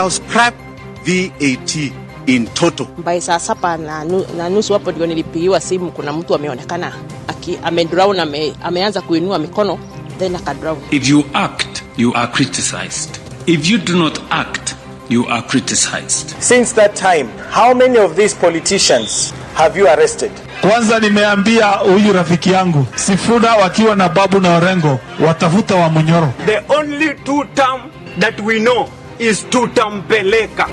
Scrap VAT in total. By saa 7:30 hapo ndio nilipigiwa simu, kuna mtu ameonekana amedrown, ameanza kuinua mikono then akadrown. If you act, you are criticized. If you do not act, you are criticized. Since that time, how many of these politicians have you arrested? Kwanza nimeambia huyu rafiki yangu Sifuna wakiwa na Babu na Orengo watafuta wa Munyoro. The only two term that we know is tutampeleka.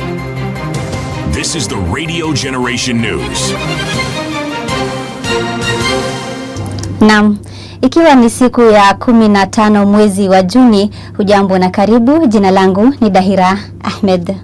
This is the Radio Generation News. Naam, ikiwa ni siku ya 15 mwezi wa Juni, hujambo na karibu. Jina langu ni Dahira Ahmed.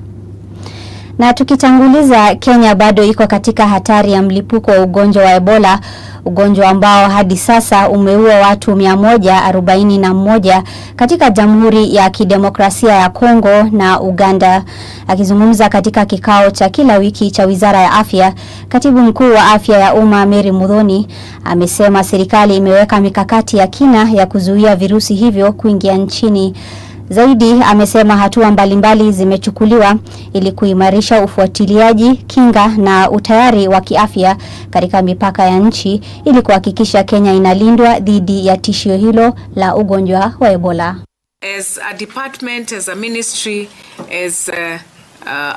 Na tukitanguliza, Kenya bado iko katika hatari ya mlipuko wa ugonjwa wa Ebola, ugonjwa ambao hadi sasa umeua watu 141 katika Jamhuri ya Kidemokrasia ya Kongo na Uganda. Akizungumza katika kikao cha kila wiki cha Wizara ya Afya, Katibu Mkuu wa Afya ya Umma Mary Muthoni amesema serikali imeweka mikakati ya kina ya kuzuia virusi hivyo kuingia nchini. Zaidi amesema hatua mbalimbali zimechukuliwa ili kuimarisha ufuatiliaji, kinga na utayari wa kiafya katika mipaka ya nchi ili kuhakikisha Kenya inalindwa dhidi ya tishio hilo la ugonjwa wa Ebola. As a department, as a ministry, as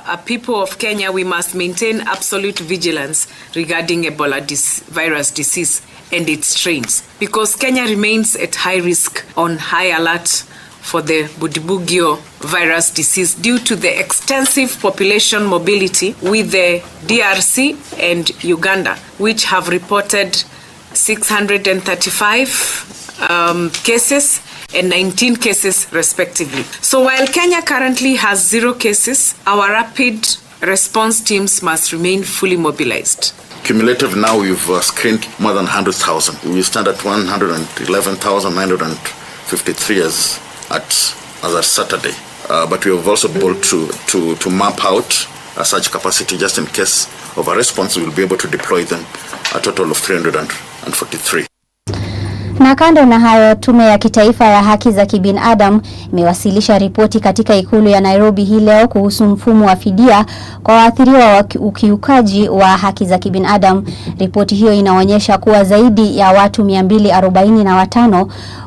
a people of Kenya, we must maintain absolute vigilance regarding Ebola virus disease and its strains, because Kenya remains at high risk, on high alert for the Budibugyo virus disease due to the extensive population mobility with the DRC and Uganda, which have reported 635 cases and 19 cases respectively. So while Kenya currently has 0 cases, our rapid response teams must remain fully mobilized. Cumulative now, we've screened more than 100,000. We stand at 111,953 as a Saturday, but we have also been able to map out such capacity just in case of a response. We will be able to deploy them a total of 343. Na kando na hayo, Tume ya Kitaifa ya Haki za Kibinadamu imewasilisha ripoti katika ikulu ya Nairobi hii leo kuhusu mfumo wa fidia kwa waathiriwa wa ukiukaji wa haki za kibinadamu. Ripoti hiyo inaonyesha kuwa zaidi ya watu 245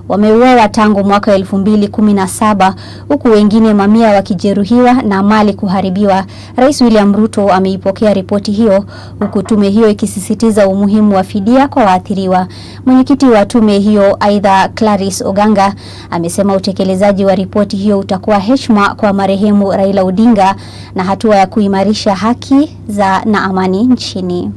wameuawa tangu mwaka 2017, huku wengine mamia wakijeruhiwa na mali kuharibiwa. Rais William Ruto ameipokea ripoti hiyo, huku tume hiyo ikisisitiza umuhimu wa fidia kwa waathiriwa. Mwenyekiti wa tume hiyo, aidha Clarice Oganga, amesema utekelezaji wa ripoti hiyo utakuwa heshima kwa marehemu Raila Odinga na hatua ya kuimarisha haki na amani nchini.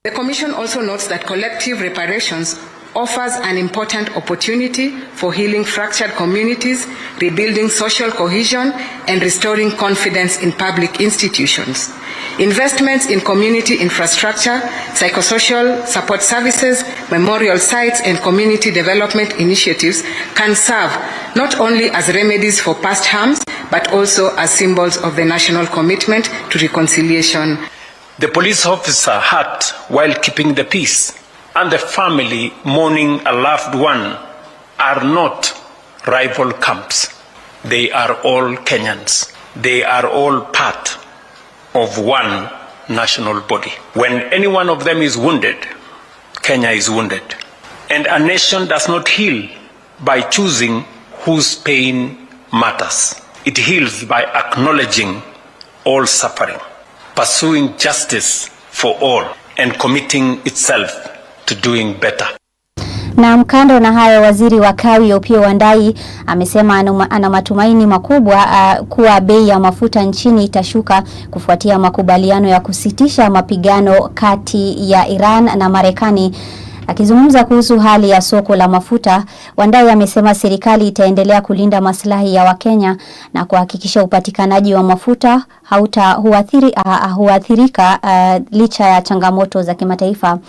The Commission also notes that collective reparations offers an important opportunity for healing fractured communities, rebuilding social cohesion, and restoring confidence in public institutions. Investments in community infrastructure, psychosocial support services, memorial sites, and community development initiatives can serve not only as remedies for past harms, but also as symbols of the national commitment to reconciliation. The police officer hurt while keeping the peace, and the family mourning a loved one are not rival camps. They are all Kenyans. They are all part of one national body. When any one of them is wounded, Kenya is wounded. And a nation does not heal by choosing whose pain matters. It heals by acknowledging all suffering, pursuing justice for all, and committing itself to doing better. Na mkando na hayo, waziri wa kawi Opiyo Wandayi amesema ana matumaini makubwa kuwa bei ya mafuta nchini itashuka kufuatia makubaliano ya kusitisha mapigano kati ya Iran na Marekani. Akizungumza kuhusu hali ya soko la mafuta, Wandayi amesema serikali itaendelea kulinda maslahi ya Wakenya na kuhakikisha upatikanaji wa mafuta huathirika licha ya changamoto za kimataifa.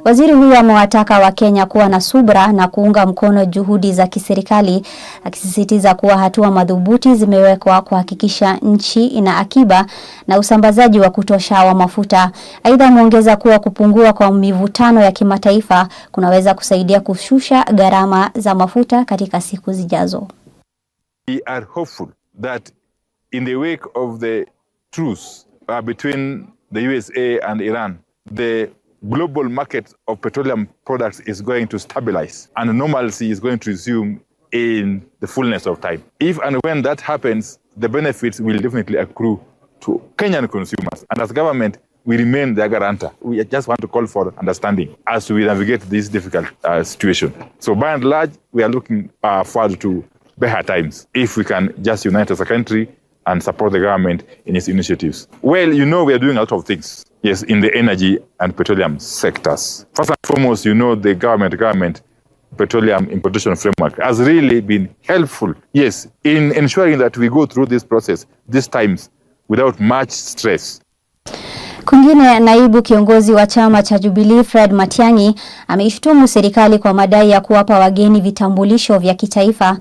Waziri huyu amewataka Wakenya kuwa na subra na kuunga mkono juhudi za kiserikali, akisisitiza kuwa hatua madhubuti zimewekwa kuhakikisha nchi ina akiba na usambazaji wa kutosha wa mafuta. Aidha, ameongeza kuwa kupungua kwa mivutano ya kimataifa kunaweza kusaidia kushusha gharama za mafuta katika siku zijazo. We are hopeful that in the wake of the truce between the USA and Iran, the global market of petroleum products is going to stabilize and normalcy is going to resume in the fullness of time. If and when that happens, the benefits will definitely accrue to Kenyan consumers. And as government, we remain their guarantor. We just want to call for understanding as we navigate this difficult situation. So by and large, we are looking forward to better times if we can just unite as a country and support the government in its initiatives. Well, you know, we are doing a lot of things, yes, in the energy and petroleum sectors. First and foremost, you know, the government petroleum importation framework has really been helpful, yes, in ensuring that we go through this process, these times, without much stress. Kwingine, naibu kiongozi wa chama cha Jubilee Fred Matiang'i ameishtumu serikali kwa madai ya kuwapa wageni vitambulisho vya kitaifa.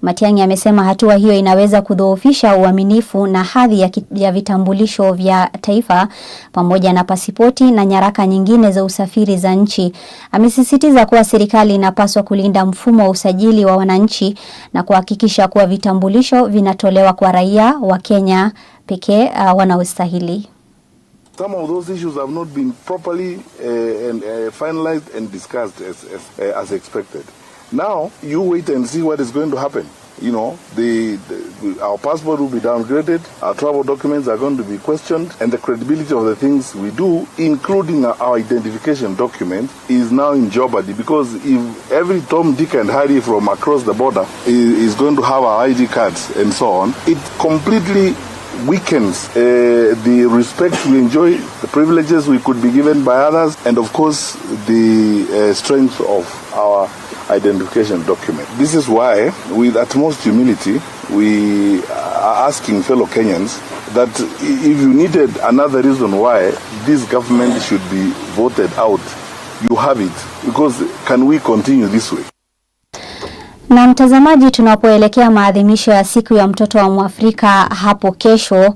Matiang'i amesema hatua hiyo inaweza kudhoofisha uaminifu na hadhi ya vitambulisho vya taifa pamoja na pasipoti na nyaraka nyingine za usafiri za nchi. Amesisitiza kuwa serikali inapaswa kulinda mfumo wa usajili wa wananchi na kuhakikisha kuwa vitambulisho vinatolewa kwa raia wa Kenya pekee wanaostahili. Some of those issues have not been properly finalized and discussed as expected. Now, you wait and see what is going to happen. You know, our passport will be downgraded, our travel documents are going to be questioned, and the credibility of the things we do, including our identification document, is now in jeopardy. Because if every Tom, Dick, and Harry from across the border is going to have our ID cards and so on, it completely weakens the respect we enjoy, the privileges we could be given by others, and of course the strength of our identification document. This is why, with utmost humility, we are asking fellow Kenyans that if you needed another reason why this government should be voted out, you have it. Because can we continue this way? Na mtazamaji, tunapoelekea maadhimisho ya siku ya mtoto wa Mwafrika hapo kesho,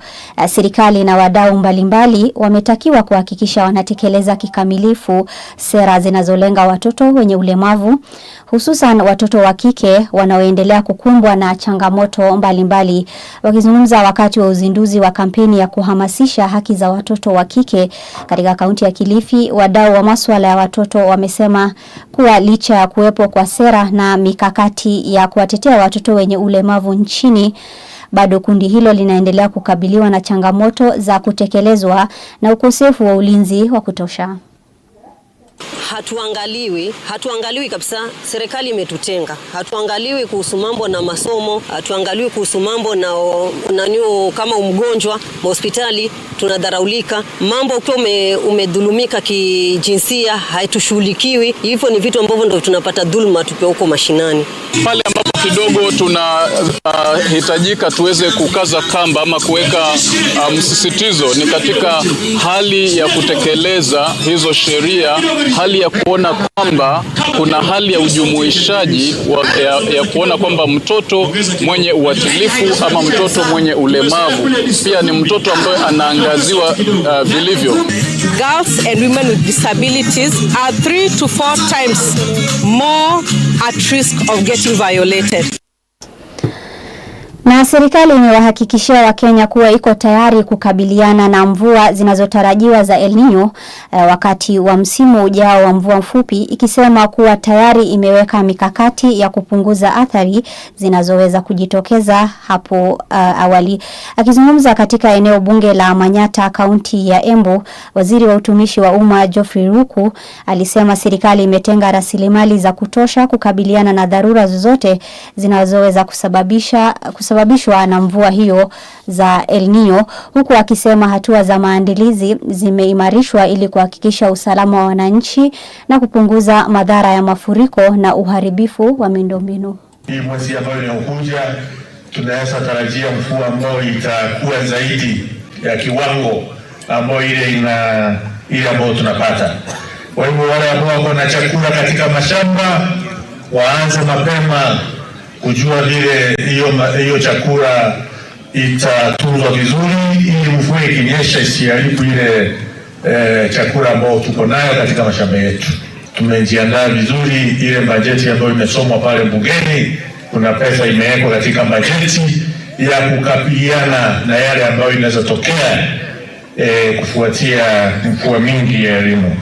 serikali na wadau mbalimbali wametakiwa kuhakikisha wanatekeleza kikamilifu sera zinazolenga watoto wenye ulemavu, hususan watoto wa kike wanaoendelea kukumbwa na changamoto mbalimbali. Wakizungumza wakati wa uzinduzi wa kampeni ya kuhamasisha haki za watoto wa kike katika kaunti ya Kilifi, wadau wa masuala ya watoto wamesema kuwa licha ya kuwepo kwa sera na mikakati ya kuwatetea watoto wenye ulemavu nchini, bado kundi hilo linaendelea kukabiliwa na changamoto za kutekelezwa na ukosefu wa ulinzi wa kutosha. Hatuangaliwi kabisa. Serikali imetutenga. Hatuangaliwi kuhusu mambo na masomo, hatuangaliwi kuhusu mambo na kama mgonjwa hospitali tunadharaulika. Mambo ukiwa umedhulumika kijinsia haitushughulikiwi. Hivyo ni vitu ambavyo ndio tunapata dhulma tukiwa huko mashinani. Pale ambapo kidogo tunahitajika tuweze kukaza kamba ama kuweka msisitizo ni katika hali ya kutekeleza hizo sheria, hali ya kuona kwamba kuna hali ya ujumuishaji ya kuona kwamba mtoto mwenye uatilifu ama mtoto mwenye ulemavu pia ni mtoto ambaye anaangaziwa vilivyo. Girls and women with disabilities are 3 to 4 times more at risk of getting violated. Na serikali imewahakikishia Wakenya kuwa iko tayari kukabiliana na mvua zinazotarajiwa za El Nino wakati wa msimu ujao wa mvua mfupi, ikisema kuwa tayari imeweka mikakati ya kupunguza athari zinazoweza kujitokeza hapo awali. Akizungumza katika eneo bunge la Manyata, kaunti ya Embu, waziri wa utumishi wa umma Geoffrey Ruku alisema serikali imetenga rasilimali za kutosha kukabiliana na dharura zozote zinazoweza kusababishwa na mvua hiyo za El Nino, huku akisema hatua za maandalizi zimeimarishwa ili kuhakikisha usalama wa wananchi na kupunguza madhara ya mafuriko na uharibifu wa miundombinu. Hii mwezi ambao unakuja tunaweza tarajia mvua ambayo itakuwa zaidi ya kiwango ambayo ile ambayo tunapata. Kwa hivyo wale ambao wako na chakula katika mashamba waanze mapema kujua vile hiyo chakula itatunzwa vizuri ili mvua ikinyesha isiharibu ile chakula ambao tuko nayo katika mashamba yetu. Tumejiandaa vizuri, ile bajeti ambayo imesomwa pale bungeni, kuna pesa imewekwa katika bajeti ya kukabiliana na yale ambayo inaweza tokea kufuatia mvua mingi ya elimu.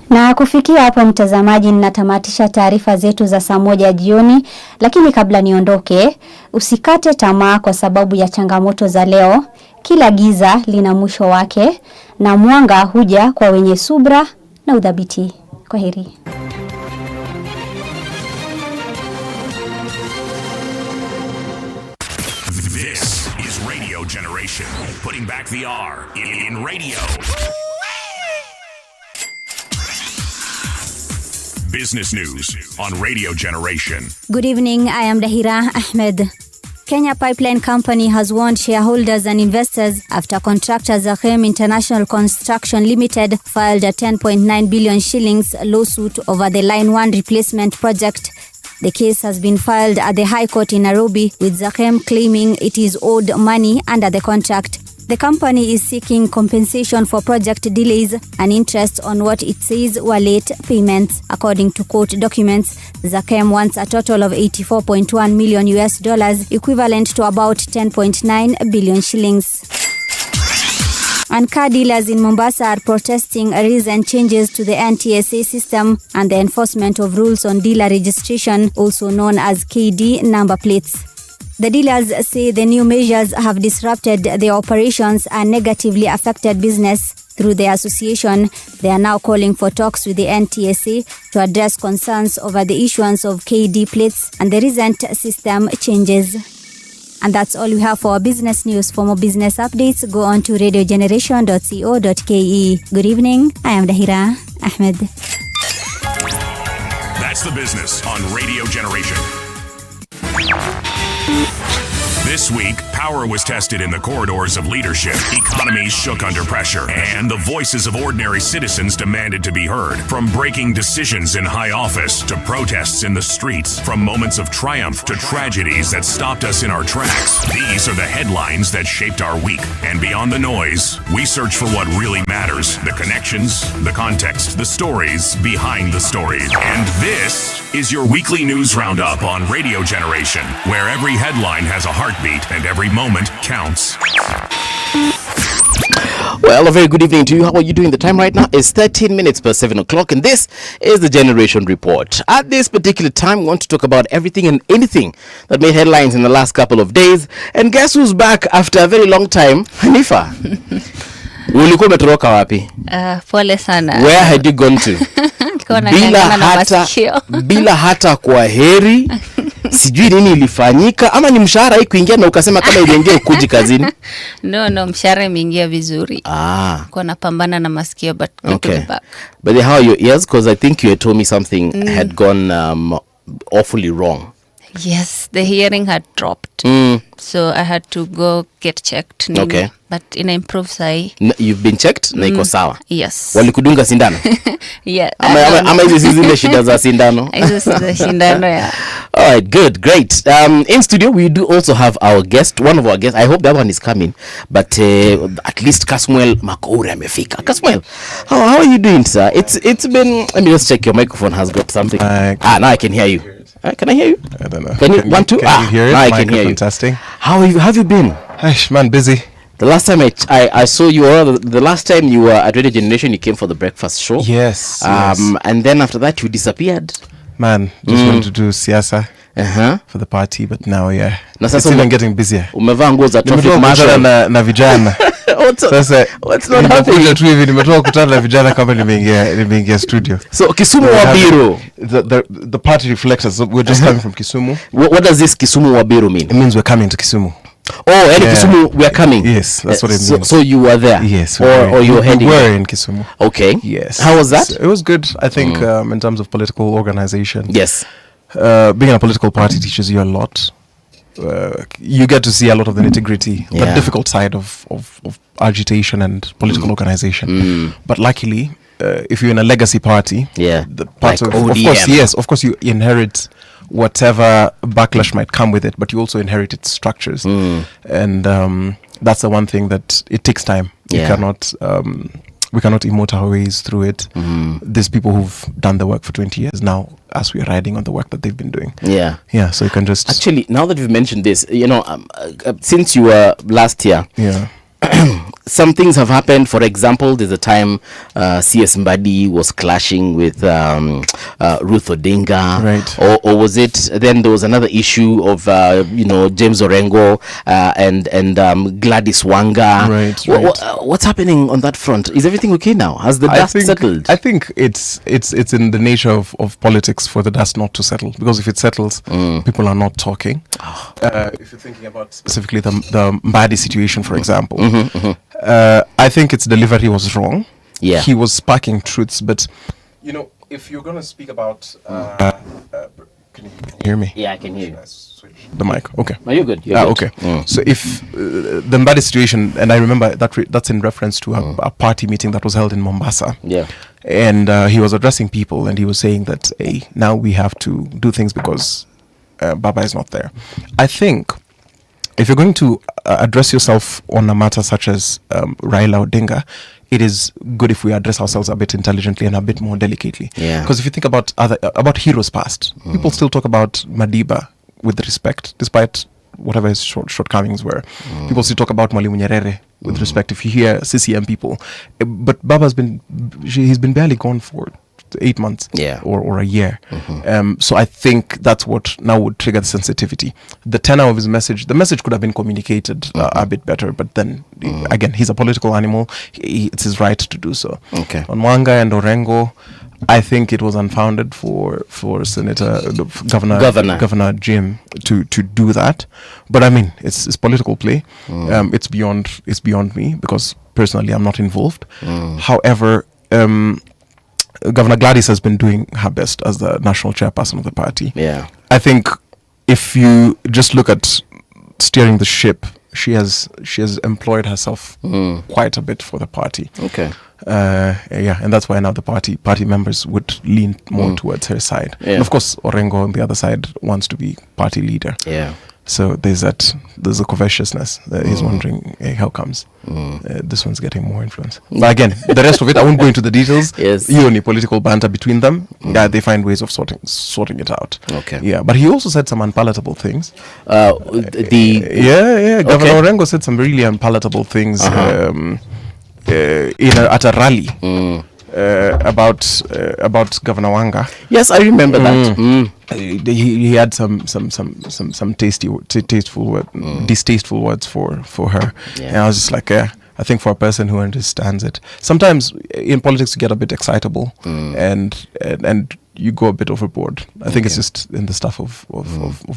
Na kufikia hapo mtazamaji, ninatamatisha taarifa zetu za saa 1 jioni, lakini kabla niondoke, usikate tamaa kwa sababu ya changamoto za leo. Kila giza lina mwisho wake na mwanga huja kwa wenye subra na udhabiti. Kwaheri. This is Radio Generation, putting back the R in radio. Business news on Radio Generation. Good evening, I am Dahira Ahmed. Kenya Pipeline Company has warned shareholders and investors after contractor Zakhem International Construction Limited filed a 10.9 billion shillings lawsuit over the Line 1 replacement project. The case has been filed at the High Court in Nairobi, with Zakhem claiming it is owed money under the contract. The company is seeking compensation for project delays and interest on what it says were late payments. According to court documents, Zakhem wants a total of $84.1 million, equivalent to about 10.9 billion shillings. And car dealers in Mombasa are protesting recent changes to the NTSA system and the enforcement of rules on dealer registration, also known as KD number plates. The dealers say the new measures have disrupted their operations and negatively affected business. Through the association, they are now calling for talks with the NTSA to address concerns over the issuance of KD plates and the recent system changes. And that's all we have for business news. For more business updates, go on to radiogeneration.co.ke. Good evening. I am Dahira Ahmed. That's the business on Radio Generation. This week, power was tested in the corridors of leadership, economies shook under pressure, and the voices of ordinary citizens demanded to be heard. From breaking decisions in high office to protests in the streets, from moments of triumph to tragedies that stopped us in our tracks, these are the headlines that shaped our week. And beyond the noise, we search for what really matters, the connections, the context, the stories behind the stories. And this is your weekly news roundup on Radio Generation, where every headline has a heartbeat and every moment counts. Well, a very good evening to you. How are you doing? The time right now is 13 minutes past 7 o'clock, and this is the Generation Report. At this particular time, we want to talk about everything and anything that made headlines in the last couple of days. And guess who's back after a very long time? Hanifa. Ulikuwa umetoroka wapi? Pole sana. Where had you gone to? bila hata kwa heri. Sijui nini ilifanyika, ama ni mshahara hii kuingia na ukasema kama iliingia ukuji kazini? No, mshahara imeingia vizuri. Kwa napambana na masikio, but good to be back. But how are your ears? Because I think you had told me something had gone awfully wrong. Yes, the hearing had dropped. So I had to go get checked. Okay. But in improve sai. You've been checked na iko sawa? Yes. Walikudunga sindano? Yeah. Ama hizo zile shida za sindano? Hizo za sindano, yeah. All right, good, great. In studio, we do also have our guest, one of our guests. I hope that one is coming, but at least Kasmuel Makoure amefika. Kasmuel, how are you doing, sir? It's been. Let me just check. Your microphone has got something. Now I can hear you. Can I hear you? I don't know. Can you one two? Can you hear it? Now I can hear you. Testing. How have you been? Man, busy. The last time I saw you, the last time you were at Radio Generation, you came for the breakfast show. Yes. And then after that, you disappeared. Man, just wanted to do siasa for the party, but now, yeah. It's even getting busier. Umevaa nguo za traffic marshal na vijana. What's not happening? Tu hivi nimetoka kukutana na vijana kama nimeingia studio. So Kisumu Wabiru, the party reflects us. We're just coming from Kisumu. What does this Kisumu Wabiru mean? It means we're coming to Kisumu. Oh, and Kisumu, we are coming. Yes, that's what it means. So you were there? Yes. Or you were heading? We were in Kisumu. Okay. Yes. How was that? So it was good, I think, in terms of political organization. Yes. Being in a political party teaches you a lot. You get to see a lot of the nitty-gritty, the difficult side of agitation and political organization. But luckily, if you're in a legacy party, the part like of course you inherit whatever backlash might come with it, but you also inherit its structures. And that's the one thing that it takes time. You cannot We cannot emote our ways through it. There's people who've done the work for 20 years now, as we're riding on the work that they've been doing. Yeah. Yeah, so you can just... Actually, now that you've mentioned this, since you were last here, some things have happened. For example, there's a time CS Mbadi was clashing with Ruth Odinga, right? Or was it? Then there was another issue of James Orengo and Gladys Wanga. Right. What's happening on that front? Is everything okay now? Has the dust settled? I think it's in the nature of politics for the dust not to settle, because if it settles, people are not talking. If you're thinking about specifically the Mbadi situation, for example. I think its delivery was wrong. Yeah, he was sparking truths, but if you're going to speak about, can you hear me? Yeah, I can hear you. The mic, okay. No, you're good. You're good. Okay. So if the Mbadi situation, and I remember that's in reference to a party meeting that was held in Mombasa. Yeah, and he was addressing people, and he was saying that, hey, now we have to do things because Baba is not there. I think if you're going to address yourself on a matter such as Raila Odinga, it is good if we address ourselves a bit intelligently and a bit more delicately. Yeah. Because if you think about heroes past, people still talk about Madiba with respect, despite whatever his shortcomings were. People still talk about Mwalimu Nyerere with respect. If you hear CCM people, but Baba's he's been barely gone for 8 months, or a year. So I think that's what now would trigger the sensitivity. The tenor of his message, the message could have been communicated a bit better, but then again, he's a political animal. It's his right to do so. Okay. On Wanga and Orengo, I think it was unfounded for Governor Jim to do that. But I mean, it's political play. It's beyond me, because personally I'm not involved. However, Governor Gladys has been doing her best as the national chairperson of the party. Yeah, I think if you just look at steering the ship, she has employed herself quite a bit for the party. Okay. And that's why now the party members would lean more towards her side. Yeah. And of course, Orengo on the other side wants to be party leader. Yeah. So there's a covetousness. He's wondering, hey, how comes this one's getting more influence? But again, the rest of it, I won't go into the details. Yes. Only political banter between them. Yeah, they find ways of sorting it out. Okay. Yeah, but he also said some unpalatable things. Governor Orengo said some really unpalatable things at a rally. About Governor Wanga. Yes, I remember that. He had some distasteful words for her. Yeah. And I was just like, I think for a person who understands it, sometimes in politics you get a bit excitable and you go a bit overboard. I think it's just in the stuff of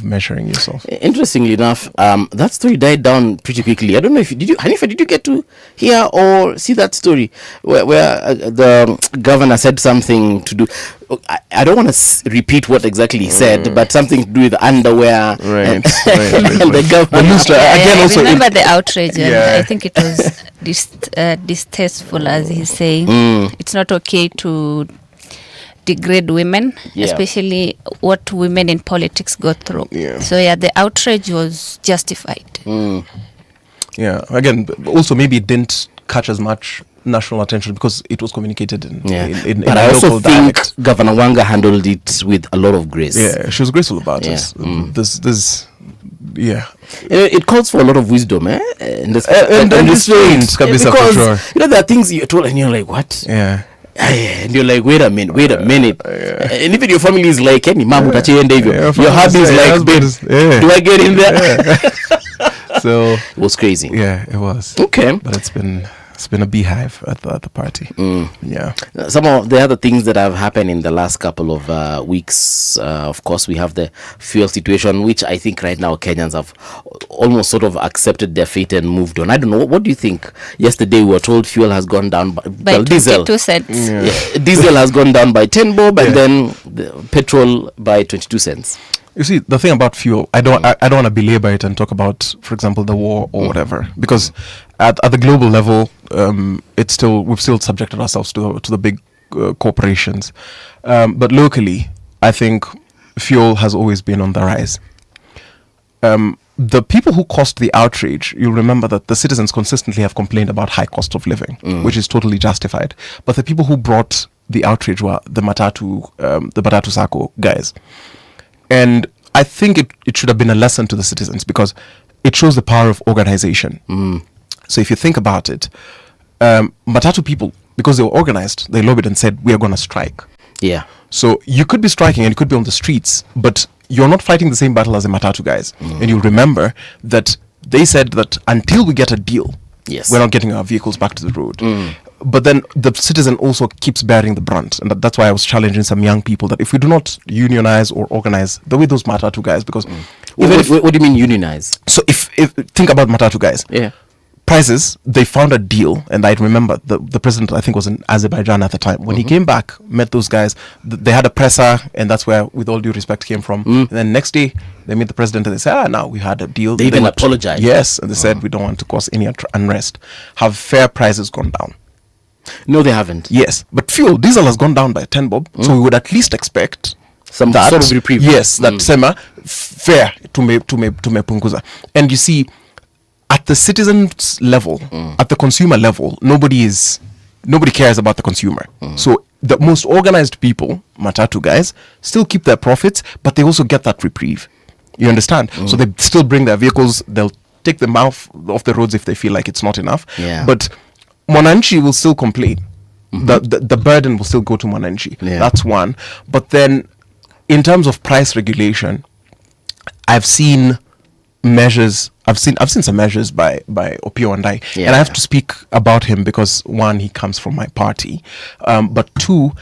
measuring yourself. Interestingly enough, that story died down pretty quickly. I don't know if Hanifa, did you get to hear or see that story where the governor said something to do? I don't want to repeat what exactly he said, but something to do with underwear. Right. And the governor. I remember the outrage, and I think it was distasteful, as he's saying. It's not okay to degrade women, especially what women in politics go through. So the outrage was justified. Yeah, again, also maybe it didn't catch as much national attention because it was communicated in but I also think Governor Wanga handled it with a lot of grace. Yeah, she was graceful about it. It calls for a lot of wisdom, and restraint, because there are things you're told and you're like, what? Yeah. And you're like, wait a minute. And even your family is like, any mom, your hubby is like, do I get in there? So it was crazy. Yeah, it was. Okay. But it's been a beehive at the party. Yeah. Some of the other things that have happened in the last couple of weeks, of course, we have the fuel situation, which I think right now Kenyans have almost sort of accepted their fate and moved on. I don't know. What do you think? Yesterday we were told fuel has gone down by diesel. 22 cents. Yeah. Diesel has gone down by 10 bob, and then the petrol by 22 cents. You see, the thing about fuel, I don't want to belabor it and talk about, for example, the war or whatever, because at the global level, we've still subjected ourselves to the big corporations, but locally, I think fuel has always been on the rise. the people who caused the outrage, you'll remember that the citizens consistently have complained about high cost of living, which is totally justified. But the people who brought the outrage were the Matatu Sacco guys. And I think it should have been a lesson to the citizens because it shows the power of organization. So if you think about it, Matatu people, because they were organized, they lobbied and said, we are going to strike. Yeah. So you could be striking and you could be on the streets, but you're not fighting the same battle as the Matatu guys. And you remember that they said that until we get a deal, we're not getting our vehicles back to the road. But then the citizen also keeps bearing the brunt. And that's why I was challenging some young people that if we do not unionize or organize the way those Matatu guys, because... What do you mean unionize? So if think about Matatu guys. Yeah. Prices, they found a deal, and I remember the president, I think, was in Azerbaijan at the time. When he came back, met those guys, they had a presser, and that's where, with all due respect, came from. And then next day, they met the president, and they said, now we had a deal. They even apologized. Yes, and they said, we don't want to cause any unrest. Have fair prices gone down? No, they haven't. Yes, but fuel, diesel has gone down by 10 bob, so we would at least expect some sort of reprieve. Yes, that sema fair to me punguza. And you see, at the citizens level, at the consumer level, nobody cares about the consumer. So the most organized people, Matatu guys, still keep their profits, but they also get that reprieve. You understand? So they still bring their vehicles, they'll take them off the roads if they feel like it's not enough. Yeah. But Mwananchi will still complain. The burden will still go to Mwananchi. Yeah. That's one. But then, in terms of price regulation, I've seen measures. I've seen some measures by Opiyo Wandayi, and I have to speak about him because one, he comes from my party, but two,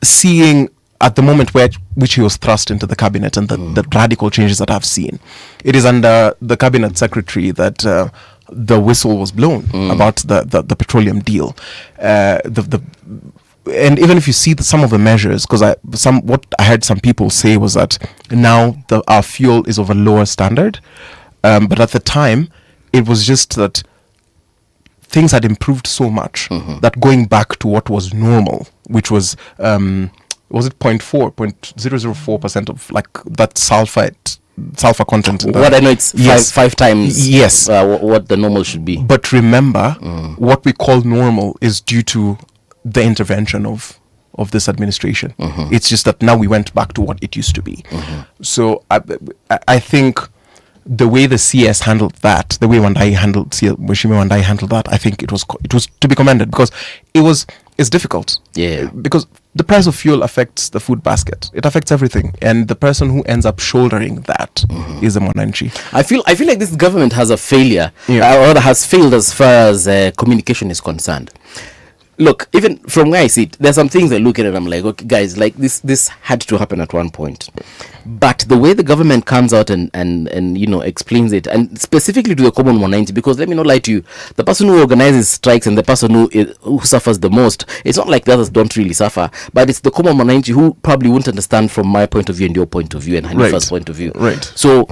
seeing at the moment which he was thrust into the cabinet and the radical changes that I've seen, it is under the cabinet secretary that the whistle was blown about the petroleum deal. And even if you see some of the measures, because what I heard some people say was that now our fuel is of a lower standard. But at the time, it was just that things had improved so much that going back to what was normal, which was it 0.004% of like that sulfur content? What I know, it's five times what the normal should be. But remember, what we call normal is due to the intervention of this administration. It's just that now we went back to what it used to be. So I think the way the CS handled that, the way Mheshimiwa Wandayi handled that, I think it was to be commended because it's difficult. Yeah. Because the price of fuel affects the food basket. It affects everything, and the person who ends up shouldering that is the Mwananchi. I feel like this government has a failure, or has failed as far as communication is concerned. Look, even from where I sit, there's some things I look at and I'm like, okay, guys, like this had to happen at one point. But the way the government comes out and explains it, and specifically to the common Mwananchi, because let me not lie to you, the person who organizes strikes and the person who suffers the most, it's not like the others don't really suffer, but it's the common Mwananchi who probably won't understand from my point of view and your point of view and Hanifa's point of view. Right. So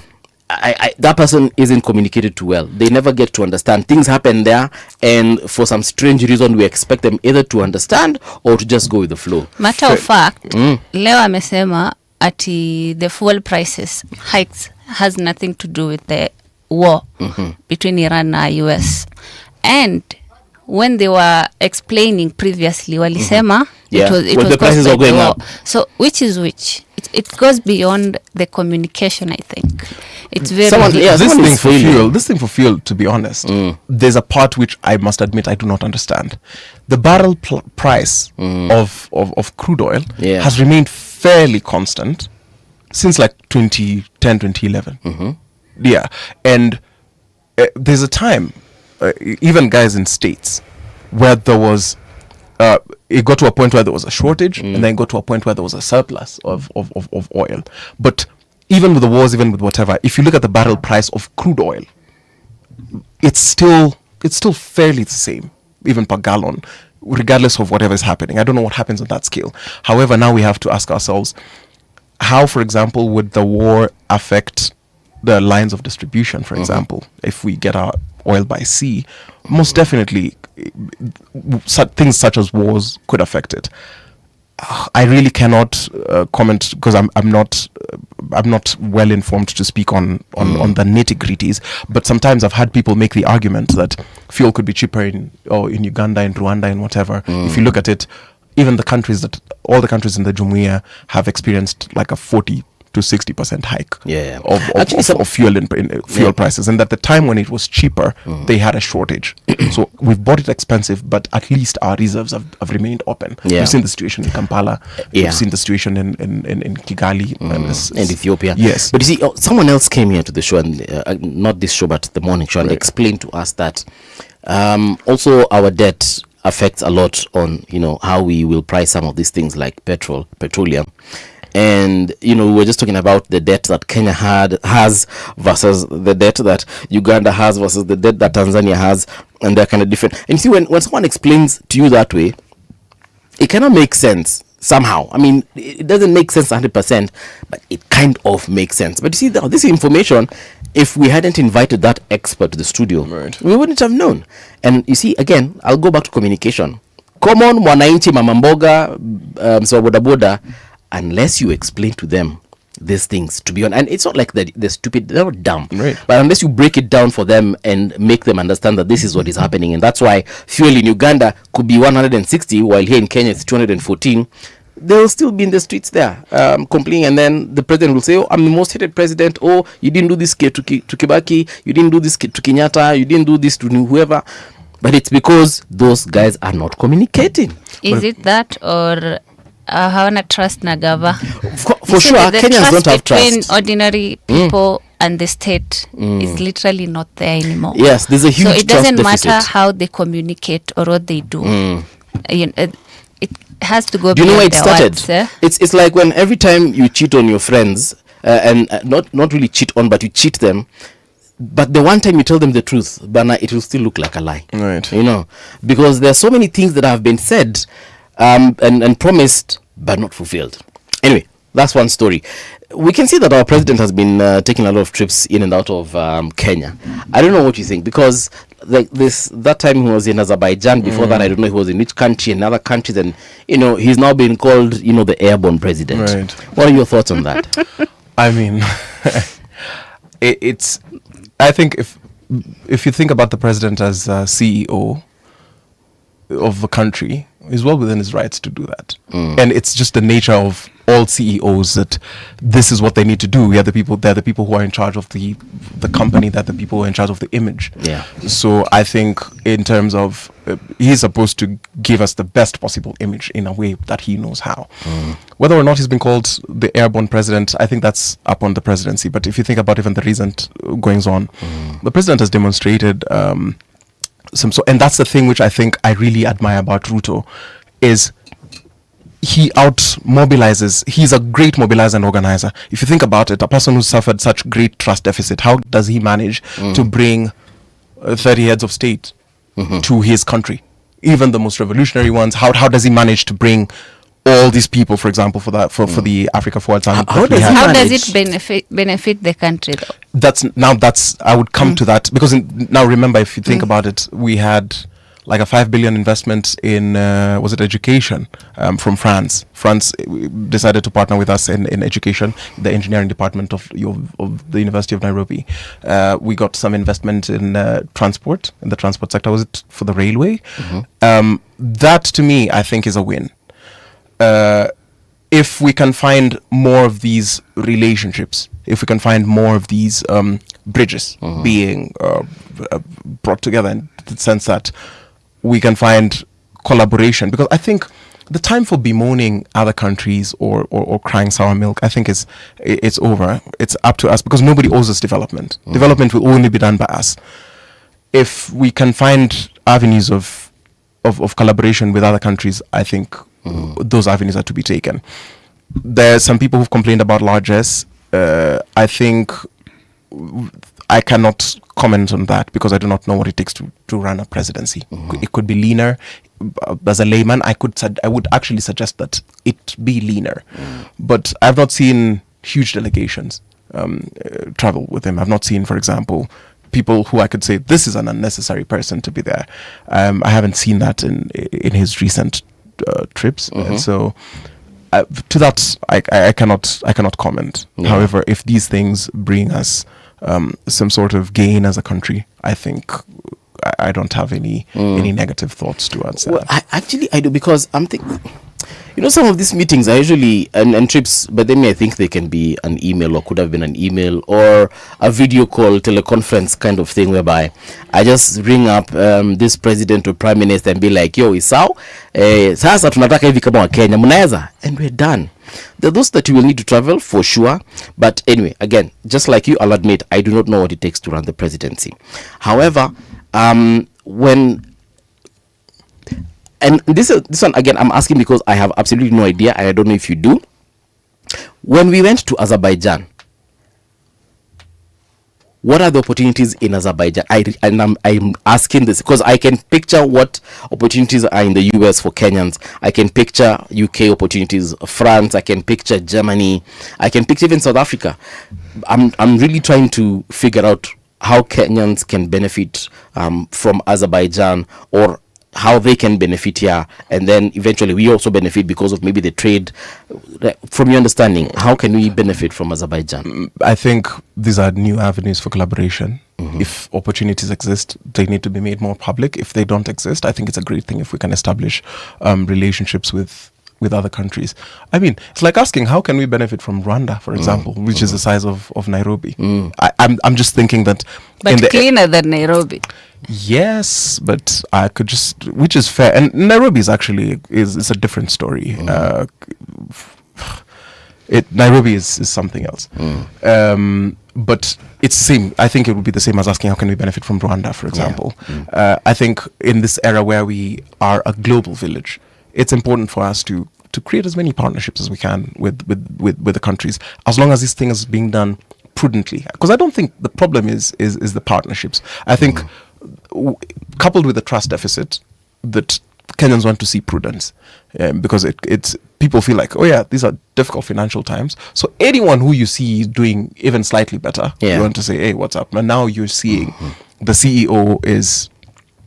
that person isn't communicated too well. They never get to understand. Things happen there, and for some strange reason, we expect them either to understand or to just go with the flow. Matter of fact, leo amesema ati the fuel prices hikes has nothing to do with the war between Iran and US. And when they were explaining previously, walisema it was the prices are going up. So which is which? It goes beyond the communication, I think. It's very this thing for fuel, to be honest, there's a part which I must admit I do not understand. The barrel price of crude oil has remained fairly constant since like 2010, 2011. Yeah, and there's a time, even guys in states, where there was it got to a point where there was a shortage, and then got to a point where there was a surplus of oil. But even with the wars, even with whatever, if you look at the barrel price of crude oil, it's still fairly the same, even per gallon, regardless of whatever is happening. I don't know what happens on that scale. However, now we have to ask ourselves, how, for example, would the war affect the lines of distribution, for example, if we get our oil by sea? Most definitely, things such as wars could affect it. I really cannot comment because I'm not well informed to speak on the nitty-gritties. But sometimes I've had people make the argument that fuel could be cheaper in Uganda, in Rwanda, and whatever. If you look at it, even all the countries in the Jumuiya have experienced like a 40 to 60% hike of fuel prices, and at the time when it was cheaper, they had a shortage. So we've bought it expensive, but at least our reserves have remained open. We've seen the situation in Kampala, we've seen the situation in Kigali and Ethiopia. Yes, but you see, someone else came here to the show, and not this show, but the morning show, and explained to us that also our debt affects a lot on how we will price some of these things like petroleum. And we were just talking about the debt that Kenya has versus the debt that Uganda has versus the debt that Tanzania has, and they're kind of different. And you see, when someone explains to you that way, it cannot make sense somehow. I mean, it doesn't make sense 100%, but it kind of makes sense. But you see, this information, if we hadn't invited that expert to the studio, we wouldn't have known. And you see, again, I'll go back to communication. Common mwananchi, mama mboga, so bodaboda, unless you explain to them these things, to be honest, and it's not like they're stupid, they're not dumb, but unless you break it down for them and make them understand that this is what is happening, and that's why fuel in Uganda could be 160 while here in Kenya it's 214, they'll still be in the streets there complaining, and then the president will say, oh, I'm the most hated president, oh, you didn't do this to Kibaki, you didn't do this to Kenyatta, you didn't do this to whoever. But it's because those guys are not communicating. Is it that, or hawana trust na gava? For sure, Kenyans don't have trust. Between ordinary people and the state is literally not there anymore. Yes, there's a huge trust deficit. So it doesn't matter how they communicate or what they do. It has to go. Do you know where it started? It's like when every time you cheat on your friends, and not really cheat on, but you cheat them. But the one time you tell them the truth, Bana, it will still look like a lie. Right. Because there are so many things that have been said and promised but not fulfilled. Anyway, that's one story. We can see that our president has been taking a lot of trips in and out of Kenya. I don't know what you think, because that time he was in Azerbaijan. Before that, I don't know he was in which country, in other countries, and he's now been called the airborne president. Right. What are your thoughts on that? I mean, I think if you think about the president as CEO of a country, he's well within his rights to do that. And it's just the nature of all CEOs that this is what they need to do. They're the people who are in charge of the company, they're the people who are in charge of the image. Yeah. So I think in terms of he's supposed to give us the best possible image in a way that he knows how. Whether or not he's been called the airborne president, I think that's up on the presidency. But if you think about even the recent goings on, the president has demonstrated and that's the thing which I think I really admire about Ruto, is he out-mobilizes. He's a great mobilizer and organizer. If you think about it, a person who suffered such great trust deficit, how does he manage to bring 30 heads of state to his country? Even the most revolutionary ones, how does he manage to bring all these people, for example, for the Africa Forward Summit? How does it benefit the country, though? I would come to that, because now remember, if you think about it, we had like a 5 billion investment in education from France. France decided to partner with us in education, the engineering department of the University of Nairobi. We got some investment in transport, in the transport sector. Was it for the railway? That to me, I think, is a win. If we can find more of these relationships, if we can find more of these bridges being brought together, in the sense that we can find collaboration, because I think the time for bemoaning other countries or crying sour milk, I think it's over. It's up to us, because nobody owes us development. Development will only be done by us. If we can find avenues of collaboration with other countries, I think those avenues are to be taken. There's some people who've complained about largesse. I think I cannot comment on that, because I do not know what it takes to run a presidency. It could be leaner. As a layman, I would actually suggest that it be leaner. But I've not seen huge delegations travel with him. I've not seen, for example, people who I could say this is an unnecessary person to be there. I haven't seen that in his recent trips. So To that, I cannot comment. Yeah. However, if these things bring us some sort of gain as a country, I think I don't have any negative thoughts towards that. Well, I do, because I'm thinking, some of these meetings are usually and trips, but then I think they can be an email, or could have been an email, or a video call, teleconference kind of thing, whereby I just ring up this president or prime minister and be like, yo, isao, sasa tunataka hivi kama wa Kenya, mnaweza, and we're done. There are those that you will need to travel for sure, but anyway, again, just like you, I'll admit I do not know what it takes to run the presidency. However, and this one again, I'm asking because I have absolutely no idea, and I don't know if you do. When we went to Azerbaijan, what are the opportunities in Azerbaijan? I'm asking this because I can picture what opportunities are in the US for Kenyans. I can picture UK opportunities, France. I can picture Germany. I can picture even South Africa. I'm really trying to figure out how Kenyans can benefit from Azerbaijan, or how they can benefit here, and then eventually we also benefit because of maybe the trade. From your understanding, how can we benefit from Azerbaijan? I think these are new avenues for collaboration. If opportunities exist, they need to be made more public. If they don't exist, I think it's a great thing if we can establish relationships with other countries. I mean, it's like asking, how can we benefit from Rwanda, for example, which is the size of Nairobi? I'm just thinking that... But cleaner than Nairobi. Yes, but I could just, which is fair. And Nairobi is actually is a different story. Nairobi is something else. But it's the same. I think it would be the same as asking, how can we benefit from Rwanda, for example? I think in this era where we are a global village, it's important for us to create as many partnerships as we can with the countries, as long as this thing is being done prudently. Because I don't think the problem is the partnerships. I think coupled with the trust deficit, that Kenyans want to see prudence, because it's people feel like, oh yeah, these are difficult financial times. So anyone who you see doing even slightly better, you want to say, hey, what's up? And now you're seeing the CEO is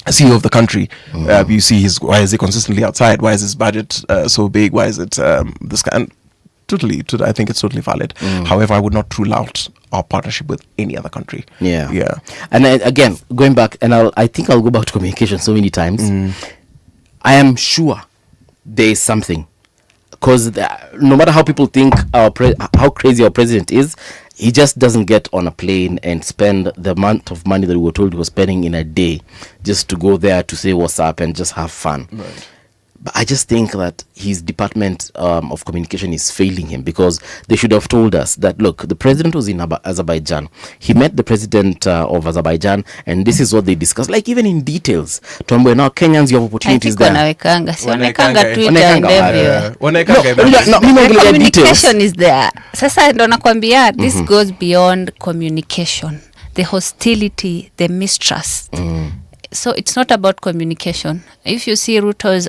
CEO of the country. You see why is he consistently outside? Why is his budget so big? Why is it this kind? I think it's totally valid. However, I would not rule out our partnership with any other country. Yeah. And again, going back, and I think I'll go back to communication so many times. I am sure there is something, because no matter how people think how crazy our president is, he just doesn't get on a plane and spend the amount of money that we were told he was spending in a day just to go there to say what's up and just have fun. Right. But I just think that his department of communication is failing him, because they should have told us that, look, the president was in Azerbaijan. He met the president of Azerbaijan, and this is what they discussed, like even in details. Tuambwe, now Kenyans, you have opportunities there. Communication is there. Sasa ndo nakwambia, this goes beyond communication. The hostility, the mistrust. So it's not about communication. If you see Ruto's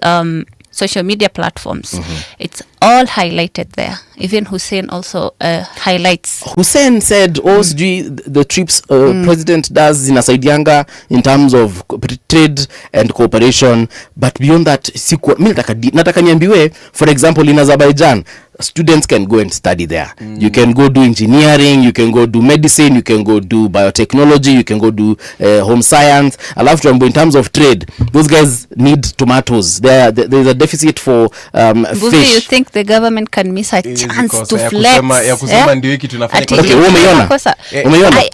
social media platforms, it's all highlighted there. Even Hussein also highlights. Hussein said, the trips president does zinasaidianga in terms of trade and cooperation, but beyond that, nataka niambiwe, for example, in Azerbaijan, students can go and study there. You can go do engineering, you can go do medicine, you can go do biotechnology, you can go do home science. In terms of trade, those guys need tomatoes. There's a deficit for fish. You think the government can miss a chance to flex? I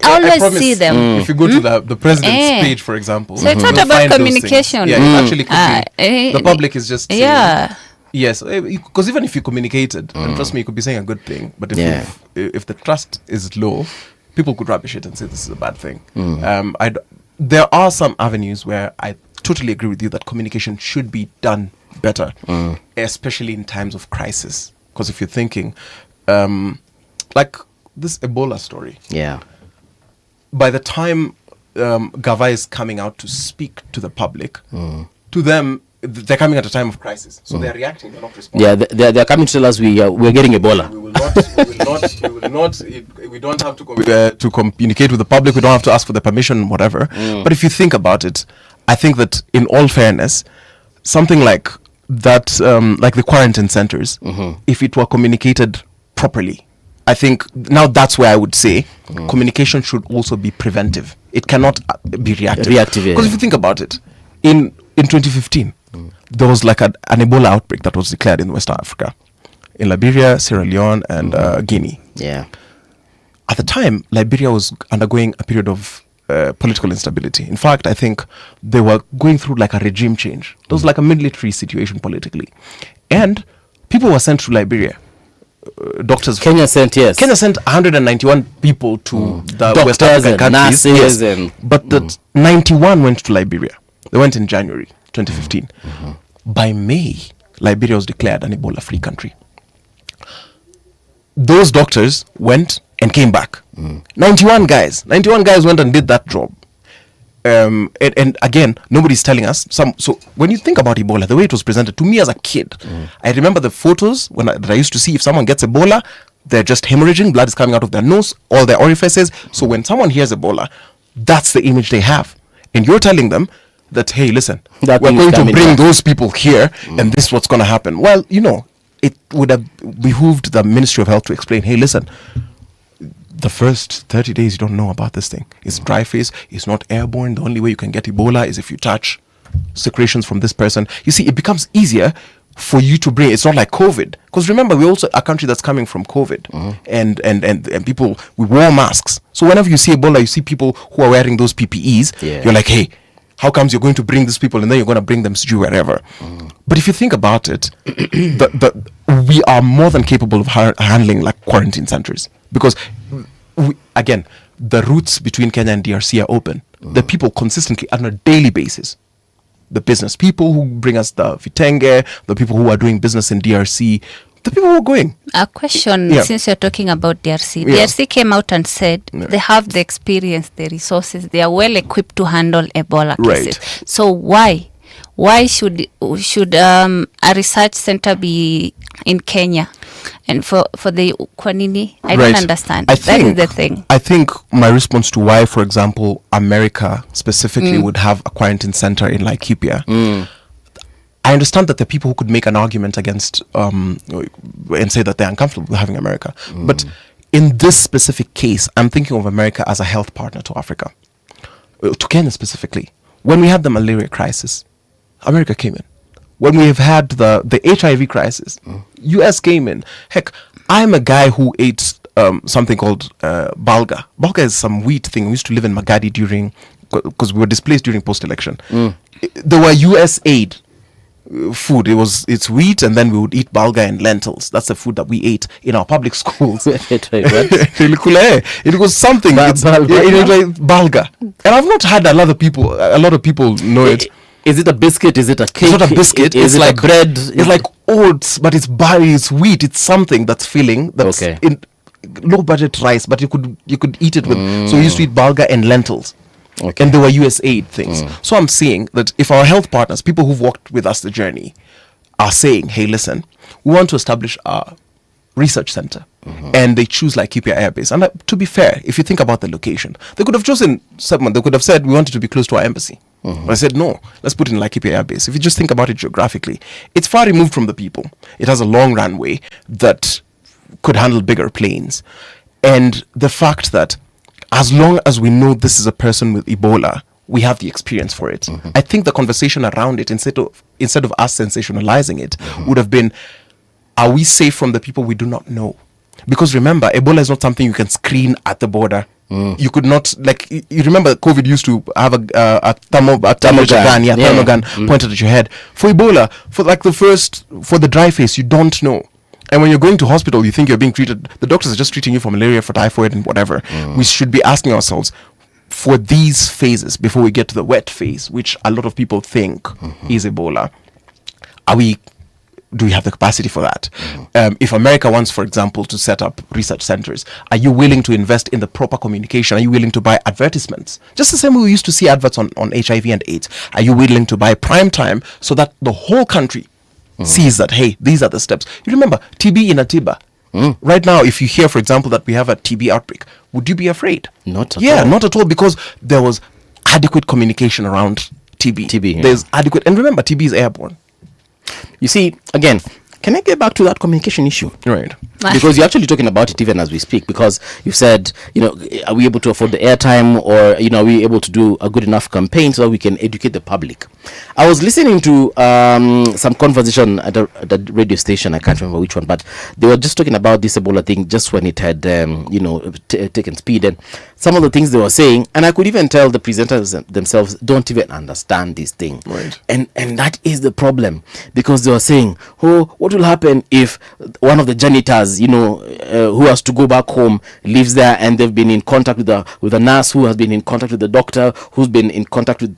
always see them. If you go to the president's page, for example, so it's not about communication. Yeah, it actually could be. The public is just yes, because even if you communicated, and trust me, you could be saying a good thing, but if the trust is low, people could rubbish it and say this is a bad thing. There are some avenues where I totally agree with you that communication should be done better, especially in times of crisis. Because if you're thinking, like this Ebola story, by the time Gava is coming out to speak to the public, to them, they're coming at a time of crisis, so they're reacting. They're not responding. Yeah, they're coming to tell us we're getting Ebola. We don't have to communicate with the public. We don't have to ask for the permission, whatever. But if you think about it, I think that in all fairness, something like that like the quarantine centers, if it were communicated properly, I think now that's where I would say communication should also be preventive. It cannot be reactive. Because if you think about it, in 2015, there was like an Ebola outbreak that was declared in West Africa, in Liberia, Sierra Leone, and Guinea. Yeah. At the time, Liberia was undergoing a period of political instability. In fact, I think they were going through like a regime change. It was like a military situation politically. And people were sent to Liberia. Doctors. Kenya sent 191 people to the West African countries. Yes. But the 91 went to Liberia. They went in January 2015. By May, Liberia was declared an Ebola-free country. Those doctors went and came back. 91 guys went and did that job. And again, nobody's telling us. So when you think about Ebola, the way it was presented to me as a kid, I remember the photos that I used to see. If someone gets Ebola, they're just hemorrhaging, blood is coming out of their nose, all their orifices. So when someone hears Ebola, that's the image they have. And you're telling them that, hey, listen, we're going to bring those people here, and this is what's going to happen. Well, it would have behooved the Ministry of Health to explain, hey, listen, the first 30 days you don't know about this thing. It's dry face, it's not airborne. The only way you can get Ebola is if you touch secretions from this person. You see, it becomes easier for you to bring. It's not like COVID. Because remember, we're also a country that's coming from COVID. And people, we wore masks. So whenever you see Ebola, you see people who are wearing those PPEs. You're like, hey, how comes you're going to bring these people and then you're going to bring them to wherever? But if you think about it, we are more than capable of handling like quarantine centers. Because, again, the routes between Kenya and DRC are open. The people consistently on a daily basis. The business people who bring us the vitenge, the people who are doing business in DRC, the people who are going. A question, since you're talking about DRC. DRC came out and said they have the experience, the resources, they are well equipped to handle Ebola cases. Right. So why should a research center be in Kenya? And for the Kwanini, I don't understand. That is the thing. I think my response to why, for example, America specifically would have a quarantine center in Laikipia. I understand that there are people who could make an argument against and say that they're uncomfortable with having America. But in this specific case, I'm thinking of America as a health partner to Africa, to Kenya specifically. When we had the malaria crisis, America came in. When we have had the HIV crisis, US came in. Heck, I'm a guy who ate something called balga. Balga is some wheat thing. We used to live in Magadi because we were displaced during post-election. There were US aid food. It's wheat, and then we would eat balga and lentils. That's the food that we ate in our public schools. It was something. It was like balga. And I've not had a lot of people know it. Is it a biscuit? Is it a cake? It's not a biscuit. It's like bread. It's like oats, but it's barley, it's wheat. It's something that's filling. That's in low budget rice, but you could eat it with. So we used to eat balga and lentils. And there were USAID things. So I'm saying that if our health partners, people who've walked with us the journey, are saying, hey, listen, we want to establish a research center, and they choose Laikipia Air Base. And to be fair, if you think about the location, they could have chosen someone. They could have said, we want it to be close to our embassy. But I said, no, let's put it in Laikipia Air Base. If you just think about it geographically, it's far removed from the people. It has a long runway that could handle bigger planes. And the fact that as long as we know this is a person with Ebola, we have the experience for it. I think the conversation around it, instead of us sensationalizing it, would have been, are we safe from the people we do not know? Because remember, Ebola is not something you can screen at the border. You could not, like, you remember COVID used to have a thermogun pointed at your head. For Ebola, for the dry face, you don't know. And when you're going to hospital, you think you're being treated, the doctors are just treating you for malaria, for typhoid and whatever. We should be asking ourselves, for these phases, before we get to the wet phase, which a lot of people think is Ebola, do we have the capacity for that? If America wants, for example, to set up research centers, are you willing to invest in the proper communication? Are you willing to buy advertisements? Just the same way we used to see adverts on HIV and AIDS. Are you willing to buy prime time so that the whole country sees that, hey, these are the steps? You remember, TB in Atiba. Right now, if you hear, for example, that we have a TB outbreak, would you be afraid? Not at all. Not at all, because there was adequate communication around TB. There's adequate, and remember, TB is airborne. You see, again, can I get back to that communication issue? Right. Because you're actually talking about it even as we speak, because you've said, are we able to afford the airtime, or, are we able to do a good enough campaign so that we can educate the public? I was listening to some conversation at the radio station, I can't remember which one, but they were just talking about this Ebola thing just when it had, taken speed, and some of the things they were saying, and I could even tell the presenters themselves don't even understand this thing. Right. And that is the problem, because they were saying, what will happen if one of the janitors, who has to go back home, lives there, and they've been in contact with a nurse who has been in contact with the doctor, who's been in contact with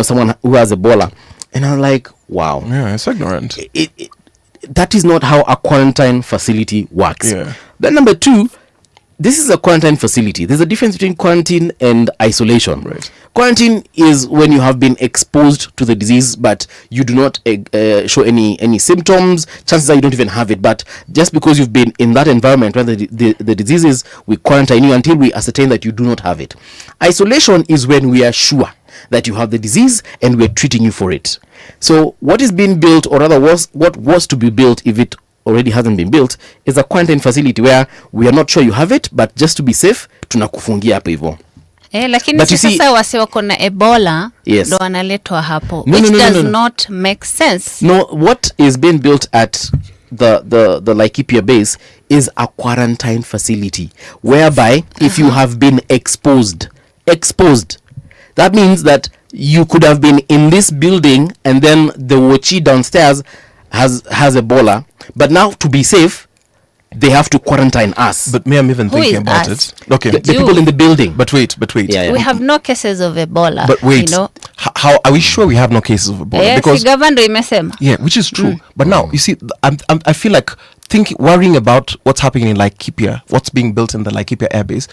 someone who has Ebola. And I'm like, wow. Yeah, it's ignorant. That is not how a quarantine facility works. Yeah. Then number two, this is a quarantine facility. There's a difference between quarantine and isolation. Right. Quarantine is when you have been exposed to the disease, but you do not show any symptoms. Chances are you don't even have it. But just because you've been in that environment where the disease is, we quarantine you until we ascertain that you do not have it. Isolation is when we are sure that you have the disease and we're treating you for it. So what is being built, or rather what was to be built if it already hasn't been built, is a quarantine facility where we are not sure you have it, but just to be safe tunakufungia hapo hivyo. Lakini sasa wase wako na Ebola ndo wanaletwa hapo, which does not make sense. No, what is being built at the Laikipia base is a quarantine facility whereby if you have been exposed, that means that you could have been in this building and then the Wochi downstairs has Ebola, but now to be safe they have to quarantine us. But me, I'm even thinking about it. Okay, the people in the building. But wait. Yeah. We have no cases of Ebola. But wait, how are we sure we have no cases of Ebola? Yes, because government imesema. Yeah, which is true. But now you see, I feel like worrying about what's happening in Laikipia, what's being built in the Laikipia airbase,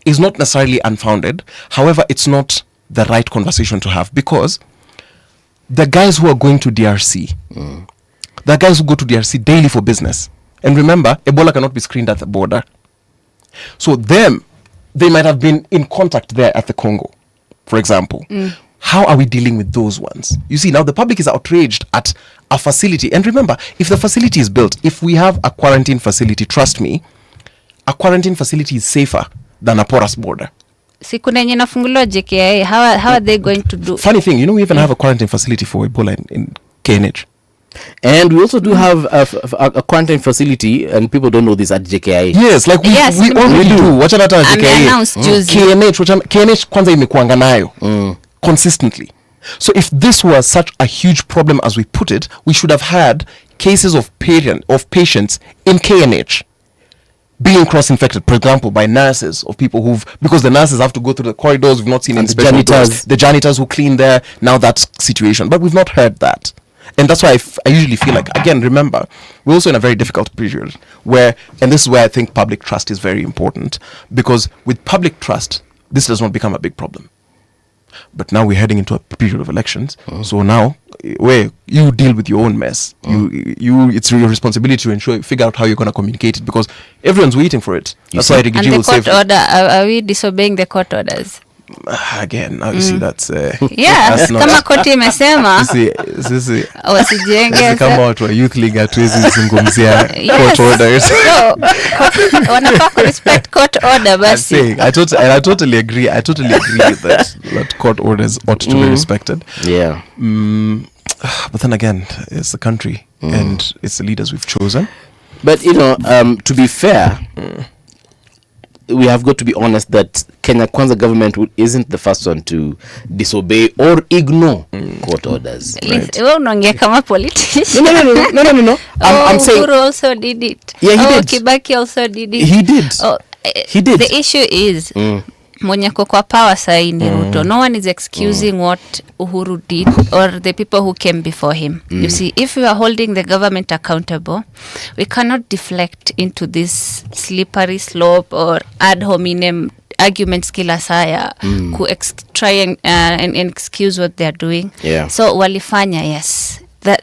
is not necessarily unfounded. However, it's not the right conversation to have, because the guys who are going to DRC, the guys who go to DRC daily for business. And remember, Ebola cannot be screened at the border. So they might have been in contact there at the Congo, for example. How are we dealing with those ones? You see, now the public is outraged at a facility. And remember, if the facility is built, if we have a quarantine facility, trust me, a quarantine facility is safer than a porous border. Siku nenye nafunguliwa JKIA, how are they going to do? Funny thing, we even have a quarantine facility for Ebola in KNH. And we also do have a quarantine facility, and people don't know this, at JKIA. Yes, like we already do. Wacha nata JKIA. KNH kwanza imekuanga nayo consistently. So if this was such a huge problem as we put it, we should have had cases of patients in KNH being cross-infected, for example, by nurses, of people because the nurses have to go through the corridors. We've not seen any the janitors who clean there. Now that situation, but we've not heard that. And that's why I usually feel like, again, remember, we're also in a very difficult period and this is where I think public trust is very important, because with public trust, this does not become a big problem. But now we're heading into a period of elections. So now, where you deal with your own mess, it's your responsibility to ensure you figure out how you're going to communicate it, because everyone's waiting for it. That's why and the court order, are we disobeying the court orders? Again, now you see that's yeah, kama koti imesema wasijenge kama watu wa youth league hatuwezi zungumzia court orders. So wanafaa ku respect court order basi. I totally agree that court orders ought to be respected. Yeah. But then again, it's the country and it's the leaders we've chosen. But to be fair, we have got to be honest that Kenya Kwanza government isn't the first one to disobey or ignore court orders. Wewe unaongea kama politician. No. I'm saying Uhuru also did it. Yeah, he did. Kibaki also did it. He did. He did. The issue is mwenye kwa power sai ni Ruto. No one is excusing what Uhuru did or the people who came before him. You see, if we are holding the government accountable, we cannot deflect into this slippery slope or ad hominem arguments kila saya try and excuse what they are doing. Yeah. So walifanya, yes.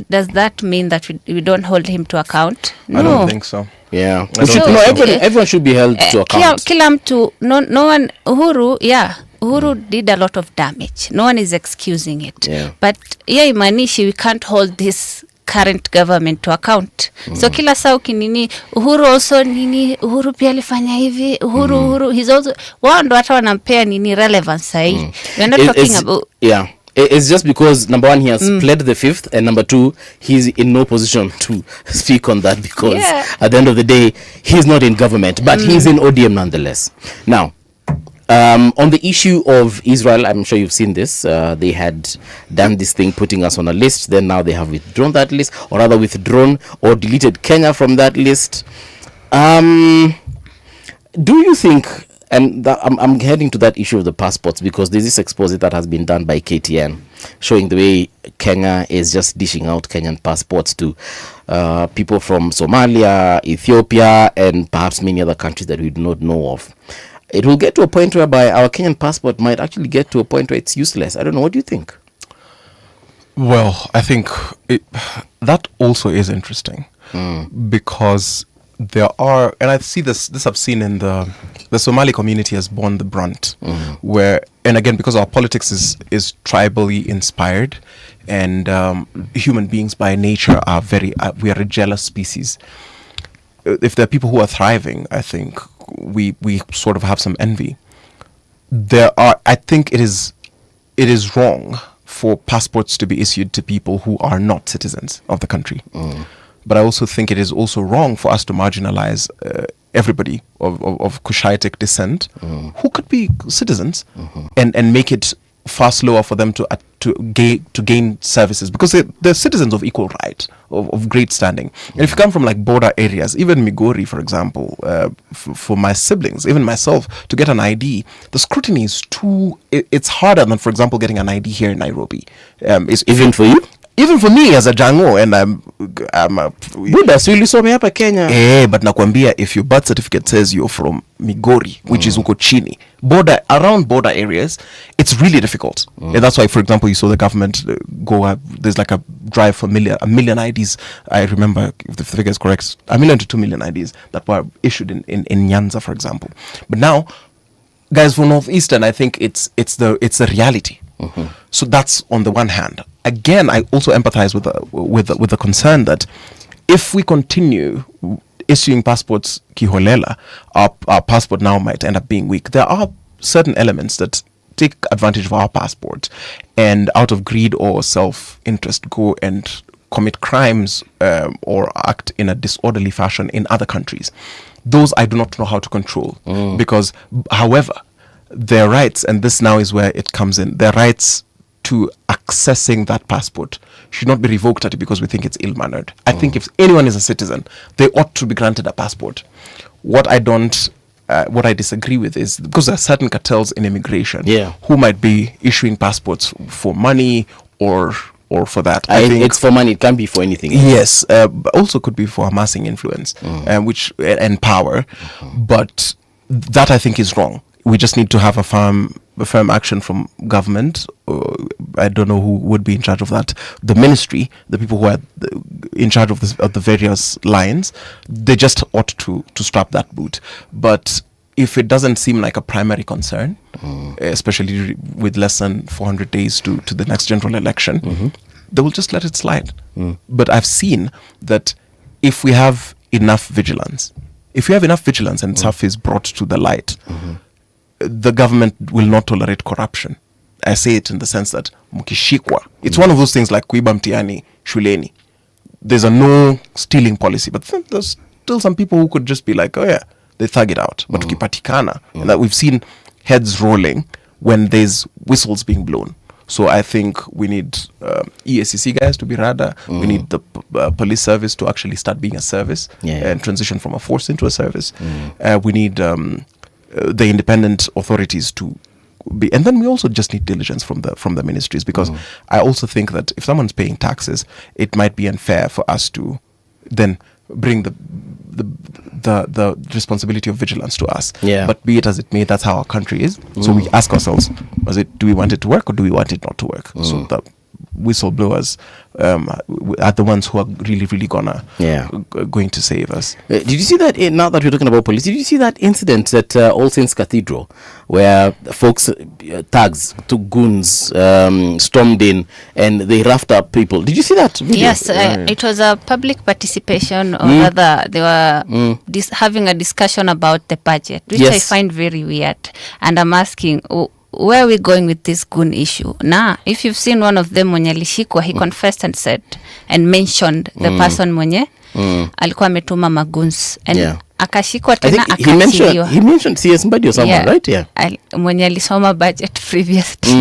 Does that mean that we don't hold him to account? No. I don't think so. Yeah. Everyone should be held to account. Kila mtu, no one, Uhuru did a lot of damage. No one is excusing it. Yeah. But imanishi we can't hold this current government to account. So kila saa ukinini Uhuru also nini Uhuru pia alifanya hivi Uhuru he's also wao ndo hata wanampea nini relevance sahi. We're not talking about It's just because number one, he has pled the fifth, and number two, he's in no position to speak on that because at the end of the day, he's not in government, but he's in ODM nonetheless. Now, on the issue of Israel, I'm sure you've seen this. They had done this thing, putting us on a list. Then now they have withdrawn that list, or rather withdrawn or deleted Kenya from that list. Do you think... And I'm heading to that issue of the passports because there's this expose that has been done by KTN showing the way Kenya is just dishing out Kenyan passports to people from Somalia, Ethiopia, and perhaps many other countries that we do not know of. It will get to a point whereby our Kenyan passport might actually get to a point where it's useless. I don't know. What do you think? Well, I think that also is interesting because there are, and I see this I've seen in the Somali community has borne the brunt, where, and again, because our politics is tribally inspired, and human beings by nature are we are a jealous species. If there are people who are thriving, I think we sort of have some envy. I think it is wrong for passports to be issued to people who are not citizens of the country. But I also think it is also wrong for us to marginalize everybody of Cushitic descent who could be citizens and make it far slower for them to gain services because they're citizens of equal right, of great standing. And if you come from like border areas, even Migori, for example, for my siblings, even myself, to get an ID, the scrutiny is it's harder than, for example, getting an ID here in Nairobi. Even for you? Even for me as a Jango, and I'm a Buddha, so you saw me hapa Kenya. But nakwambia, if your birth certificate says you're from Migori, which is uko chini, around border areas, it's really difficult. And that's why, for example, you saw the government there's like a drive for a million IDs. I remember, if the figure is correct, 1 million to 2 million IDs that were issued in Nyanza, for example. But now, guys, for Northeastern, I think it's the reality. So that's on the one hand. Again, I also empathize with the concern that if we continue issuing passports kiholela, our passport now might end up being weak. There are certain elements that take advantage of our passport and out of greed or self-interest go and commit crimes or act in a disorderly fashion in other countries. Those I do not know how to control because, however, their rights, and this now is where it comes in, their rights to accessing that passport should not be revoked at it because we think it's ill-mannered. I think if anyone is a citizen, they ought to be granted a passport. What I disagree with is because there are certain cartels in immigration who might be issuing passports for money or for that. I think it's for money. It can't be for anything. Yes, but also could be for amassing influence, and power. But that I think is wrong. We just need to have a firm action from government. I don't know who would be in charge of that. The ministry, the people who are in charge of the various lines, they just ought to strap that boot. But if it doesn't seem like a primary concern, especially with less than 400 days to the next general election, they will just let it slide. But I've seen that if we have enough vigilance, and stuff is brought to the light, the government will not tolerate corruption. I say it in the sense that mukishikwa, it's one of those things like kuiba mtihani shuleni. There's a no stealing policy, but there's still some people who could just be like, oh yeah, they thug it out. But ukipatikana, and that we've seen heads rolling when there's whistles being blown. So I think we need EACC guys to be rada. We need the police service to actually start being a service and transition from a force into a service. We need the independent authorities to be, and then we also just need diligence from the ministries, because I also think that if someone's paying taxes, it might be unfair for us to then bring the responsibility of vigilance to us. But be it as it may, that's how our country is. So we ask ourselves, do we want it to work or do we want it not to work? So whistleblowers are the ones who are really going to save us. Did you see that, now that we're talking about police, did you see that incident at All Saints Cathedral where folks, thugs, took goons, stormed in and they roughed up people? Did you see that video? Yes, it was a public participation, or rather they were having a discussion about the budget, which I find very weird. And I'm asking, where are we going with this goon issue? If you've seen one of them mwenye alishikwa, he confessed and said and mentioned the person mwenye alikuwa ametuma magoons and akashikwa tena akachiliwa. He mentioned CS Mbadi or someone, right? Yeah. Mwenye alisoma budget previously.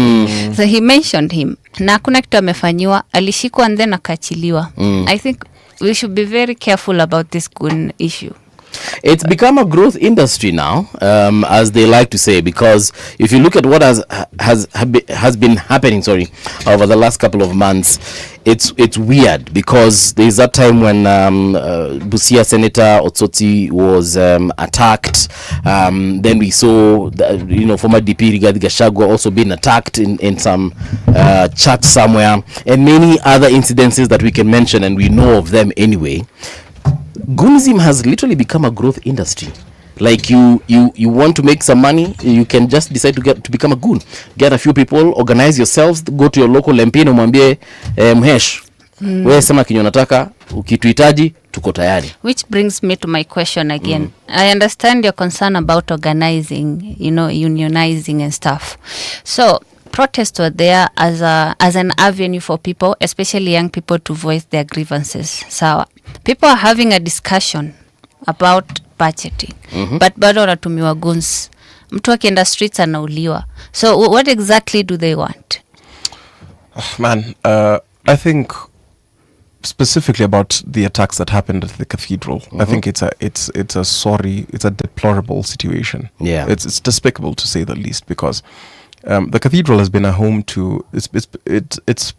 So he mentioned him. Na hakuna kitu amefanyiwa, alishikwa and then akachiliwa. I think we should be very careful about this goon issue. It's become a growth industry now, as they like to say, because if you look at what has been happening, over the last couple of months, it's weird, because there's that time when Busia Senator Otsoti was attacked. Then we saw former DP Rigathi Gachagua also being attacked in some chat somewhere, and many other incidences that we can mention, and we know of them anyway. Goonism has literally become a growth industry. Like you want to make some money, you can just decide to become a goon. Get a few people, organize yourselves, go to your local MP na mwambie mhesh. Wewe sema kinyo nataka, ukituhitaji tuko tayari. Which brings me to my question again. I understand your concern about organizing, unionizing and stuff. So protests were there as an avenue for people, especially young people, to voice their grievances. So people are having a discussion about budgeting, but bado wanatumiwa goons. Mtu akienda streets anauliwa. So what exactly do they want? I think specifically about the attacks that happened at the cathedral, I think it's a deplorable situation. Yeah, it's despicable to say the least, because the cathedral has been a home to it's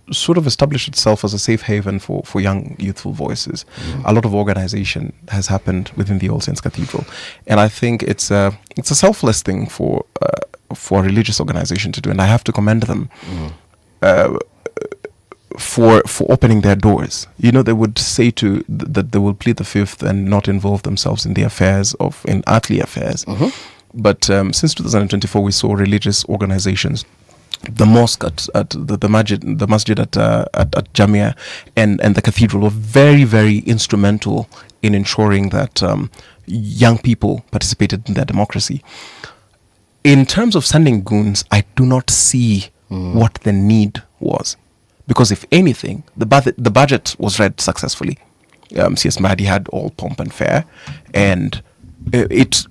sort of established itself as a safe haven for young youthful voices. A lot of organization has happened within the All Saints Cathedral, and I think it's a selfless thing for a religious organization to do, and I have to commend them for opening their doors. They would say that they will plead the fifth and not involve themselves in the affairs in earthly affairs. But since 2024, we saw religious organizations, the mosque at the masjid at Jamia and the cathedral were very, very instrumental in ensuring that young people participated in their democracy. In terms of sending goons, I do not see what the need was, because if anything, the budget was read successfully. CS Mahdi had all pomp and fare, and it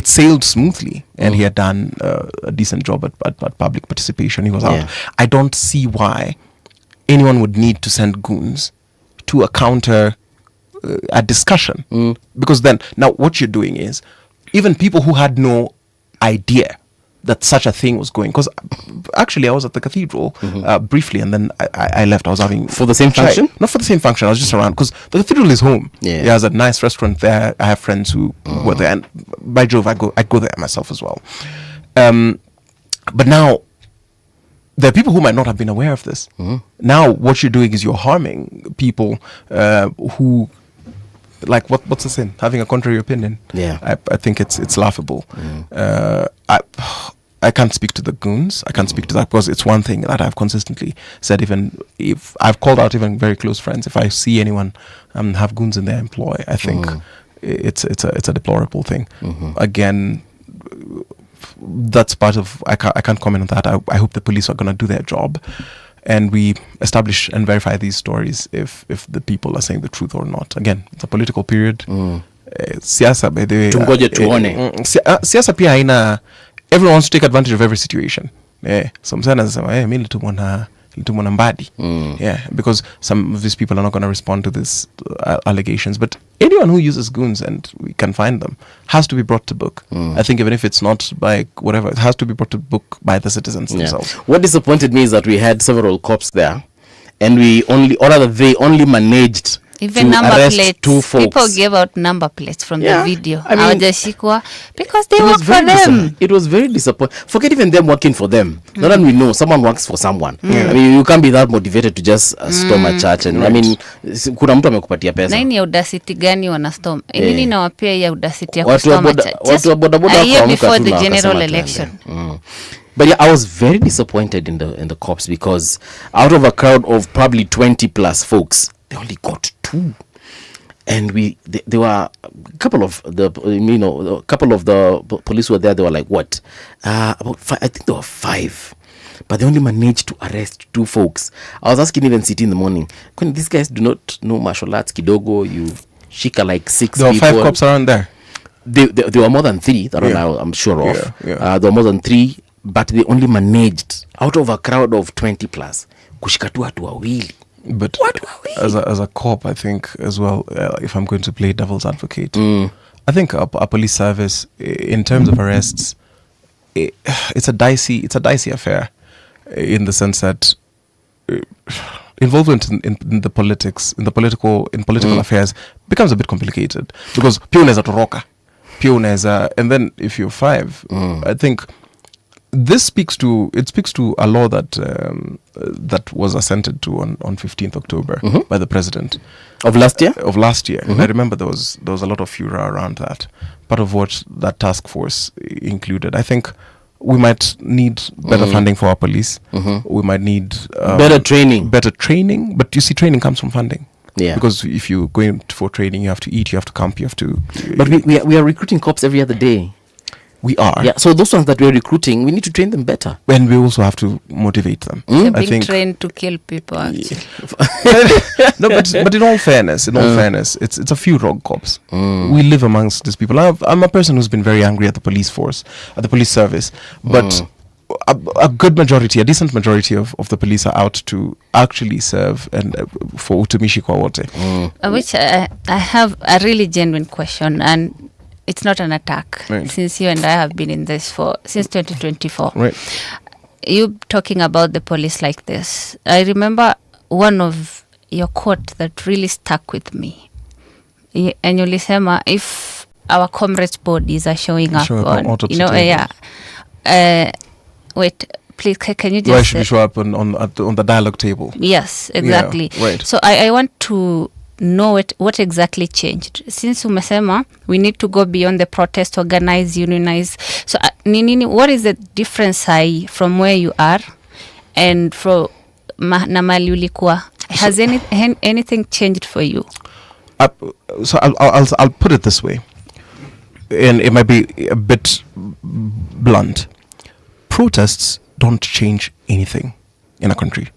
sailed smoothly, and he had done a decent job at public participation. He was out. I don't see why anyone would need to send goons to a counter a discussion, because then now what you're doing is, even people who had no idea that such a thing was going, because actually I was at the cathedral briefly, and then I left. I was having for the same function, not for the same function. I was just around, because the cathedral is home. It has a nice restaurant there. I have friends who were there, and by Jove, I go there myself as well. But now there are people who might not have been aware of this. Now what you're doing is you're harming people who, like, what's the sin? Having a contrary opinion. I think it's laughable. I can't speak to the goons. I can't speak to that, because it's one thing that I've consistently said. Even if I've called out even very close friends, if I see anyone have goons in their employ, I think it's a deplorable thing. Again, that's part of. I can't comment on that. I hope the police are going to do their job, and we establish and verify these stories if the people are saying the truth or not. Again, it's a political period. Siasa, by the way, tungoje tuone. Siasa pia haina. Everyone wants to take advantage of every situation. So msana anasema mimi nilitumwa Mbadi. Because some of these people are not going to respond to these allegations. But anyone who uses goons, and we can find them, has to be brought to book. I think even if it's not by whatever, it has to be brought to book by the citizens themselves. What disappointed me is that we had several cops there, and they only managed Even to number arrest plates. two folks. People gave out number plates from the video. I mean, because they work for them. It was very disappointing. Forget even them working for them. Now that we know someone works for someone. I mean, you can't be that motivated to just storm a church. And I mean, kuna mtu amekupatia pesa. Nini ya audacity gani wana storm? Nini nawapea ya audacity ya Watu kustorm a wa church? bodaboda A year wakaamka before tu the na general wakasema election. But yeah, I was very disappointed in the cops because out of a crowd of probably 20 plus folks, they only got 2. And there were a couple of the police were there. They were like, what? About 5. I think there were 5, but they only managed to arrest 2 folks. I was asking even City in the morning, when these guys do not know martial arts, kidogo, you shika like 6 There people. were 5 cops around there. There were more than 3 that I'm sure of. There were more than 3, but they only managed out of a crowd of 20 plus kushika tu watu wawili. But as a cop, I think as well, if I'm going to play devil's advocate, I think a police service, in terms of arrests, it's a dicey affair, in the sense that involvement in the politics, in political affairs becomes a bit complicated, because pia unaweza toroka, pia unaweza, and then if you're 5, I think this speaks to a law that that was assented to on 15th October by the president of last year. And I remember there was a lot of furor around that. Part of what that task force included. I think we might need better funding for our police. We might need better training. But you see, training comes from funding. Yeah. Because if you're going for training, you have to eat, you have to camp, you have to. But we are recruiting cops every other day. We are. Yeah. So those ones that we're recruiting, we need to train them better. And we also have to motivate them. They're being trained to kill people. Actually. No, but in all fairness, it's a few rogue cops. We live amongst these people. I'm a person who's been very angry at the police force, at the police service, but a decent majority of the police are out to actually serve and for utumishi kwa wote. Which I have a really genuine question, and it's not an attack, since you and I have been in this since 2024. Right. You talking about the police like this. I remember one of your quote that really stuck with me. And you lisema, if our comrades' bodies are showing up on autopsy wait, please, can you just... Why should we show up on the dialogue table? Yes, exactly. Yeah, right. So I want to know what exactly changed. Since umesema, we need to go beyond the protest, organize, unionize. So what is the difference from where you are and from na mali ulikuwa? Has anything changed for you? So I'll put it this way, and it might be a bit blunt. Protests don't change anything in a country.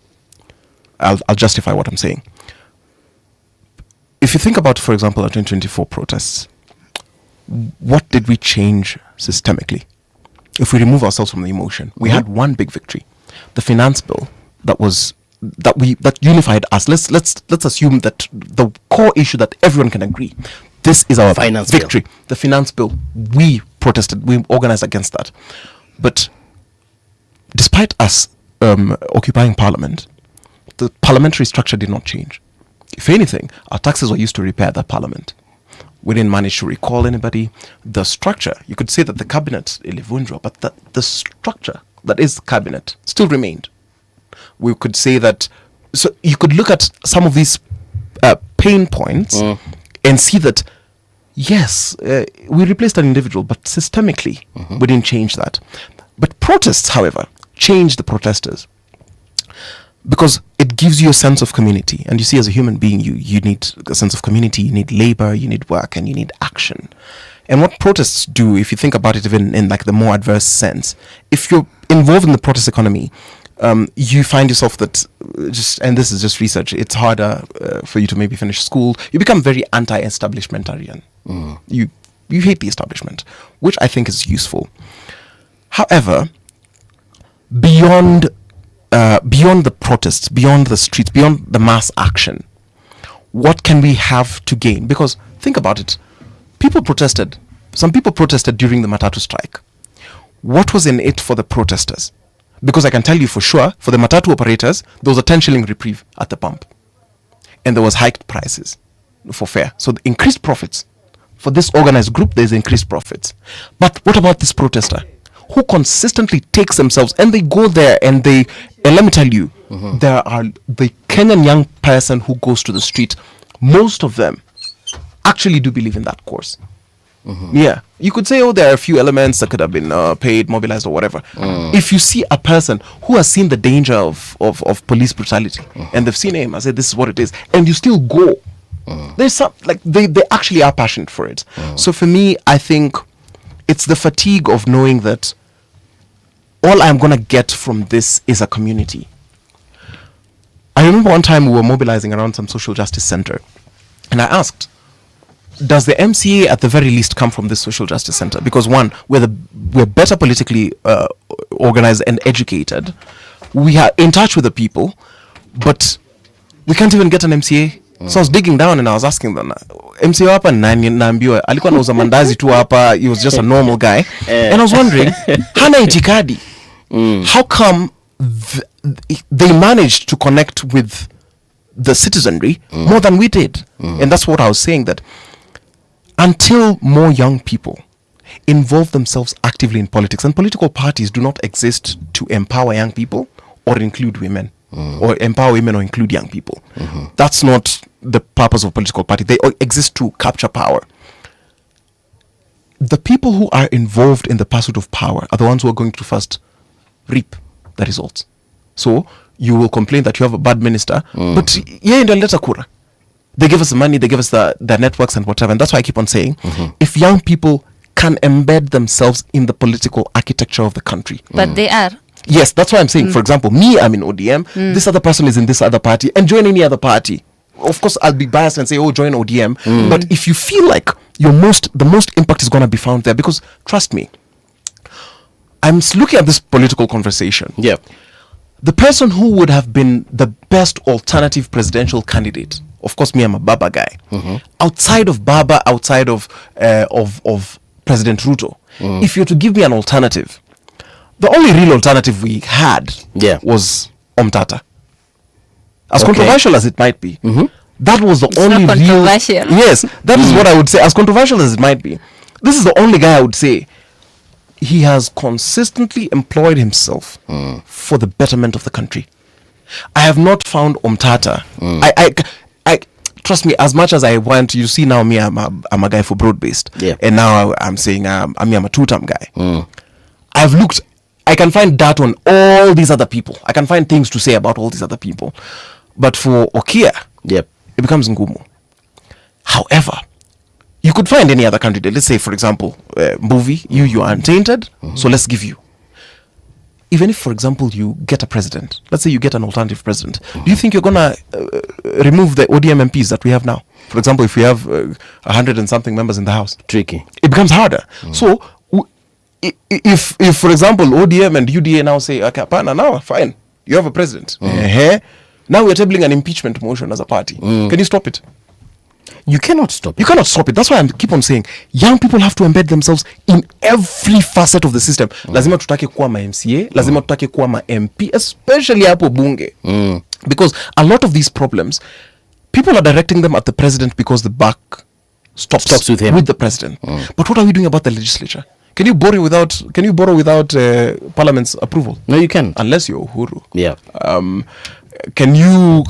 I'll justify what I'm saying. If you think about, for example, our 2024 protests, what did we change systemically? If we remove ourselves from the emotion, we had one big victory: the finance bill that unified us. Let's assume that the core issue that everyone can agree, this is our finance victory. Bill. The finance bill, we protested, we organized against that. But despite us occupying parliament, the parliamentary structure did not change. If anything, our taxes were used to repair that parliament. We didn't manage to recall anybody. The structure, you could say that the cabinet ilivunjwa, but the structure that is the cabinet still remained. We could say that, so you could look at some of these pain points and see that, yes, we replaced an individual, but systemically, we didn't change that. But protests, however, change the protesters, because it gives you a sense of community. And you see, as a human being, you need a sense of community, you need labor, you need work, and you need action. And what protests do, if you think about it even in like the more adverse sense, if you're involved in the protest economy, you find yourself that and this is just research, it's harder for you to maybe finish school. You become very anti-establishmentarian. You hate the establishment, which I think is useful. However, beyond the protests, beyond the streets, beyond the mass action, what can we have to gain? Because think about it. Some people protested during the Matatu strike. What was in it for the protesters? Because I can tell you for sure, for the Matatu operators, there was a 10 shilling reprieve at the pump. And there was hiked prices. for fare. So the increased profits. For this organized group, there's increased profits. But what about this protester who consistently takes themselves and they go there and let me tell you, there are the Kenyan young person who goes to the street, most of them actually do believe in that course. Yeah, you could say, there are a few elements that could have been paid, mobilized, or whatever. If you see a person who has seen the danger of police brutality and they've seen him, I said, this is what it is, and you still go, there's some, like, they actually are passionate for it. So for me, I think it's the fatigue of knowing that all I'm going to get from this is a community. I remember one time we were mobilizing around some social justice center, and I asked, does the MCA at the very least come from this social justice center? Because one, we're better politically organized and educated. We are in touch with the people, but we can't even get an MCA. So I was digging down and I was asking them, MCA hapa naambiwa alikuwa anauza mandazi tu hapa, he was just a normal guy. And I was wondering, hana itikadi. How come they managed to connect with the citizenry more than we did? And that's what I was saying, that until more young people involve themselves actively in politics, and political parties do not exist to empower young people or include women, or empower women or include young people. That's not the purpose of a political party. They exist to capture power. The people who are involved in the pursuit of power are the ones who are going to first reap the results. So you will complain that you have a bad minister, but yeah, ndio alileta kura. They give us the money, they give us the networks and whatever. And that's why I keep on saying, if young people can embed themselves in the political architecture of the country. But they are. Yes, that's why I'm saying, for example, me, I'm in ODM, this other person is in this other party, and join any other party. Of course, I'll be biased and say, join ODM. But if you feel like the most impact is going to be found there, because trust me, I'm looking at this political conversation. Yeah. The person who would have been the best alternative presidential candidate, of course, me, I'm a Baba guy. Outside of Baba, outside of President Ruto, if you're to give me an alternative, the only real alternative we had was Omtata. As controversial as it might be, that was the only real. Yes, that is what I would say. As controversial as it might be, this is the only guy I would say he has consistently employed himself for the betterment of the country. I have not found Omtata. I trust me, as much as I want, you see now me, I'm a guy for broad-based. And now I'm saying I'm a two-term guy. I've looked, I can find that on all these other people. I can find things to say about all these other people. But for Okia, it becomes ngumu. However, you could find any other candidate. Let's say, for example, Mbuvi, you are untainted, so let's give you. Even if, for example, you get a president, let's say you get an alternative president, do you think you're going to remove the ODM MPs that we have now? For example, if we have 100 and something members in the House. Tricky. It becomes harder. So, if for example, ODM and UDA now say, okay, now, fine, you have a president. Now we're tabling an impeachment motion as a party. Can you stop it? You cannot stop it. You cannot stop it. That's why I keep on saying, young people have to embed themselves in every facet of the system. Lazima tutake kuwa ma MCA, lazima tutake kuwa ma MP, especially hapo bunge. Because a lot of these problems, people are directing them at the president because the buck stops with him, with the president. But what are we doing about the legislature? Can you borrow without Parliament's approval? No, you can, unless you're Uhuru. Yeah. Can you?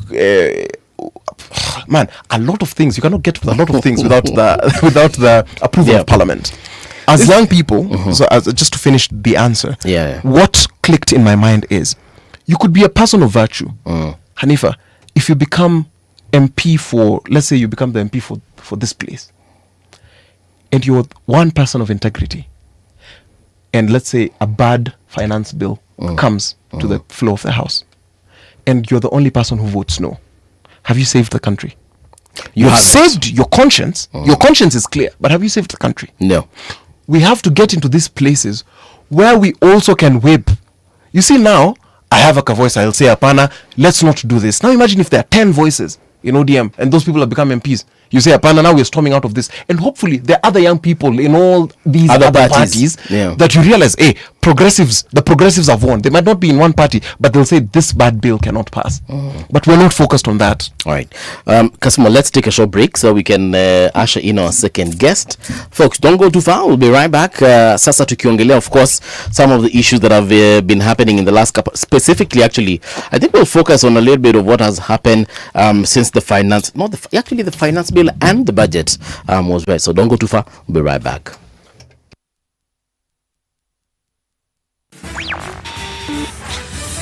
Man, a lot of things you cannot get with a lot of things without the approval of Parliament. As young people, so just to finish the answer, what clicked in my mind is, you could be a person of virtue, Hanifa, if you become MP for, let's say you become the MP for this place, and you're one person of integrity, and let's say a bad finance bill comes to the floor of the House, and you're the only person who votes no. Have you saved the country? You have saved your conscience. Your conscience is clear, but have you saved the country? No. We have to get into these places where we also can whip. You see now, I have a voice, I'll say, Apana, let's not do this. Now imagine if there are 10 voices in ODM and those people have become MPs. You say, Apana, now we're storming out of this. And hopefully there are other young people in all these other parties that you realize, hey, the progressives have won. They might not be in one party, but they'll say this bad bill cannot pass. But we're not focused on that. All right. Kasmuel, let's take a short break so we can usher in our second guest. Folks, don't go too far. We'll be right back. Sasa tukiongelea, of course, some of the issues that have been happening in the last couple, specifically, actually, I think we'll focus on a little bit of what has happened since the finance bill and the budget was read. So don't go too far. We'll be right back.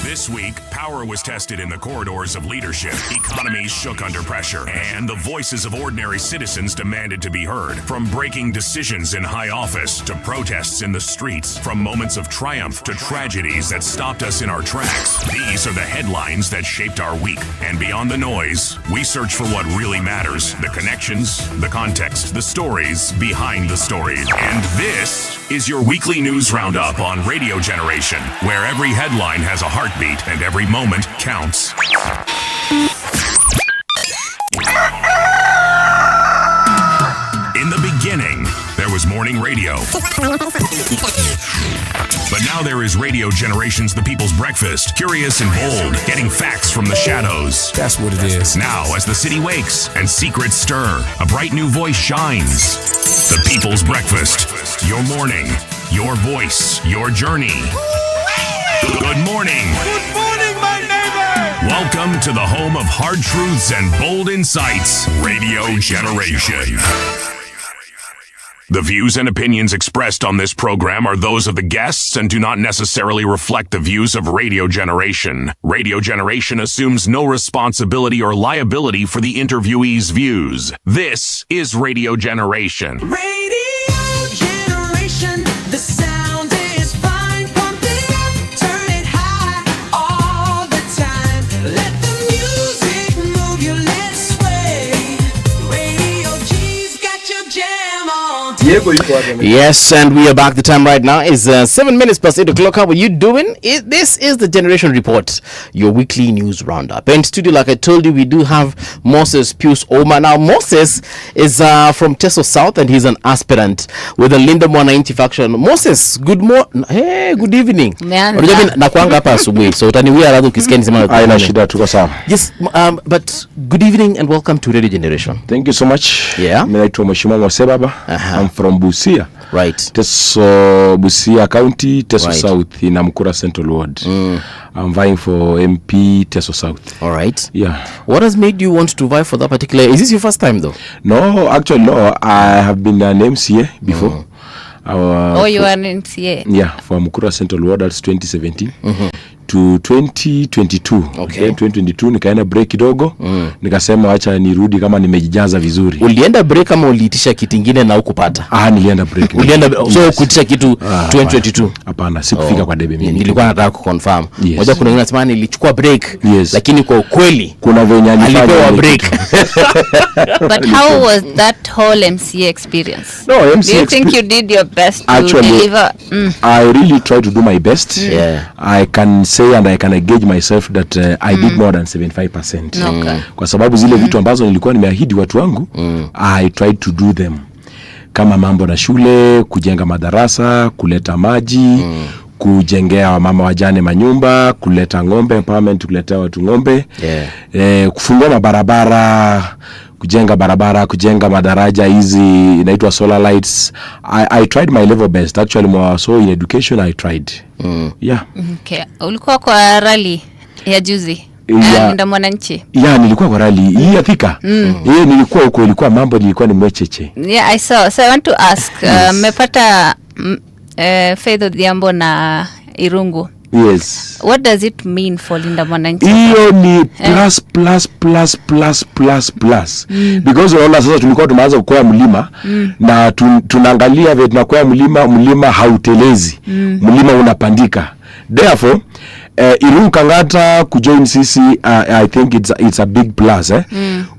This week, power was tested in the corridors of leadership, economies shook under pressure, and the voices of ordinary citizens demanded to be heard. From breaking decisions in high office to protests in the streets, from moments of triumph to tragedies that stopped us in our tracks, these are the headlines that shaped our week. And beyond the noise, we search for what really matters, the connections, the context, the stories behind the stories. And this is your weekly news roundup on Radio Generation, where every headline has a heartbeat and every moment counts. In the beginning, there was morning radio. But now there is Radio Generation's The People's Breakfast, curious and bold, getting facts from the shadows. That's what it is. Now, as the city wakes and secrets stir, a bright new voice shines. The People's Breakfast, your morning, your voice, your journey. Good morning. Good morning, my neighbor. Welcome to the home of hard truths and bold insights, Radio Generation. The views and opinions expressed on this program are those of the guests and do not necessarily reflect the views of Radio Generation. Radio Generation assumes no responsibility or liability for the interviewee's views. This is Radio Generation. Radio Generation, the sound is fine. Pump it up, turn it high all the time. Let the music move you, let's sway. Radio G's got your jam on. Yes, and we are back. The time right now is 7 minutes past 8 o'clock. How are you doing? This is the Generation Report, your weekly news roundup. In studio, like I told you, we do have Moses Pius Oma. Now, Moses is from Teso South, and he's an aspirant with the Linda Mwananchi faction. Moses, good morning. Hey, good evening. Nakuanga hapa asubuhi, so utaniwia radhi ukisikia nisema. Haina shida, tuko sawa. Yes, but good evening and welcome to Radio Generation. Thank you so much. Yeah. Mimi naitwa Mheshimiwa Mwasebaba. I'm from Busia. Right. Teso Busia County, Teso South in Amkura Central Ward. I'm vying for MP Teso South. All right. Yeah. What has made you want to vie for that particular? Is this your first time though? No, actually no. I have been an MCA before. You are an MCA? Yeah, for Amkura Central Ward. That's 2017. To 2022. Okay. 2022 nikaenda break kidogo. Nikasema acha nirudi kama nimejijaza vizuri. Ulienda break kama uliitisha kitu kingine na ukupata? Nilienda break. Ulienda so kuitisha kitu 2022? Hapana, sikufika kwa debe mimi. Nilikuwa nataka kuconfirm. Moja kuna wengine nasema nilichukua break, lakini kwa ukweli kuna venye alipewa break. But how was that whole MCA experience? No, MCA. Do you think you did your best to deliver? I really tried to do my best. Yeah. I can say and I can engage myself that I did more than 75%. Okay. Kwa sababu zile vitu ambazo nilikuwa nimeahidi watu wangu, I tried to do them. Kama mambo na shule, kujenga madarasa, kuleta maji, kujengea mama wajane manyumba, kuleta ngombe empowerment, kuleta watu ngombe, kufungua mabarabara, kujenga barabara, kujenga madaraja hizi inaitwa solar lights. I tried my level best. Actually more so in education I tried. Yeah. Okay. Ulikuwa kwa rally ya juzi? Linda Mwananchi? Yeah, nilikuwa kwa rally. Hii Afrika. Nilikuwa huko, ilikuwa mambo nilikuwa ni mecheche. Yeah, I saw. So I want to ask, mmepata Faith Odhiambo na Irungu. Yes. What does it mean for Linda Mwananchi? Hiyo ni plus. Because unaona sasa tulikuwa tumeanza kukwea mlima na tunaangalia vile tunakwea mlima hautelezi. Mlima unapandika. Therefore, Irungu Kangata kujoin sisi, I think it's a big plus.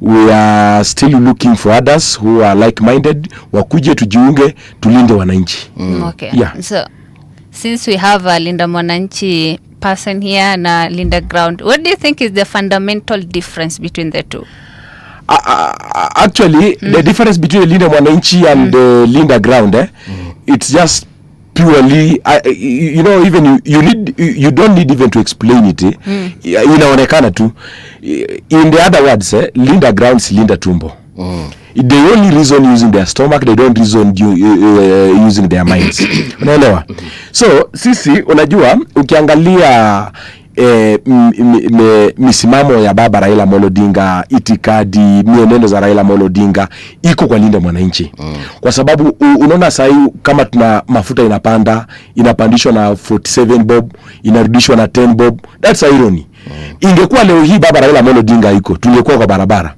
We are still looking for others who are like-minded. Wakuje tujiunge, tulinde wananchi. Okay. Yeah. So, since we have a Linda Mwananchi person here na Linda Ground, what do you think is the fundamental difference between the two? Actually, the difference between Linda Mwananchi and Linda Ground, it's just purely even you don't need even to explain it. Inaonekana tu. In the other words, linda ground, linda tumbo. They only reason using their stomach, they don't reason using their minds. Unaelewa? So sisi unajua ukiangalia misimamo ya baba Raila Amolo Odinga, itikadi, mienendo za Raila Amolo Odinga iko kwa linda mwananchi. Kwa sababu unaona sasa kama tuna mafuta inapandishwa na 47 bob, inarudishwa na 10 bob. That's irony. Ingekuwa leo hii baba Raila Amolo Odinga iko, tungekuwa kwa barabara.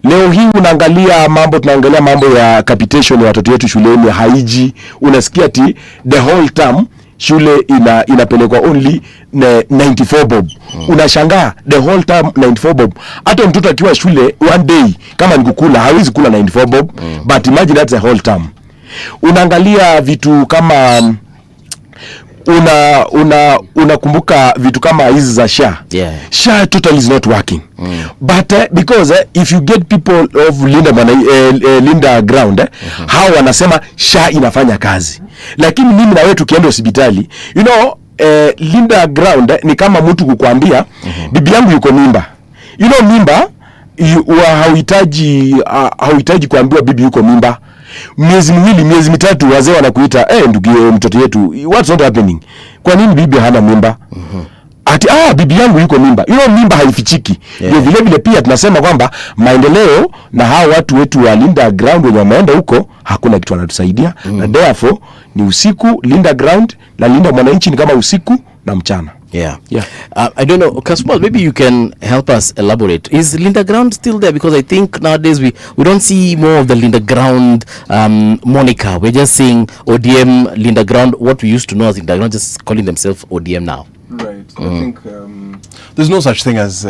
Leo hii tunaangalia mambo ya capitation ya watoto wetu shuleni haiji, unasikia ati the whole term shule inapelekwa only 94 bob. Unashangaa the whole term 94 bob. Hata mtoto akiwa shule one day kama nikukula hawezi kula 94 bob, but imagine that's the whole term. Unaangalia vitu kama unakumbuka vitu kama hizi za SHA. SHA totally is not working. But because if you get people of linda ground, hao wanasema SHA inafanya kazi. Lakini mimi na wewe tukienda hospitali, linda ground ni kama mtu kukuambia bibi yangu yuko mimba. Mimba hauhitaji kuambiwa bibi yuko mimba. Miezi miwili, miezi mitatu wazee wanakuita ndugu mtoto yetu, what's not happening? Kwa nini bibi hana mimba? Ati bibi yangu yuko mimba. Mimba haifichiki. Vile vile pia tunasema kwamba maendeleo na hao watu wetu wa linda ground wenye wameenda huko hakuna kitu wanatusaidia. Na therefore ni usiku linda ground na linda mwananchi ni kama usiku na mchana. I don't know, Kasmuel, maybe you can help us elaborate. Is Linda Ground still there? Because I think nowadays we don't see more of the Linda Ground moniker. We're just saying ODM, Linda Ground, what we used to know as Linda Ground, just calling themselves ODM now. Right. I think there's no such thing as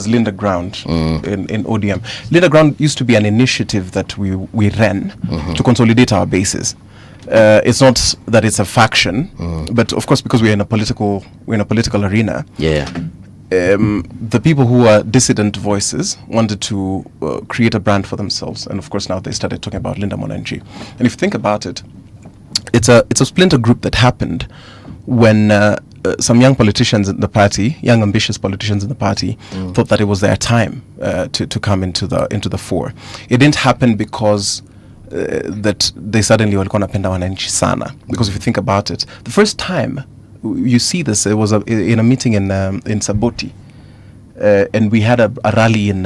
Linda Ground in ODM. Linda Ground used to be an initiative that we ran to consolidate our bases. It's not that it's a faction, but of course because we're in a political arena. The people who are dissident voices wanted to create a brand for themselves, and of course now they started talking about Linda Mwananchi. And if you think about it, it's a splinter group that happened when some young politicians in the party, young ambitious politicians in the party, thought that it was their time to come into the fore. It didn't happen because that they suddenly walikuwa napenda wananchi sana, because if you think about it, the first time you see this, it was in a meeting in Saboti, and we had a rally in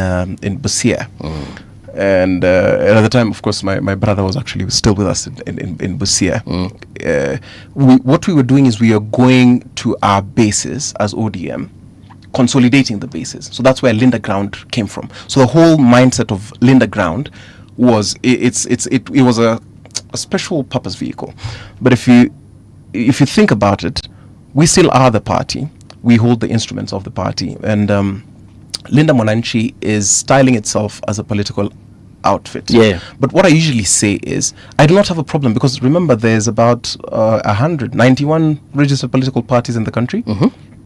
Busia, and at the time, of course, my brother was actually still with us in Busia. What we were doing is we are going to our bases as ODM, consolidating the bases. So that's where Linda Ground came from. So the whole mindset of Linda Ground was it was a special purpose vehicle. But if you think about it, we still are the party. We hold the instruments of the party, and Linda Mwananchi is styling itself as a political outfit. But what I usually say is I do not have a problem, because remember there's about 191 registered political parties in the country.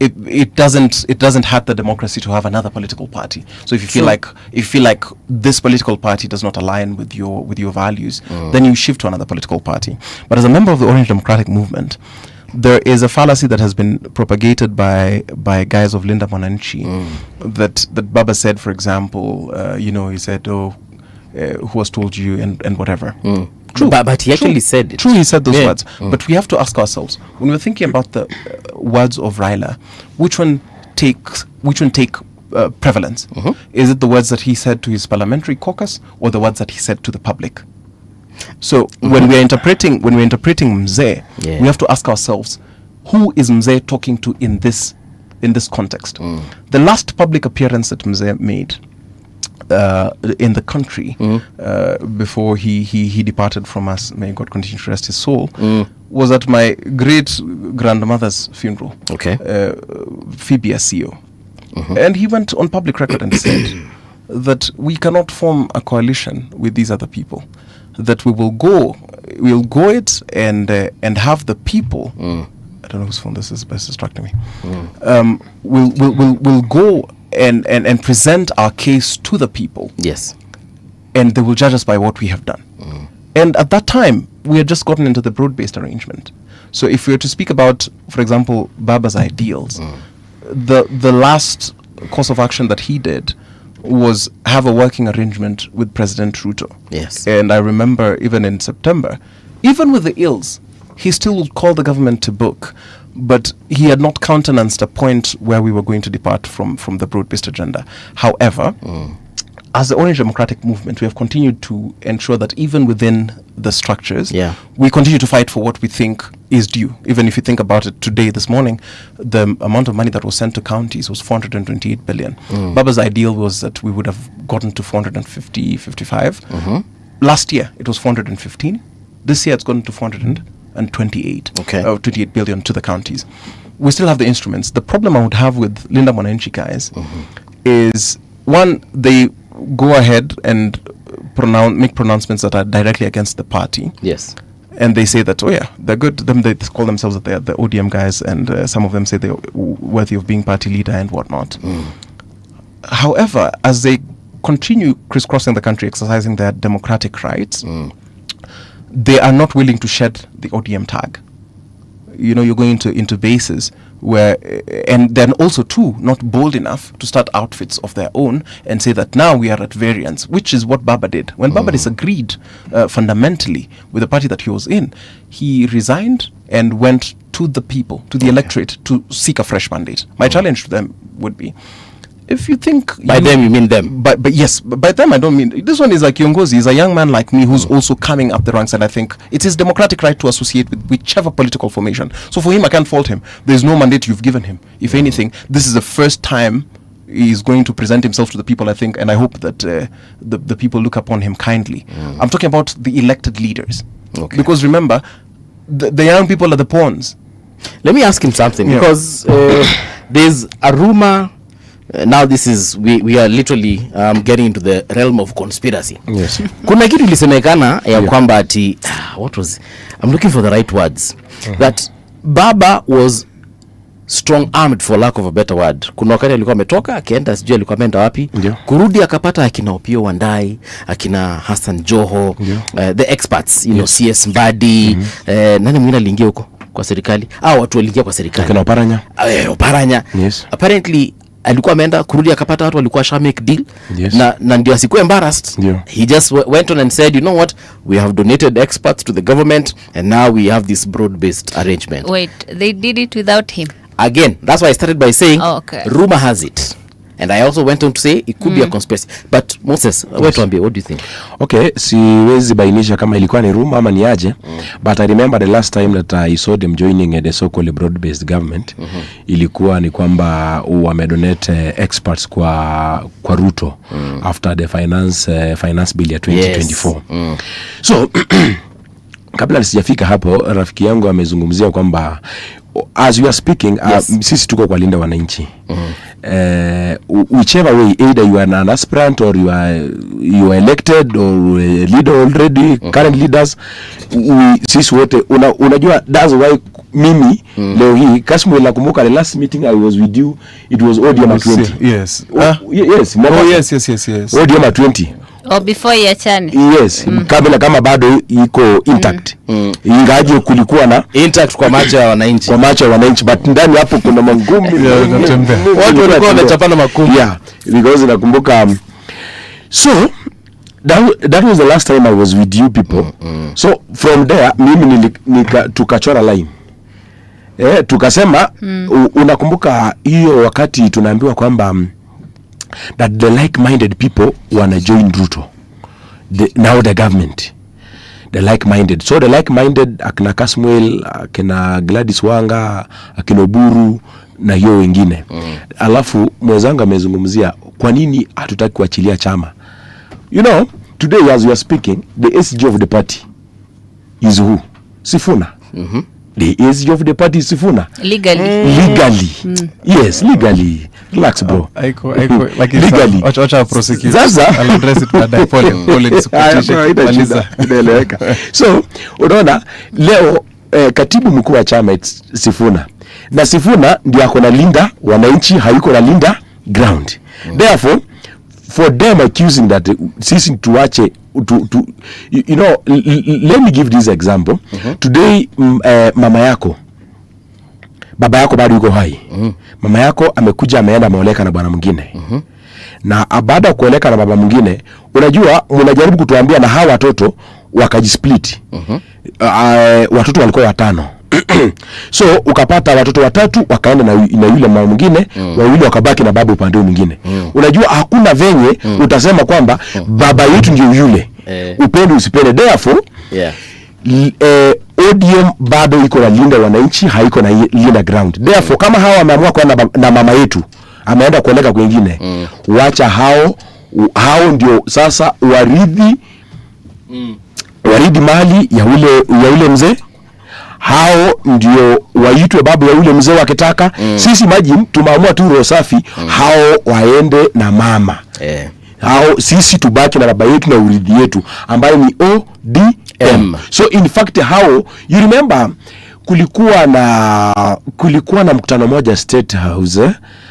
It doesn't hurt the democracy to have another political party. So if you feel like this political party does not align with your values, then you shift to another political party. But as a member of the Orange Democratic Movement, there is a fallacy that has been propagated by guys of Linda Mwananchi, that Baba said, for example, he said, who has told you and whatever. True, but he actually said it. True, he said those words. But we have to ask ourselves, when we're thinking about the words of Raila, which one take prevalence? Is it the words that he said to his parliamentary caucus, or the words that he said to the public? So when we're interpreting Mzee, we have to ask ourselves, who is Mzee talking to in this context? The last public appearance that Mzee made in the country before he departed from us, may God continue to rest his soul, was at my great grandmother's funeral. Phoebe Asio. And he went on public record and said that we cannot form a coalition with these other people, that we'll go it and have the people, I don't know whose phone this is, but it's distracting me. We'll go and present our case to the people. And they will judge us by what we have done. And at that time, we had just gotten into the broad-based arrangement. So if we were to speak about, for example, Baba's ideals, the last course of action that he did was have a working arrangement with President Ruto. Yes. And I remember even in September, even with the ills, he still would call the government to book, but he had not countenanced a point where we were going to depart from the broad-based agenda. However, as the Orange Democratic Movement, we have continued to ensure that even within the structures, we continue to fight for what we think is due. Even if you think about it today, this morning, the amount of money that was sent to counties was 428 billion. Baba's ideal was that we would have gotten to 450, 55. Last year, it was 415. This year, it's gotten to 428. 28 billion to the counties. We still have the instruments. The problem I would have with Linda Mwananchi guys is, one, they go ahead and make pronouncements that are directly against the party. Yes. And they say that, oh yeah, they're good. They call themselves that they're the ODM guys, and some of them say they're worthy of being party leader and whatnot. However, as they continue crisscrossing the country, exercising their democratic rights, they are not willing to shed the ODM tag. You know, you're going into bases where, and then also too, not bold enough to start outfits of their own and say that now we are at variance, which is what Baba did. When Baba disagreed fundamentally with the party that he was in, he resigned and went to the people, to the electorate, to seek a fresh mandate. My challenge to them would be, if you think... By them, you mean them? But yes, by them I don't mean... This one is like Kiongozi. He's a young man like me who's also coming up the ranks, and I think it's his democratic right to associate with whichever political formation. So for him, I can't fault him. There's no mandate you've given him. If anything, this is the first time he's going to present himself to the people, I think, and I hope that the people look upon him kindly. I'm talking about the elected leaders. Because remember, the young people are the pawns. Let me ask him something, because there's a rumor... now this is we are literally getting into the realm of conspiracy. Yes. Kuna kitu ilisemekana ya kwamba ati what was, I'm looking for the right words, that Baba was strong armed, for lack of a better word. Kuna wakati alikuwa ametoka akaenda, sijui alikuwa ameenda wapi, kurudi akapata akina Opio Wandai, akina Hassan Joho, the experts, you know, CS Mbadi, nani mwingine aliingia huko kwa serikali, watu waliingia kwa serikali, akina Oparanya. Oparanya. Yes. Apparently alikuwa ameenda kurudi akapata watu walikuwa sha make deal. Na ndio asikuwe embarrassed. He just went on and said, you know what, we have donated experts to the government and now we have this broad-based arrangement. Wait, they did it without him? Again, that's why I started by saying, rumor has it. And I also went on to say it could be a conspiracy. But Moses, what do you think? Okay, siwezi bainisha kama ilikuwa ni rumor ama ni aje, but I remember the last time that I saw them joining the so-called broad-based government, ilikuwa ni kwamba wamedonate experts kwa Ruto after the finance bill ya 2024. So, kabla sijafika hapo, rafiki yangu amezungumzia kwamba as we are speaking, sisi tuko kwa linda wananchi. Whichever way, either you are an aspirant or you are elected or a leader already, current leaders, sisi wote unajua, that's why mimi leo hii Kasmuel, nakumbuka the last meeting I was with you, it was ODM at 20. Yes. Yes. ODM at 20. Before yachane. Yes, kama bado iko intact. Ingaje kulikuwa na intact kwa macho ya wananchi. Kwa macho ya wananchi, but ndani hapo kuna mangumi. Watu walikuwa wanachapana makumi. Yeah, because nakumbuka so that was the last time I was with you people. So from there mimi tukachora line. Tukasema unakumbuka hiyo wakati tunaambiwa kwamba that the like-minded people wanna join Ruto. Now the government, the like-minded. So the like-minded, akina Kasmuel, akina Gladys Wanga, akina Oburu na hiyo wengine. Alafu mwenzangu amezungumzia kwa nini hatutaki kuachilia chama. You know, today as we are speaking, the SG of the party is who? Sifuna. The SG of the party is Sifuna. Legally. Yes, legally. Relax, bro. Like legally. Wacha prosecute. Sasa I'll address it baadaye. Pole. So, unaona leo katibu mkuu wa chama Sifuna. Na Sifuna ndio ako na linda wananchi, hayuko na linda ground. Therefore, for them accusing that sisi tuache you know, let me give this example. Today mama yako, baba yako bado yuko hai. Mama yako amekuja ameenda ameoleka na bwana mwingine. Na baada ya kuoleka na baba mwingine, unajua mnajaribu kutuambia na hawa watoto wakajisplit. Watoto walikuwa 5. So ukapata watoto 3 wakaenda na yule mama mwingine, wawili wakabaki na baba upande mwingine. Unajua hakuna venye utasema kwamba baba yetu ndio yule. Upende usipende. Therefore ODM bado iko na linda wananchi, haiko na linda ground. Therefore kama hawa wameamua kwa na mama yetu ameenda kueleka kwingine, wacha hao ndio sasa waridhi mali ya ule mzee. Hao ndio waitwe babu ya ule mzee wakitaka. Sisi maji tumeamua tu roho safi, hao waende na mama. Hao sisi tubaki na baba yetu na uridhi yetu ambayo ni ODM. So in fact hao, you remember kulikuwa na mkutano moja State House.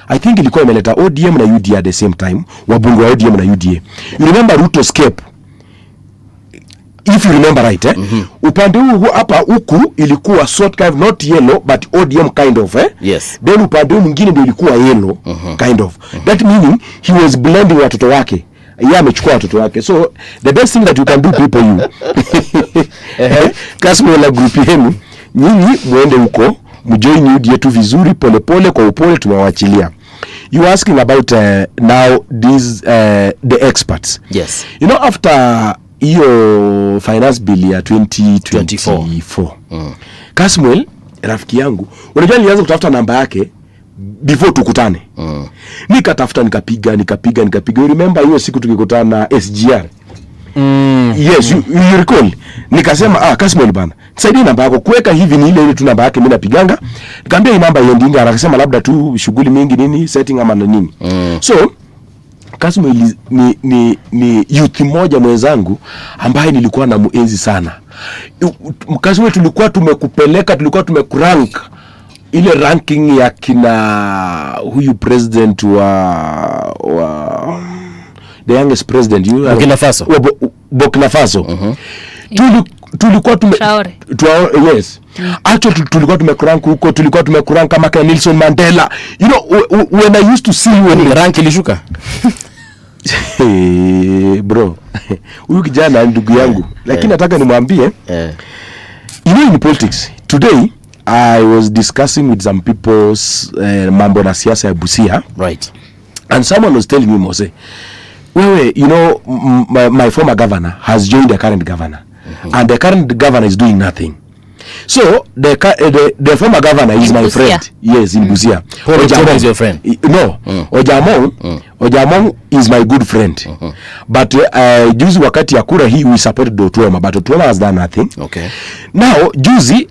I think ilikuwa imeleta ODM na UDA at the same time, wabunge wa ODM na UDA. You remember Ruto escape? If you remember right, upande huu hapa huku ilikuwa sort kind of, not yellow but ODM kind of, Yes. Then upande mwingine ndio ilikuwa yellow kind of. That meaning he was blending watoto wake. Yeye amechukua watoto wake. So the best thing that you can do people you. Kasmuel group yenu, nyinyi muende huko, mjoin UDA tu vizuri pole kwa upole tumewaachilia. You asking about now these the experts. Yes. You know after hiyo finance bill ya 2024. Kasmuel rafiki yangu, unajua nilianza kutafuta namba yake before tukutane. Nikatafuta nikapiga. You remember hiyo siku tukikutana na SGR? Yes, you recall. Nikasema Kasmuel bana, nisaidie namba yako kuweka hivi ni ile tu namba yake mimi napiganga. Nikamwambia hii namba iendinga, akasema labda tu shughuli mingi nini setting ama nini. So Kasmuel ni youth moja mwenzangu ambaye nilikuwa na muenzi sana. Kasmuel tulikuwa tumekurank ile ranking ya kina huyu president wa the youngest president Burkina Faso. Tulikuwa yes. Actually tulikuwa tumekurank huko, tulikuwa tumekurank kama Nelson Mandela. You know when I used to see when rank ilishuka. Bro, huyu kijana ndugu yangu, lakini nataka nimwambie you know in politics today I was discussing with some people's mambo na siasa ya Busia, right? And someone was telling me, Mose, wewe, you know, my former governor has joined the current governor, and the current governor is doing nothing. So the former governor is my friend. Yes, in Busia. Ojamong is your friend? No, Ojamong is my good friend. But juzi wakati ya kura hii we supported Otuoma, but Otuoma has done nothing. Okay. Now juzi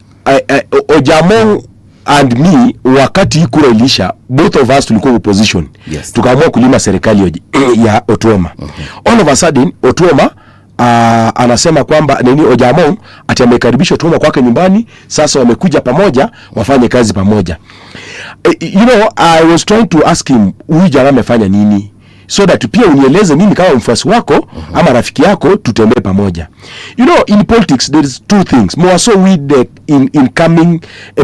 Ojamong and me, wakati kura ilisha, both of us tulikuwa opposition. Yes. Tukaamua kulima serikali ya Otuoma. All of a sudden Otuoma anasema kwamba nini Ojamong ati amekaribisha Otuoma kwake nyumbani, sasa wamekuja pamoja wafanye kazi pamoja. You know, I was trying to ask him huyu jamaa amefanya nini, so that pia unieleze mimi kama mfuasi wako ama rafiki yako tutembee pamoja. You know, in politics there is two things more so with the incoming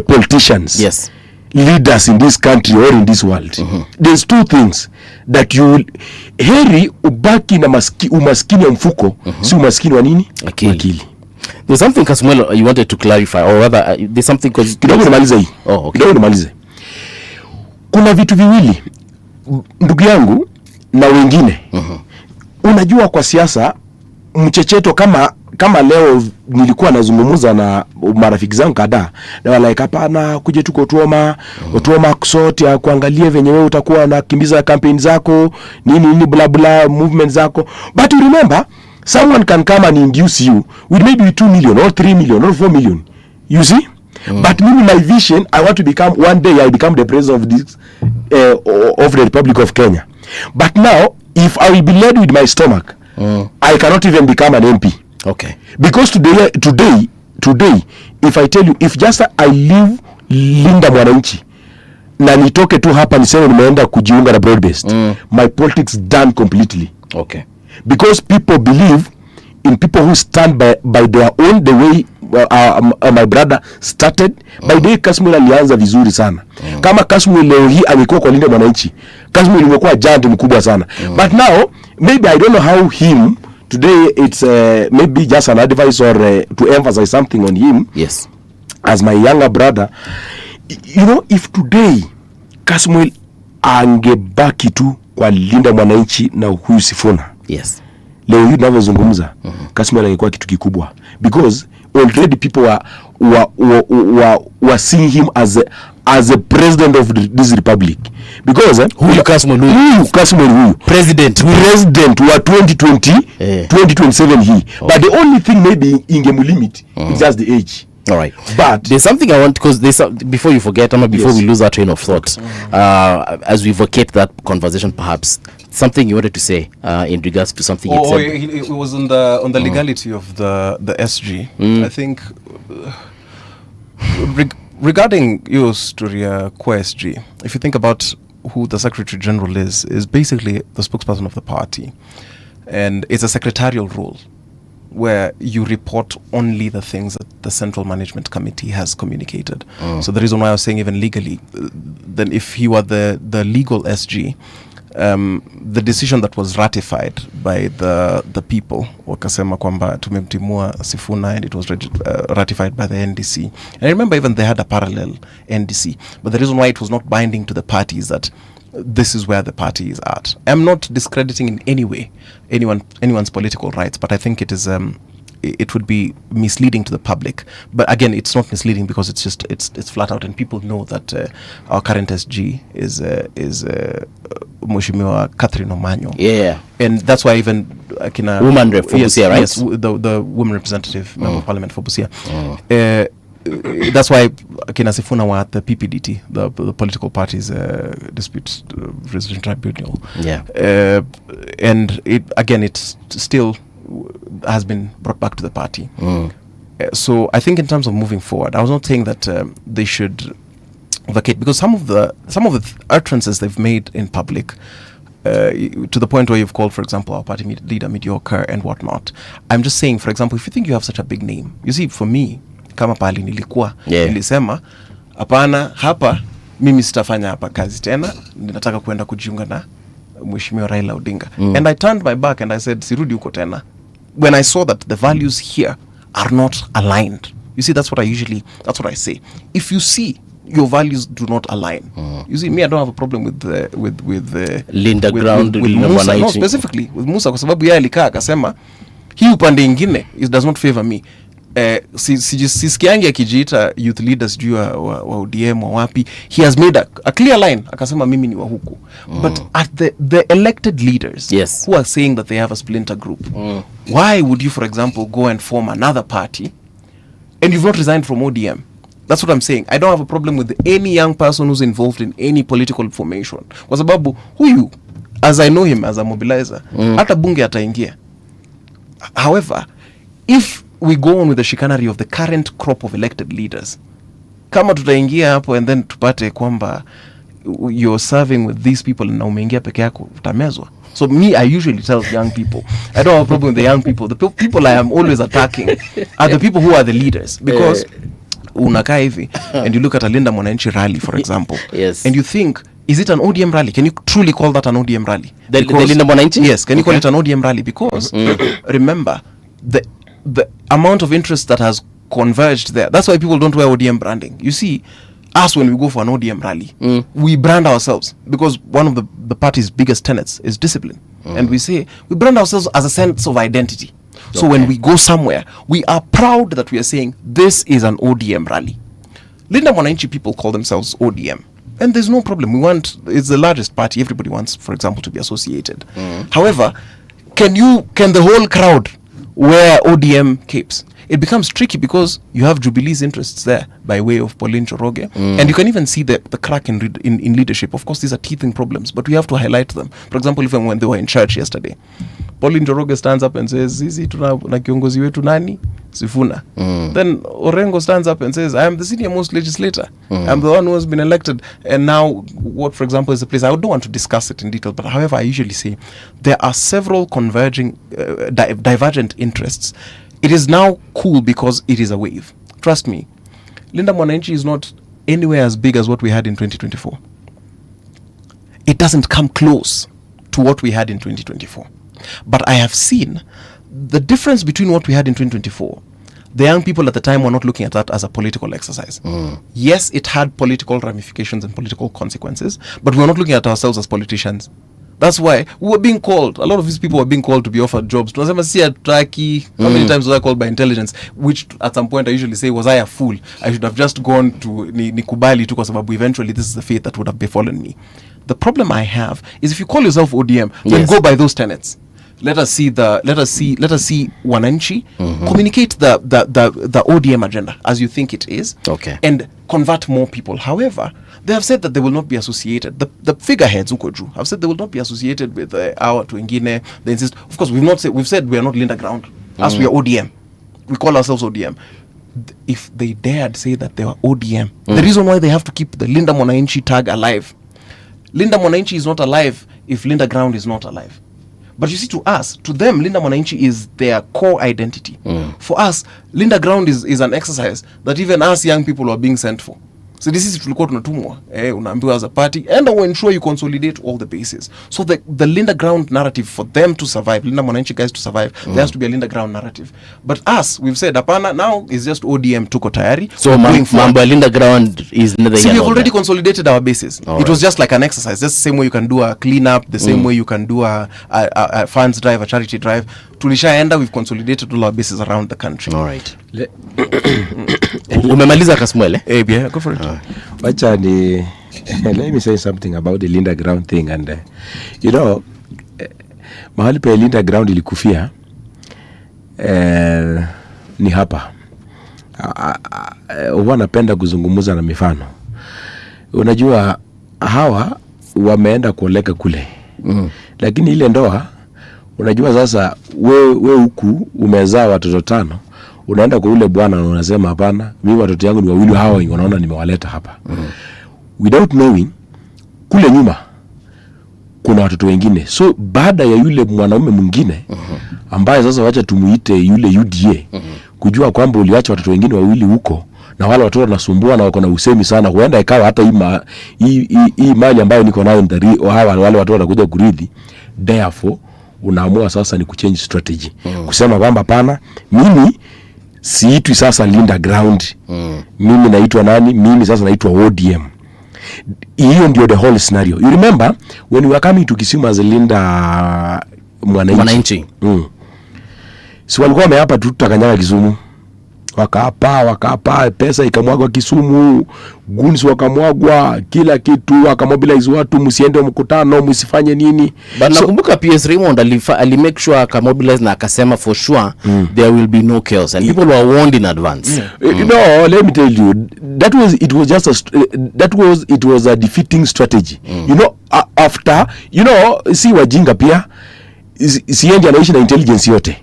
politicians. Yes. Leaders in this country or in this world. There's two things that you heri ubaki na umaskini ya mfuko, si umaskini wa nini? Akili. There's something Kasmuel you wanted to clarify, or rather there's something kidogo nimalize hii. Okay. Kidogo nimalize. Kuna vitu viwili ndugu yangu na wengine. Unajua kwa siasa mchecheto kama leo nilikuwa nazungumza na marafiki zangu kadhaa na wala hapana kuje tuko Otuoma sote ya kuangalia venye wewe utakuwa na kimbiza campaign zako nini bla bla movement zako, but you remember someone can come and induce you with maybe 2 million or 3 million or 4 million, you see. But me, my vision, I want to become one day I become the president of this of the Republic of Kenya. But now if I will be led with my stomach, I cannot even become an MP. Okay. Because today if I tell you, if just I leave Linda Mwananchi na nitoke tu hapa niseme nimeenda kujiunga na broad based, my politics done completely. Okay. Because people believe in people who stand by their own, the way my brother started. By the way, Kasmuel alianza vizuri sana. Kama Kasmuel leo hii amekuwa kwa Linda Mwananchi, Kasmuel imekuwa giant mkubwa sana. But now, maybe I don't know how him, today it's maybe just an advice or to emphasize something on him. Yes. As my younger brother, you know, if today Kasmuel angebaki tu kwa Linda Mwananchi na huyu Sifuna. Yes. Leo hii tunavyozungumza, Kasmuel angekuwa kitu kikubwa, because already people were seeing him as a president of this republic. Because huyu Kasmuel president wa 2027 hii. But the only thing maybe ingemulimit is just the age. All right, but there's something I want, because there's before you forget, before we lose our train of thought, as we vacate that conversation, perhaps something you wanted to say in regards to something you said. It was on the legality of the SG. I think regarding your story, SG, if you think about who the Secretary General is basically the spokesperson of the party, and it's a secretarial role where you report only the things that the Central Management Committee has communicated. So the reason why I was saying even legally, then if he were the legal SG, the decision that was ratified by the people, wakasema kwamba tumemtimua Sifuna, and it was ratified by the NDC. And I remember even they had a parallel NDC, but the reason why it was not binding to the party is that this is where the party is at. I'm not discrediting in any way anyone's political rights, but I think it is it would be misleading to the public. But again, it's not misleading because it's flat out, and people know that our current SG is Mheshimiwa Catherine Omanyo. Yeah. And that's why even woman rep for Busia, right? Yes, the woman representative member of parliament for Busia. That's why Kina Sifuna were at the PPDT, the political parties dispute resolution tribunal. Yeah. And it still has been brought back to the party. So I think in terms of moving forward, I was not saying that they should vacate, because some of the utterances they've made in public, to the point where you've called, for example, our party leader mediocre and whatnot. I'm just saying, for example, if you think you have such a big name, you see, for me, kama pali nilikuwa, nilisema, hapana, hapa, mimi sitafanya hapa kazi tena, ninataka kuenda kujiunga na Mheshimiwa Raila Odinga. And I turned my back and I said, sirudi huko tena. When I saw that the values here are not aligned. You see, that's what I say. If you see your values do not align. You see, me, I don't have a problem with Linda Ground, with Musa. No, specifically with Musa, kwa sababu yeye alikaa akasema hii upande ingine it does not favor me. Sisikiangi akijiita youth leaders juu wa ODM wa wapi. He has made a clear line, akasema mimi ni wa huku. But at the elected leaders, yes, who are saying that they have a splinter group, why would you, for example, go and form another party and you've not resigned from ODM? That's what I'm saying. I don't have a problem with any young person who's involved in any political formation. Kwa sababu huyu, as I know him as a mobilizer, hata bunge ataingia. However, if we go on with the chicanery of the current crop of elected leaders, kama tutaingia hapo and then tupate kwamba you're serving with these people na umeingia peke yako, utamezwa. So me, I usually tell young people, I don't have a problem with the young people. The people I am always attacking are the people who are the leaders. Because unakaa hivi and you look at a Linda Mwananchi rally, for example, yes, and you think, is it an ODM rally? Can you truly call that an ODM rally? The Linda Mwananchi? Yes, can you call it an ODM rally? Because remember, the amount of interest that has converged there, that's why people don't wear ODM branding. You see, us when we go for an ODM rally, we brand ourselves, because one of the party's biggest tenets is discipline. And we say, we brand ourselves as a sense of identity. So when we go somewhere, we are proud that we are saying, this is an ODM rally. Linda Mwananchi people call themselves ODM. And there's no problem. It's the largest party. Everybody wants, for example, to be associated. However, can the whole crowd wear ODM capes? It becomes tricky because you have Jubilee's interests there by way of Pauline Choroge. And you can even see the crack in leadership. Of course, these are teething problems, but we have to highlight them. For example, even when they were in church yesterday, Pauline Njoroge stands up and says, "Sisi tuna kiongozi wetu nani? Sifuna." Then Orengo stands up and says, "I am the senior most legislator. I'm the one who has been elected." And now, what, for example, is the place? I don't want to discuss it in detail, but however, I usually say there are several converging, divergent interests. It is now cool because it is a wave. Trust me, Linda Mwananchi is not anywhere as big as what we had in 2024. It doesn't come close to what we had in 2024. But I have seen the difference between what we had in 2024. The young people at the time were not looking at that as a political exercise. Yes, it had political ramifications and political consequences, but we were not looking at ourselves as politicians. That's why we were being called. A lot of these people were being called to be offered jobs. How many times was I called by intelligence? Which at some point I usually say, was I a fool? I should have just gone to Nikubali tu kwa sababu eventually this is the fate that would have befallen me. The problem I have is if you call yourself ODM, then go by those tenets. Let us see Wananchi communicate the ODM agenda as you think it is, and convert more people. However, they have said that they will not be associated. The figureheads Ukoju have said they will not be associated with our Tuengine. They insist. Of course, we've said we are not Linda Ground, as we are ODM. We call ourselves ODM. If they dared say that they were ODM, the reason why they have to keep the Linda Mwananchi tag alive. Linda Mwananchi is not alive if Linda Ground is not alive. But you see, to us, to them, Linda Mwananchi is their core identity. For us, Linda Ground is an exercise that even us young people are being sent for. So this is tulikuwa tunatumwa, unaambiwa as a party, and we ensure you consolidate all the bases. So the Linda Ground narrative, for them to survive, Linda Mwananchi guys to survive, there has to be a Linda Ground narrative. But us, we've said, apana, now it's just ODM tuko tayari. So mambo Linda Ground is neither. See, we have already consolidated our bases. It was just like an exercise, just the same way you can do a cleanup, the same way you can do a funds drive, a charity drive. Tulishaenda, we've consolidated all our bases around the country. All right. Umemaliza Kasmuel? Yeah, go for it. Wacha ni let me say something about the Linda Ground thing, and mahali pa Linda Ground ilikufia ni hapa. Wanapenda kuzungumza na mifano. Unajua hawa wameenda kuoleka kule. Lakini ile ndoa, unajua sasa we huku umezaa watoto 5, unaenda kwa yule bwana na unasema hapana, mimi watoto yangu ni wawili, hawa wanaona nimewaleta hapa. Without knowing kule nyuma kuna watoto wengine. So baada ya yule mwanaume mwingine ambaye sasa wacha tumuite yule UDA, kujua kwamba uliacha watoto wengine wawili huko na wale watoto wanasumbua na wako na usemi sana, huenda ikawa hata hii mali ambayo niko nayo ndari wale watoto wanakuja kurithi. Therefore unaamua sasa ni kuchange strategy, kusema kwamba pana, mimi siitwi sasa Linda Ground, mimi naitwa nani? Mimi sasa naitwa ODM. Hiyo ndio the whole scenario. You remember when we were coming to Kisumu as Linda Mwananchi, si walikuwa wameapa tutakanyaga Kisumu, wakapa pesa ikamwagwa Kisumu, guns wakamwagwa, kila kitu, wakamobilize watu, msiende mkutano, msifanye nini. But nakumbuka PS Raymond ali make sure akamobilize na akasema for sure there will be no chaos, and people were warned in advance. No, let me tell you, it was a defeating strategy. After si wajinga pia siendi anaishi na intelligence yote.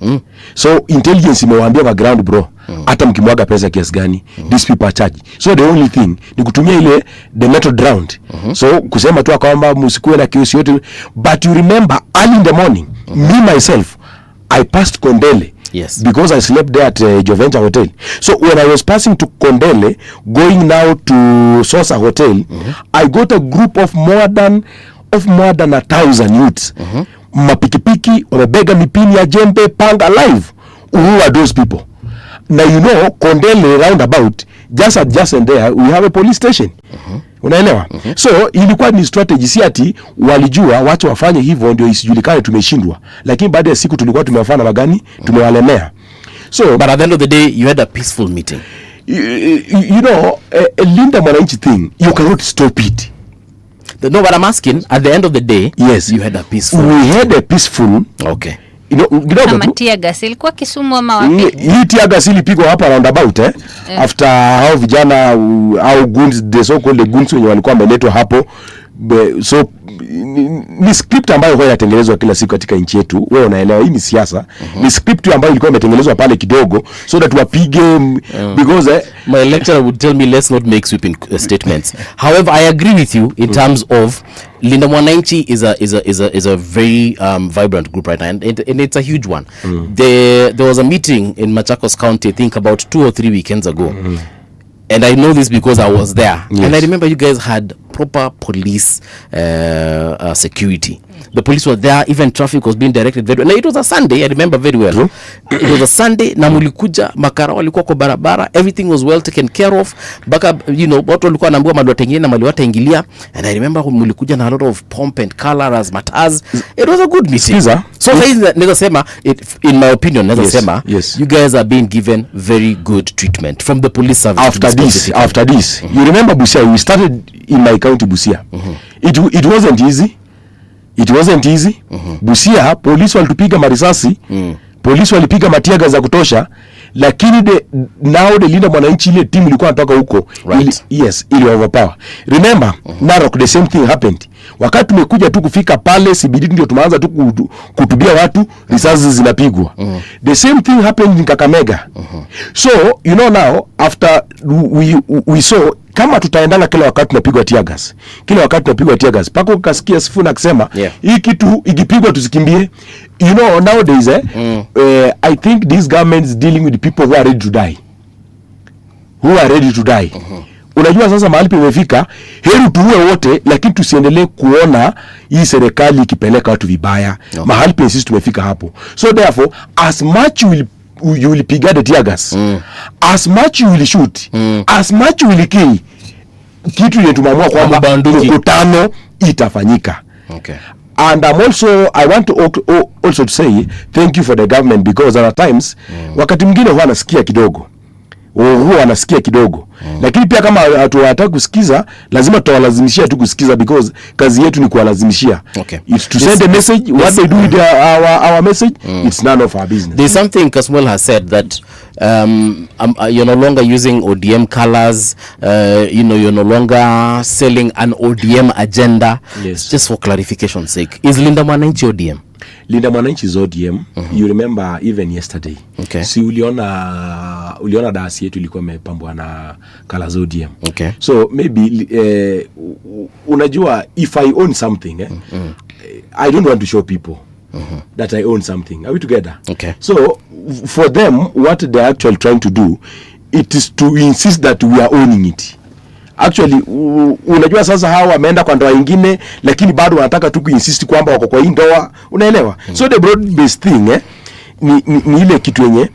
So intelligence imewaambia kwa ground bro, hata mkimwaga pesa kiasi gani, these people are charged. So the only thing ni kutumia ile the method round. So kusema tu kwamba msikuwe na kiasi yote. But you remember early in the morning, me myself, I passed Kondele. Yes. Because I slept there at Joventure Hotel. So when I was passing to Kondele, going now to Sosa Hotel, I got a group of more than 1,000 youths. Mapikipiki, wamebega mipini ya jembe, panga live. Who are those people? Now Kondele roundabout, just adjacent there, we have a police station. Unaelewa? So ilikuwa ni strategy, si ati walijua watu wafanye hivyo ndio isijulikane tumeshindwa. Lakini baada ya siku tulikuwa tumewafanya magani, tumewalemea. So but at the end of the day you had a peaceful meeting. Linda Mwananchi thing, you cannot stop it. No, but I'm asking, at the end of the day, yes, you had a peaceful. We had a peaceful. Okay. Tia gas ilikuwa Kisumu ama wapi? Hii tia gas ilipigwa hapa roundabout after hao vijana au goons, the so called goons wenye walikuwa wameletwa hapo, So ni script ambayo huwa inatengenezwa kila siku katika nchi yetu. Wewe unaelewa hii ni siasa. Ni script ambayo ilikuwa imetengenezwa pale kidogo so that wapige because my lecturer would tell me let's not make sweeping statements. However, I agree with you in terms of Linda Mwananchi is a very vibrant group right now, and it's a huge one. There was a meeting in Machakos County, I think about 2 or 3 weekends ago. And I know this because I was there. Yes. And I remember you guys had proper police security. The police were there, even traffic was being directed very well. Now, it was a Sunday, I remember very well. It was a Sunday, na mulikuja, makara walikuwa kwa barabara, everything was well taken care of. Baka, watu walikuwa wanaambiwa mali watengine na mali wataingilia. And I remember mulikuja na a lot of pomp and color as mataz. It was a good meeting. So, neza sema, in my opinion, neza sema, you guys are being given very good treatment from the police service. After this, you remember Busia, we started in my county Busia. It wasn't easy. It wasn't easy. Busia, polisi walitupiga marisasi, polisi walipiga matiaga za kutosha, lakini now the Linda Mwananchi ile team ilikuwa inatoka huko. Ili overpower. Remember, Narok, the same thing happened. Wakati tumekuja tu kufika pale CBD ndio tumeanza tu kutubia watu, risasi zinapigwa. The same thing happened in Kakamega. So, now, after we saw kama tutaendana kila wakati tunapigwa tear gas. Kila wakati tunapigwa tear gas. Pako kasikia Sifuna akisema, hii kitu ikipigwa tusikimbie. Nowadays I think this government is dealing with the people who are ready to die. Unajua sasa mahali pimefika, heri tuue wote lakini tusiendelee kuona hii serikali ikipeleka watu vibaya. Mahali pia sisi tumefika hapo. So therefore, as much you will piga the tear gas, as much you will shoot, as much you will kill, kitu yenye tumamua kwamba mkutano itafanyika. And I want to also to say thank you for the government, because at times wakati mwingine huwa nasikia kidogo, lakini pia kama hatuwataka kusikiza lazima tutawalazimishia tu kusikiza, because kazi yetu ni kuwalazimishia. It's to send a message. What they do with our message, it's none of our business. There's something Kasmuel has said that you're no longer using ODM colors, you're no longer selling an ODM agenda. Just for clarification's sake, is Linda Mwananchi ODM? Linda Mwananchi is ODM. You remember even yesterday. Si uliona dasi yetu ilikuwa imepambwa na colors ODM. So maybe unajua, if I own something, I don't want to show people that I own something. Are we together? So for them, what they're actually trying to do, it is to insist that we are owning it. Actually, unajua sasa hawa wameenda kwa ndoa nyingine, lakini bado wanataka tu kuinsist kwamba wako kwa hii ndoa, unaelewa? So the broad based thing ni ile kitu yenye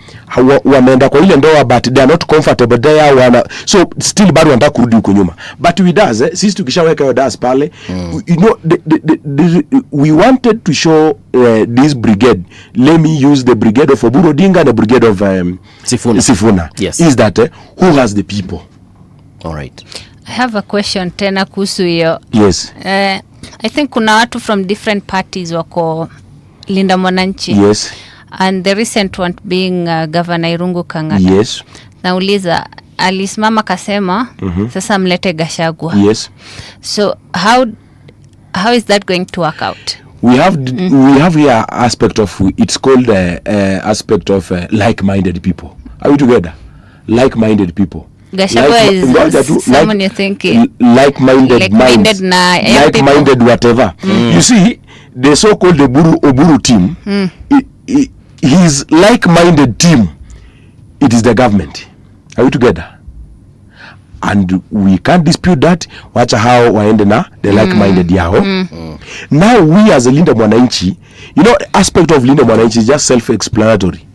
wameenda kwa ile ndoa but they are not comfortable there, so still bado wanataka kurudi huko nyuma. But we does sisi tukishaweka hiyo das pale, we wanted to show this brigade, let me use the brigade of Oburu Odinga and the brigade of Sifuna. Is that who has the people. All right. I have a question tena kuhusu hiyo. I think kuna watu from different parties wako Linda Mwananchi. And the recent one being Governor Irungu Kang'ata. Nauliza, alisimama kasema sasa mlete Gachagua. So how is that going to work out? We have here aspect of, it's called aspect of like-minded people. Are we together? Like-minded people. Gachagua is someone you think like-minded minds, like-minded whatever. You see, the so-called Oburu team, his like-minded team, it is the government. Are we together? And we can't dispute that. Watch how waende na the like-minded yao. Now we as a Linda Mwananchi, aspect of Linda Mwananchi is just self-explanatory.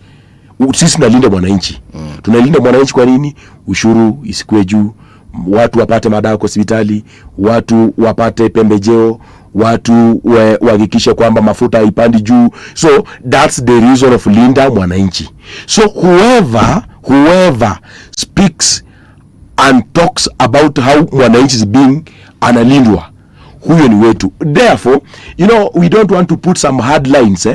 Sisi na Linda Mwananchi. Tunalinda Mwananchi kwa nini? Ushuru isikue juu, watu wapate madawa kwa hospitali, watu wapate pembejeo, watu wahakikishe kwamba mafuta haipandi juu. So that's the reason of Linda Mwananchi. So whoever speaks and talks about how Mwananchi is being analindwa, huyo ni wetu. Therefore, we don't want to put some hard lines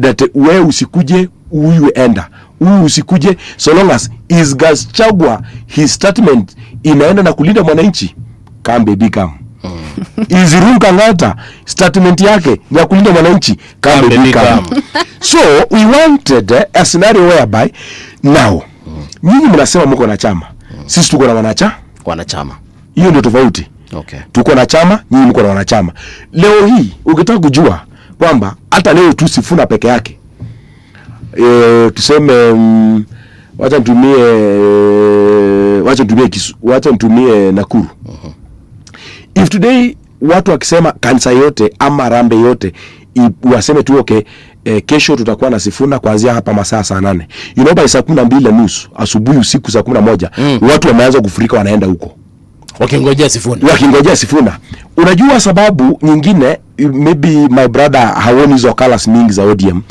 that we usikuje huyu enda, huyu usikuje, so long as is Gachagua his statement inaenda na kulinda Mwananchi, come baby come. Izirunga ngata statement yake ya kulinda mwananchi kama bika. So we wanted a scenario whereby now nyinyi mnasema mko na chama, sisi tuko na wanachama. Hiyo ndio tofauti. Okay. Tuko na chama, nyinyi mko na wanachama. Leo hii ukitaka kujua kwamba hata leo tu Sifuna peke yake tuseme wacha nitumie Nakuru. If today watu wakisema kanisa yote ama rambe yote waseme tu okay, kesho tutakuwa na Sifuna kuanzia hapa masaa 8. You know by saa 12:30 asubuhi usiku saa 11 watu wameanza kufurika wanaenda huko. Wakingojea Sifuna. Unajua sababu nyingine, maybe my brother haoni hizo colors mingi za ODM.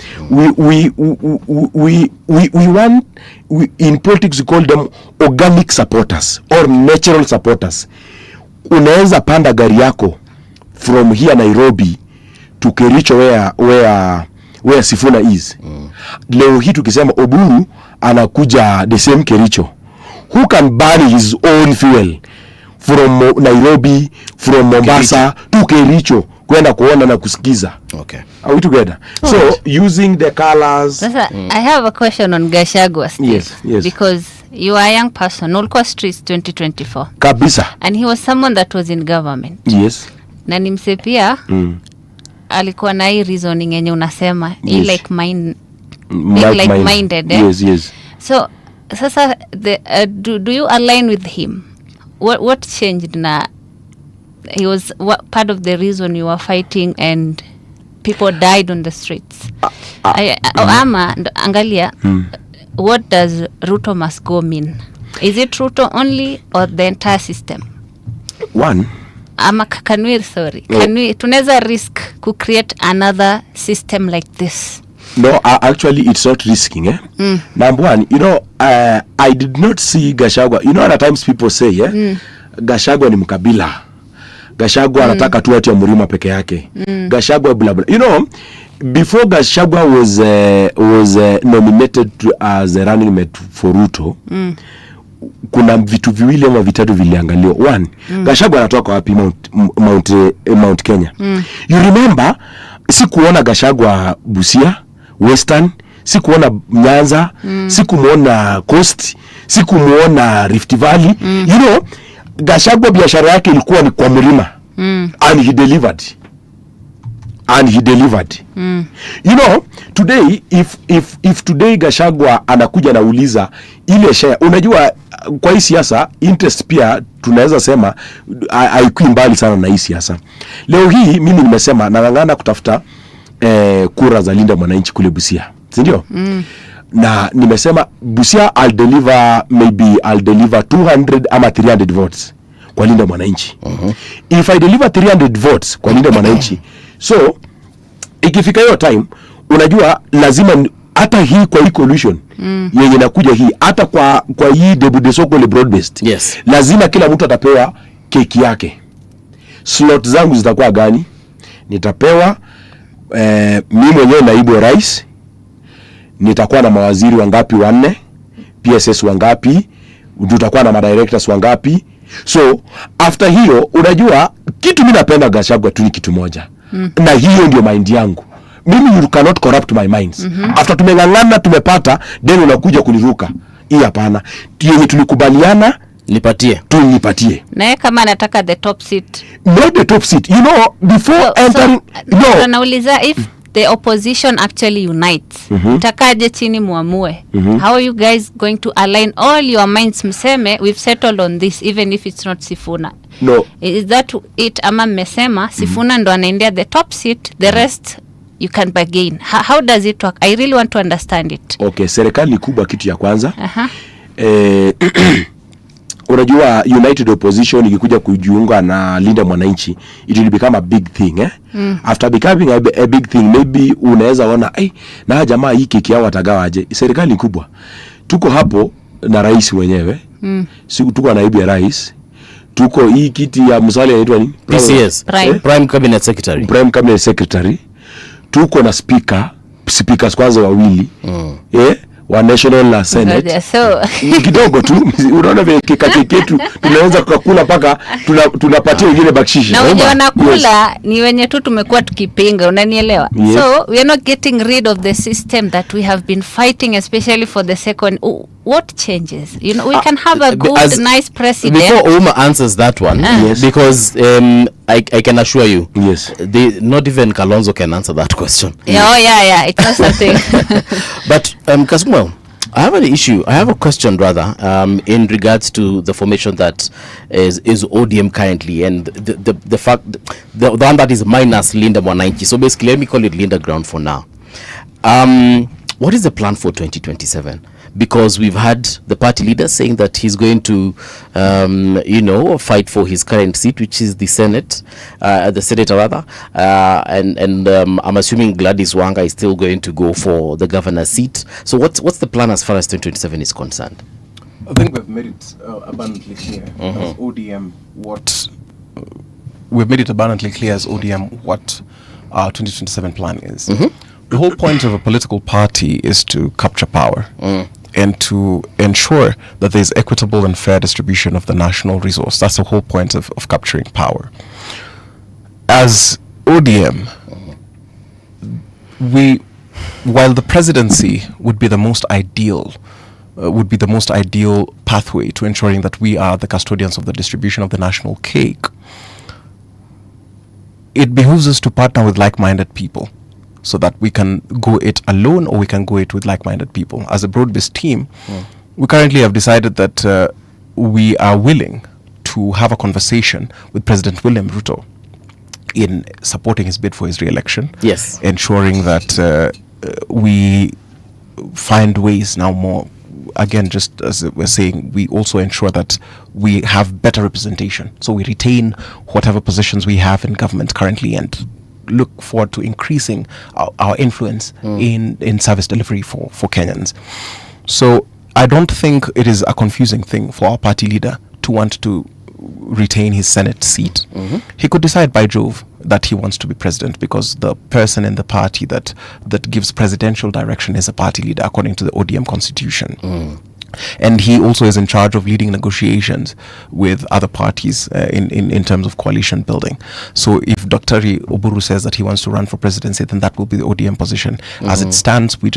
We want, in politics we call them organic supporters or natural supporters. Unaweza panda gari yako from here Nairobi to Kericho where Sifuna is. Leo hii tukisema Oburu anakuja the same Kericho, who can buy his own fuel from Nairobi, from Mombasa to Kericho kwenda kuona na kusikiza. Okay. Are we together? Oh. So using the colors. I have a question on Gachagua still. Yes. Because you are a young person, Ulko Streets 2024. Kabisa. And he was someone that was in government. Yes. Na nimse pia alikuwa na hii reasoning yenye unasema like-minded. Yes. So sasa do you align with him? What changed na he was part of the reason you were fighting and people died on the streets? Angalia, what does Ruto must go mean? Is it Ruto only or the entire system? One. Can we tunaweza risk to create another system like this? No, actually it's not risking. Number one, you know, I did not see Gachagua. You know, at times people say, Gachagua ni mkabila. Gachagua anataka tu watu ya mlima peke yake. Gachagua blah blah. You know, before Gachagua was nominated as a running mate for Ruto, kuna vitu viwili ama vitatu viliangaliwa. One, Gachagua anatoka wapi? Mount Kenya. You remember, sikuona Gachagua Busia, Western, sikuona Nyanza, sikumuona Coast, sikumuona Rift Valley. You know, Gachagua biashara yake ilikuwa ni kwa mlima. And he delivered. You know, today if today Gachagua anakuja na uliza ile share, unajua kwa hii siasa interest pia tunaweza sema haikui mbali sana na hii siasa. Leo hii mimi nimesema nangangana kutafuta kura za linda mwananchi kule Busia, si ndio? Na nimesema Busia I'll deliver 200 ama 300 votes kwa linda mwananchi. If I deliver 300 votes kwa linda mwananchi, so ikifika hiyo time unajua lazima hata hii kwa hii coalition yenye nakuja hii, hata kwa hii Deputy Sokole broad based, lazima kila mtu atapewa keki yake. Slot zangu zitakuwa gani? Nitapewa mimi mwenyewe naibu wa rais, nitakuwa na mawaziri wangapi? 4, PSS wangapi, tutakuwa na madirectors wangapi. So after hiyo unajua kitu mimi napenda Gachagua tu ni kitu moja. Na hiyo ndio mind yangu. Mimi you cannot corrupt my minds. After tumengangana tumepata, then unakuja kuniruka. Hii hapana. Yenye tulikubaliana nipatie. Na kama anataka the top seat. Not the top seat. You know, before entering Nauliza if the opposition actually unites. Mtakaje chini muamue. How are you guys going to align all your minds mseme we've settled on this even if it's not Sifuna? No. Is that it ama mmesema Sifuna ndo anaendea the top seat, the rest you can bargain? How does it work? I really want to understand it. Okay, serikali ni kubwa kitu ya kwanza. Unajua united opposition ikikuja kujiunga na linda mwananchi, it will become a big thing. After becoming a big thing, maybe unaweza ona na jamaa hii kiki yao watagawaje. Serikali ni kubwa. Tuko hapo na rais mwenyewe. Siku tuko na naibu ya rais. Tuko hii kiti ya msali inaitwa nini? PCS. Prime Cabinet Secretary. Tuko na speakers kwanza wawili. wa National Senate. So kidogo tu unaona vile kikati ketu tunaweza kukula paka tunapatia wengine bakshishi. Na wenye wanakula ni wenye tu tumekuwa tukipinga, unanielewa? Yes. So we are not getting rid of the system that we have been fighting, especially for the second. What changes? You know, we can have a good, nice president. Before Uma answers that one, yes, because I can assure you, yes, not even Kalonzo can answer that question. Yeah, it's not something. But Kasmuel, I have an issue. I have a question rather, in regards to the formation that is ODM currently, and the fact the one that is minus Linda Mwananchi. So basically, let me call it Linda Ground for now. What is the plan for 2027? Because we've had the party leader saying that he's going to, fight for his current seat, which is the Senate, and I'm assuming Gladys Wanga is still going to go for the governor's seat. So what's the plan as far as 2027 is concerned? I think we've made it abundantly clear as ODM we've made it abundantly clear as ODM what our 2027 plan is. The whole point of a political party is to capture power and to ensure that there's equitable and fair distribution of the national resource. That's the whole point of capturing power. As ODM, while the presidency would be the most ideal pathway to ensuring that we are the custodians of the distribution of the national cake, it behooves us to partner with like-minded people, so that we can go it alone or we can go it with like-minded people. As a broad-based team, we currently have decided that we are willing to have a conversation with President William Ruto in supporting his bid for his re-election. Yes. Ensuring that we find ways now more, again, just as we're saying, we also ensure that we have better representation. So we retain whatever positions we have in government currently and look forward to increasing our influence in service delivery for Kenyans. So I don't think it is a confusing thing for our party leader to want to retain his Senate seat. He could decide by Jove that he wants to be president, because the person in the party that gives presidential direction is a party leader according to the ODM constitution. And he also is in charge of leading negotiations with other parties in terms of coalition building. So if Dr. Oburu says that he wants to run for presidency, then that will be the ODM position. As it stands, we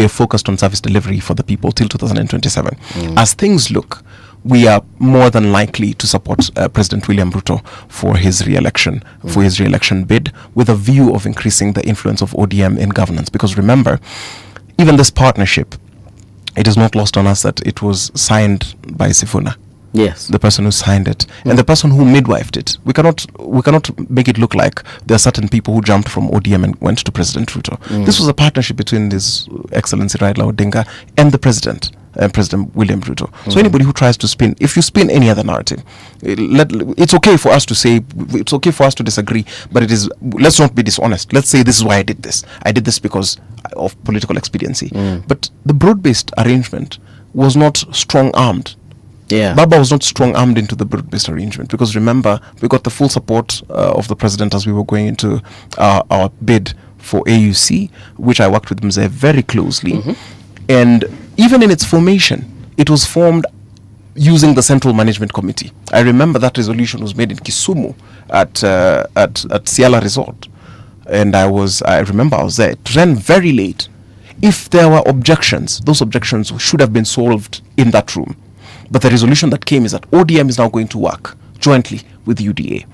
are focused on service delivery for the people till 2027. As things look, we are more than likely to support President William Ruto for his re-election bid, with a view of increasing the influence of ODM in governance. Because remember, even this partnership, it is not lost on us that it was signed by Sifuna. Yes. The person who signed it and the person who midwifed it. We cannot make it look like there are certain people who jumped from ODM and went to President Ruto. This was a partnership between His Excellency Raila Odinga and the President William Ruto. So anybody who tries to spin, if you spin any other narrative, it's okay for us to say, it's okay for us to disagree, but let's not be dishonest. Let's say, this is why I did this. I did this because of political expediency. But the broad-based arrangement was not strong-armed. Yeah. Baba was not strong-armed into the broad-based arrangement, because remember, we got the full support of the president as we were going into our bid for AUC, which I worked with Mzee very closely. And even in its formation, it was formed using the Central Management Committee. I remember that resolution was made in Kisumu at Ciala Resort. And I remember I was there. It ran very late. If there were objections, those objections should have been solved in that room. But the resolution that came is that ODM is now going to work jointly with UDA.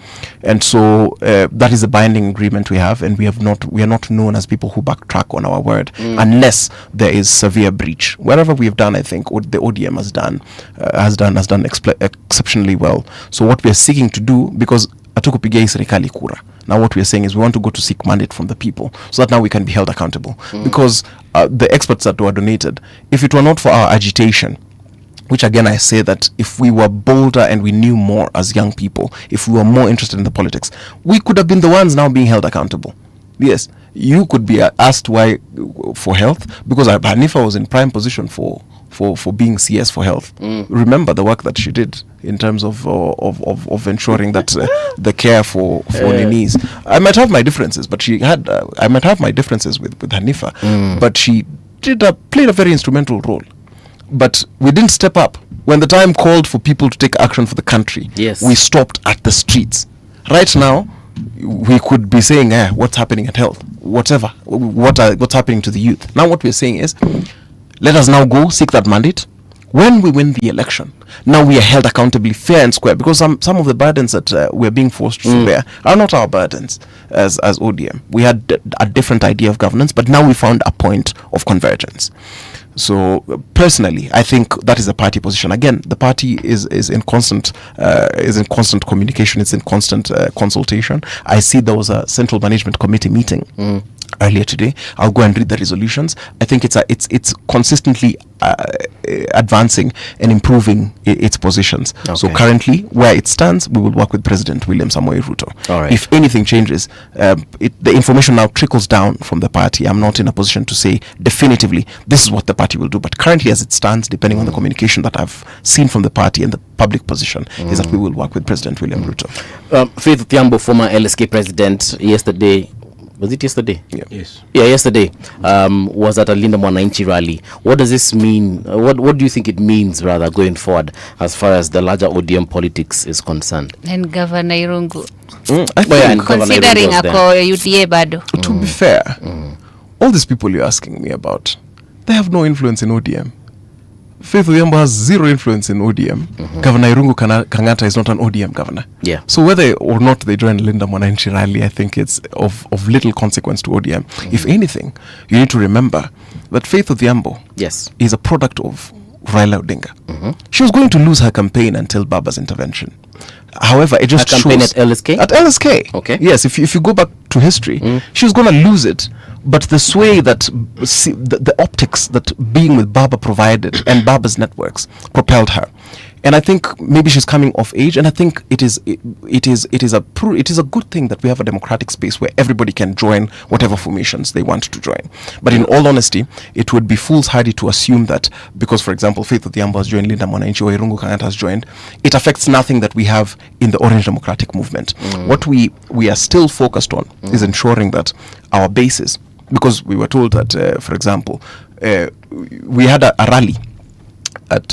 And so that is a binding agreement we have, and we are not known as people who backtrack on our word unless there is severe breach. Wherever we have done, I think the ODM has done exceptionally well. So what we are seeking to do, because hatukupigia serikali kura, now what we are saying is we want to go to seek mandate from the people, so that now we can be held accountable. Because the experts that were donated, if it were not for our agitation, which again I say that if we were bolder and we knew more as young people, if we were more interested in the politics, we could have been the ones now being held accountable. Yes, you could be asked why for health, because Hanifa was in prime position for being CS for health. Remember the work that she did in terms of ensuring that the care for Ninis. I might have my differences, but I might have my differences with Hanifa, but she played a very instrumental role. But we didn't step up. When the time called for people to take action for the country, we stopped at the streets. Right now, we could be saying, what's happening at health? Whatever. What's happening to the youth? Now what we're saying is, let us now go seek that mandate. When we win the election, now we are held accountably fair and square, because some of the burdens that we're being forced to bear are not our burdens as ODM. We had a different idea of governance, but now we found a point of convergence. So personally, I think that is the party position. Again, the party is in constant communication. It's in constant consultation. I see there was a Central Management Committee meeting earlier today. I'll go and read the resolutions. I think it's consistently advancing and improving its positions. Okay. So currently, where it stands, we will work with President William Samoei Ruto. All right. If anything changes, the information now trickles down from the party. I'm not in a position to say definitively this is what the party will do. But currently, as it stands, depending on the communication that I've seen from the party and the public position, is that we will work with President William Ruto. Faith Odhiambo, former LSK president, yesterday. Was it yesterday? Yeah. Yes. Yeah, yesterday was at a Linda Mwananchi rally. What does this mean? What do you think it means, rather, going forward as far as the larger ODM politics is concerned? And Governor Irungu. Considering ako UDA bado. To be fair, all these people you're asking me about, they have no influence in ODM. Faith Odhiambo has zero influence in ODM. Governor Irungu Kangata is not an ODM governor. Yeah. So whether or not they join Linda Mwananchi rally, I think it's of little consequence to ODM. If anything, you need to remember that Faith Odhiambo is a product of Raila Odinga. She was going to lose her campaign until Baba's intervention. However, it just her campaign shows... at LSK? At LSK. Okay. Yes, if you go back to history, she was going to lose it. But the sway that the optics that being with Baba provided and Baba's networks propelled her. And I think maybe she's coming of age, and I think it is a good thing that we have a democratic space where everybody can join whatever formations they want to join. But in all honesty, it would be foolhardy to assume that because, for example, Faith Odhiambo has joined Linda Mwananchi or Irungu Kangata has joined, it affects nothing that we have in the Orange Democratic Movement. What we are still focused on is ensuring that our bases, because we were told that, for example, we had a rally at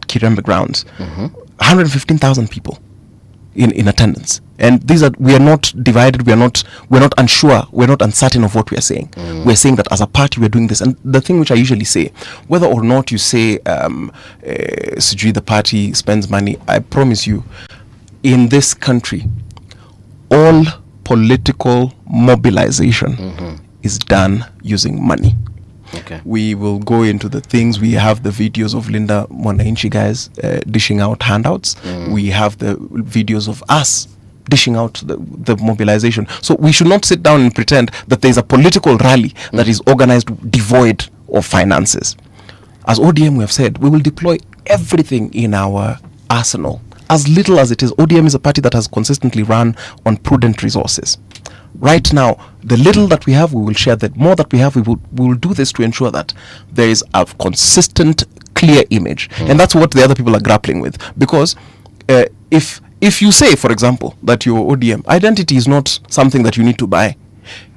Kirembe grounds, 115,000 people in attendance, and we are not divided. We're not unsure. We're not uncertain of what we are saying. We're saying that as a party we're doing this. And the thing which I usually say, whether or not you say the party spends money, I promise you, in this country, all political mobilization is done using money. Okay. We will go into the things. We have the videos of Linda Mwananchi guys dishing out handouts. We have the videos of us dishing out the mobilization. So we should not sit down and pretend that there's a political rally that is organized devoid of finances. As ODM, we have said, we will deploy everything in our arsenal. As little as it is, ODM is a party that has consistently run on prudent resources. Right now, the little that we have, we will share. That more that we have, we will do this to ensure that there is a consistent, clear image. And that's what the other people are grappling with. Because if you say, for example, that your ODM identity is not something that you need to buy,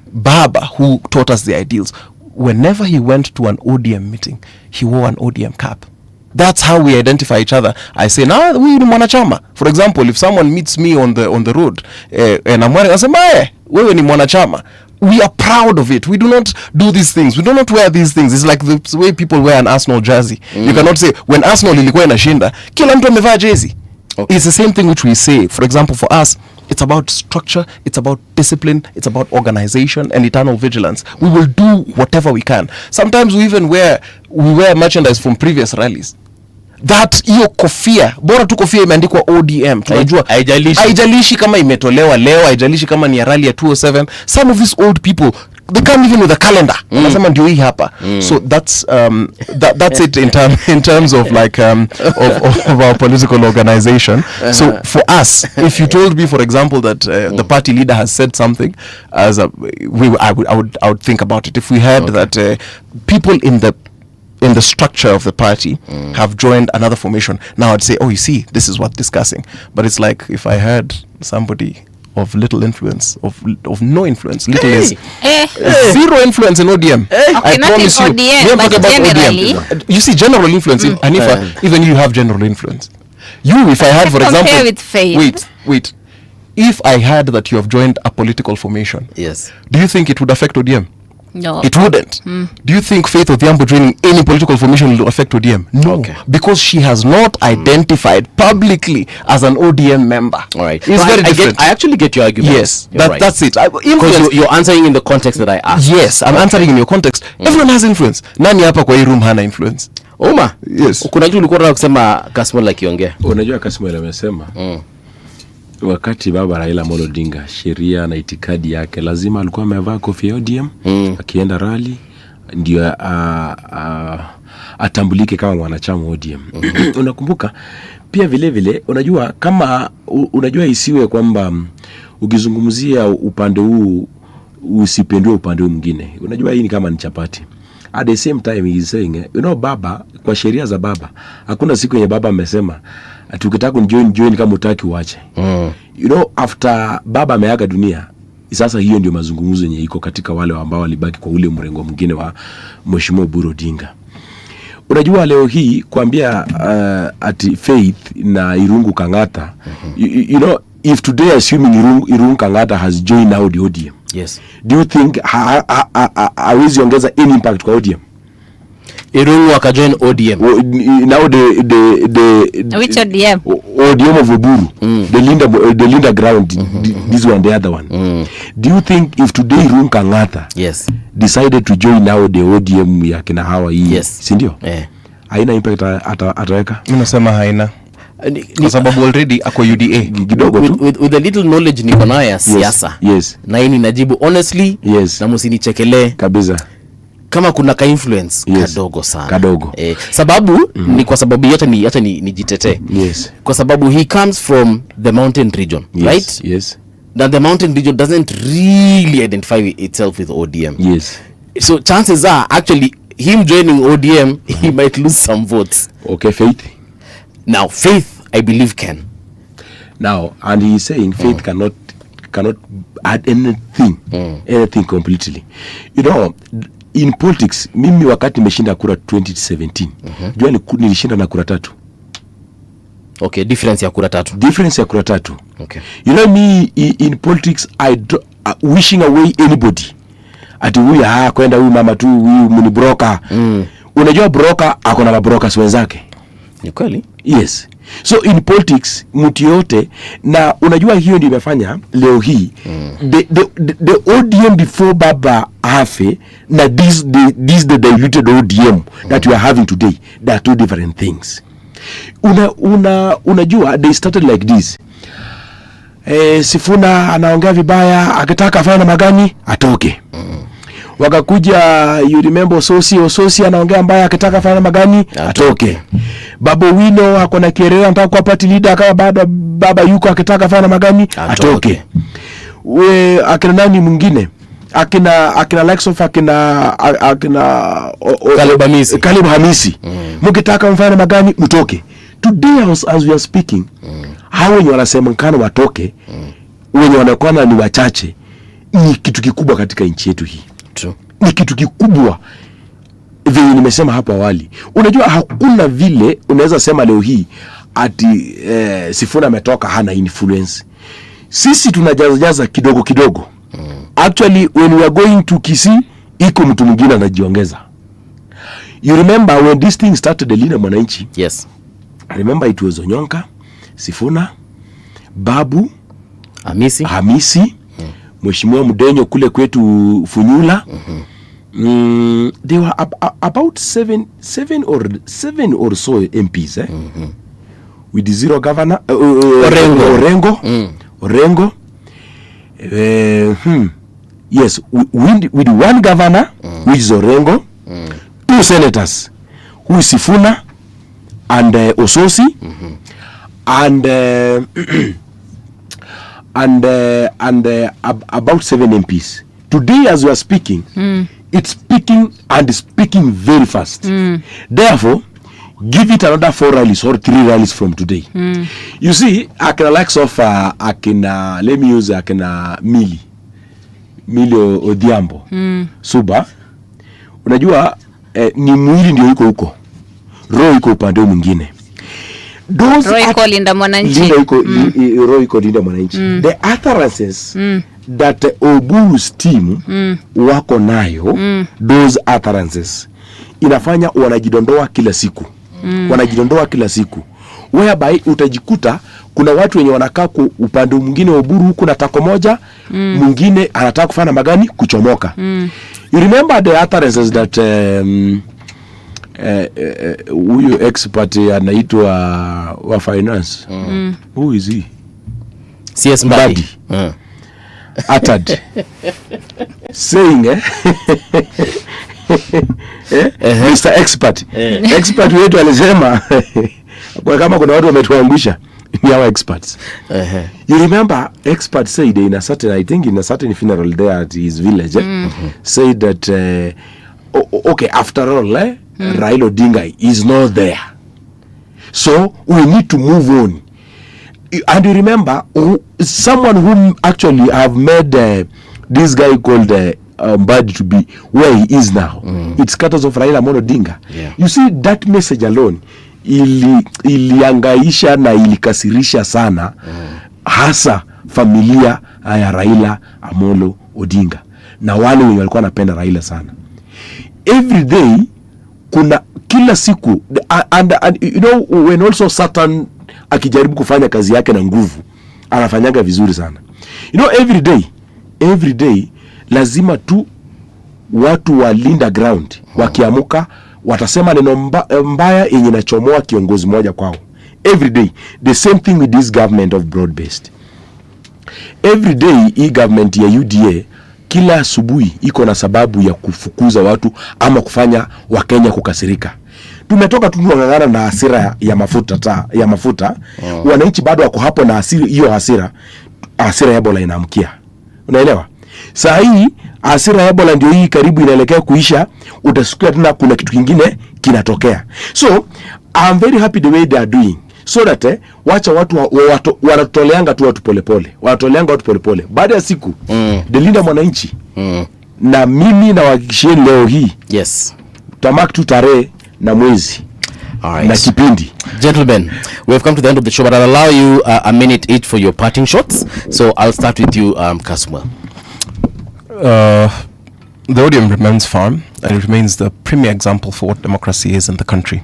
Baba, who taught us the ideals, whenever he went to an ODM meeting, he wore an ODM cap. That's how we identify each other. I say, nah, we ni mwanachama. For example, if someone meets me on the road and I'm wearing, I say, mae, wewe ni mwanachama. We are proud of it. We do not do these things. We do not wear these things. It's like the way people wear an Arsenal jersey. You cannot say, when Arsenal ilikuwa inashinda, kila mtu amevaa jersey. Okay. It's the same thing which we say. For example, for us, it's about structure, it's about discipline, it's about organization and eternal vigilance. We will do whatever we can. Sometimes we even wear merchandise from previous rallies. That hiyo kofia, bora tu kofia imeandikwa ODM. Tunajua haijalishi kama imetolewa leo, haijalishi kama ni rally ya 207. Some of these old people, they come even with a calendar. Wanasema ndio hii hapa. So that's it in terms of like of our political organization. So for us, if you told me, for example, that the party leader has said something, I would think about it. If we heard that people in the structure of the party have joined another formation, now I'd say, oh, you see, this is worth discussing. But it's like if I heard somebody of little influence, of no influence. Little is zero influence in ODM. Okay, I promise you. ODM, but generally. You see, general influence, and if even you have general influence. You, if I had, for example, with faith. Wait. If I had that you have joined a political formation, yes, do you think it would affect ODM? No. It wouldn't. Do you think Faith Odhiambo joining any political formation will affect ODM? No. Okay. Because she has not identified publicly as an ODM member. All right. It's very different. I actually get your argument. Yes. Right. That's it. Because you're answering in the context that I asked. Yes, I'm answering in your context. Everyone has influence. Nani hapa kwa hii room hana influence? Oma. Yes. Kuna kitu ulikuwa unataka kusema Kasmuel akiongea. Unajua Kasmuel amesema wakati baba Raila Amolo Odinga sheria na itikadi yake lazima alikuwa amevaa kofia ODM akienda rally ndio atambulike kama mwanachama ODM. Unakumbuka pia vile unajua kama unajua isiwe kwamba ukizungumzia upande huu usipendwe upande mwingine. Unajua hii ni kama ni chapati. At the same time he is saying baba kwa sheria za baba hakuna siku yenye baba amesema tukitaka join kama utaki uache. After baba ameaga dunia sasa hiyo ndio mazungumzo yenye iko katika wale ambao walibaki kwa ule mrengo mwingine wa Mheshimiwa Oburu Odinga. Unajua leo hii kuambia ati Faith na Irungu Kangata if today assuming Irungu Kangata has joined now the ODM, yes, do you think hawezi ongeza any impact kwa ODM? Irungu akajoin ODM. Now the which ODM? ODM of Oburu, the Linda ground, this one, the other one. Do you think if today Irungu Kangata decided to join now the ODM ya kina hawa hii, si ndio? Haina impact ataweka? Mimi nasema haina. Kwa sababu already ako UDA kidogo tu. With the little knowledge niko nayo ya siasa. Yes. Na hii ninajibu honestly. Yes. Na msinichekelee kabisa. Kama kuna ka influence kadogo sana. Kadogo. Sababu ni kwa sababu hata ni jitetee. Yes. Kwa sababu he comes from the mountain region, right? Yes. That the mountain region doesn't really identify itself with ODM. Yes. So chances are actually him joining ODM he might lose some votes. Okay, Faith. Now Faith I believe can. Now and he is saying Faith cannot add anything completely. In politics mimi wakati nimeshinda kura 2017 jua nilishinda na kura 3. Okay, difference ya kura 3. Difference ya kura 3. Okay. Me in politics wishing away anybody. Ati huyu kwenda huyu mama tu huyu mni broker. Unajua broker ako na mabrokers wenzake. Ni kweli? Yes. So in politics mtu yote na unajua hiyo ndio imefanya leo hii the ODM before baba hafe na this the diluted ODM that we are having today, they are two different things. Unajua they started like this. Sifuna anaongea vibaya akitaka afanye magani atoke. Wakakuja you remember Ososi anaongea mbaya akitaka afanye magani atoke. Babo Wino ako na Kierera anataka kuwa party leader kama baba yuko akitaka afanye magani atoke. Akina nani mwingine akina likes of akina Kalib Hamisi mkitaka mfanye magani mtoke. Today as we are speaking hao wenye wanasema kana watoke wenye wanakuwa ni wachache ni kitu kikubwa katika nchi yetu hii. True. Ni kitu kikubwa vile nimesema hapo awali. Unajua hakuna vile unaweza sema leo hii ati Sifuna ametoka hana influence. Sisi tunajaza kidogo. Actually when we are going to Kisii iko mtu mwingine anajiongeza. You remember when this thing started Linda Mwananchi? Yes. I remember it was Onyonka, Sifuna, Babu, Hamisi, Mheshimiwa Mudenyo kule kwetu Funyula. They were about seven or so MPs with the zero governor Orengo. Yes, with one governor which is Orengo, two senators who is Sifuna and Ososi and about 7 MPs. Today as we are speaking, it's speaking very fast. Therefore, give it another 4 rallies or 3 rallies from today. You see, akina likes of akina, let me use akina Mili Odhiambo, Suba. Unajua ni mwili ndio yuko huko, roho iko upande mwingine. Roho iko Linda Mwananchi. Roho iko Linda Mwananchi. The utterances that Oburu's team wako nayo, those utterances inafanya wanajidondoa kila siku. Wanajidondoa kila siku. Whereby utajikuta kuna watu wenye wanakaa upande mwingine wa Oburu huku na tako moja, mwingine anataka kufanya magani kuchomoka. You remember the utterances that huyu expert anaitwa wa finance. Who is he? CS Mbadi. Uttered. Saying Mr. Expert. Expert wetu alisema kwa kama kuna watu wametuangusha ni our experts. You remember expert said in a certain, I think in a certain funeral there at his village, said that okay, after all Raila Odinga is not there, so we need to move on. And you remember someone who actually have made this guy called Mbadi to be where he is now. It's cutters of Raila Odinga. You see, that message alone iliangaisha na ilikasirisha sana hasa familia ya Raila Amolo Odinga na wale wenye walikuwa wanapenda Raila sana. Every day kuna kila siku and you know, when also Satan akijaribu kufanya kazi yake na nguvu anafanyaga vizuri sana. You know, every day lazima tu watu wa Linda ground wakiamuka watasema neno mbaya yenye nachomoa kiongozi moja kwao. Every day the same thing with this government of broad based. Every day hii government ya UDA kila asubuhi iko na sababu ya kufukuza watu ama kufanya Wakenya kukasirika. Tumetoka tunang'ang'ana na hasira ya mafuta wananchi bado wako hapo na hasira ya Ebola inaamkia. Unaelewa? Saa hii hasira ya Ebola ndio hii karibu inaelekea kuisha, utasikia tena kuna kitu kingine kinatokea. So I'm very happy the way they are doing, so that wacha watu wanatoleanga tu watu polepole. Wanatoleanga watu polepole. Baada ya siku the Linda Mwananchi na mimi na wakisheni leo hii. Yes. Tamak tu tarehe na mwezi. Alright. Na kipindi. Gentlemen, we have come to the end of the show, but I'll allow you a minute each for your parting shots. So I'll start with you, Kasmuel. The ODM remains firm, and it remains the premier example for what democracy is in the country.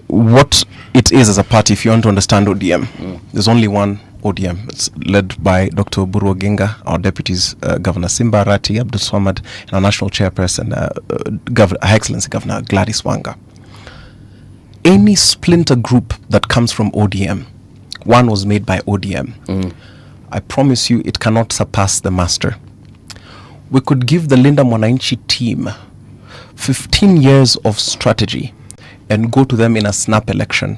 What it is as a party, if you want to understand ODM, there's only one ODM. It's led by Dr. Oburu Oginga, our deputies, Governor Simba Arati, Abdul Swamad, and our national chairperson, Her Excellency Governor Gladys Wanga. Any splinter group that comes from ODM, one was made by ODM. I promise you it cannot surpass the master. We could give the Linda Mwananchi team 15 years of strategy and go to them in a snap election,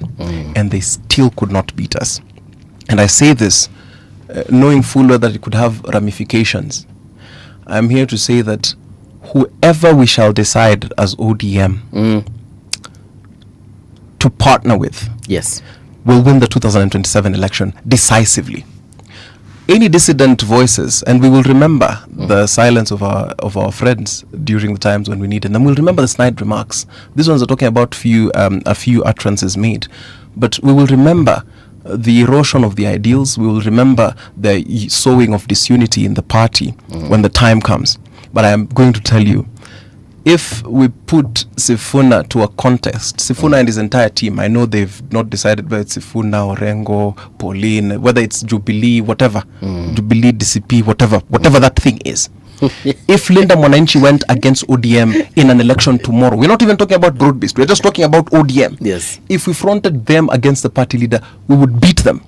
and they still could not beat us. And I say this knowing full well that it could have ramifications. I'm here to say that whoever we shall decide as ODM to partner with, yes, will win the 2027 election decisively. Any dissident voices, and we will remember the silence of our friends during the times when we needed them. We'll remember the snide remarks. These ones are talking about a few utterances made, but we will remember the erosion of the ideals. We will remember the sowing of disunity in the party when the time comes. But I am going to tell you, if we put Sifuna to a contest, Sifuna and his entire team, I know they've not decided whether it's Sifuna, Orengo, Pauline, whether it's Jubilee, whatever, Jubilee, DCP, whatever that thing is. If Linda Mwananchi went against ODM in an election tomorrow, we're not even talking about broad-based, we're just talking about ODM. Yes. If we fronted them against the party leader, we would beat them.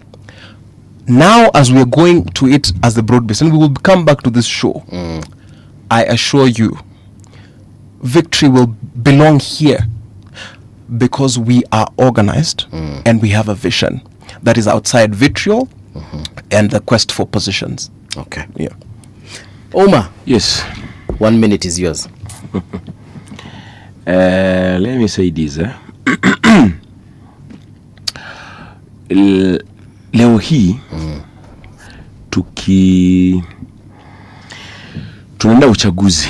Now, as we are going to it as the broad-based, and we will come back to this show, I assure you, victory will belong here because we are organized and we have a vision that is outside vitriol and the quest for positions. Okay. Yeah. Omar. Yes. 1 minute is yours. Let me say this. leo hii tunaenda uchaguzi.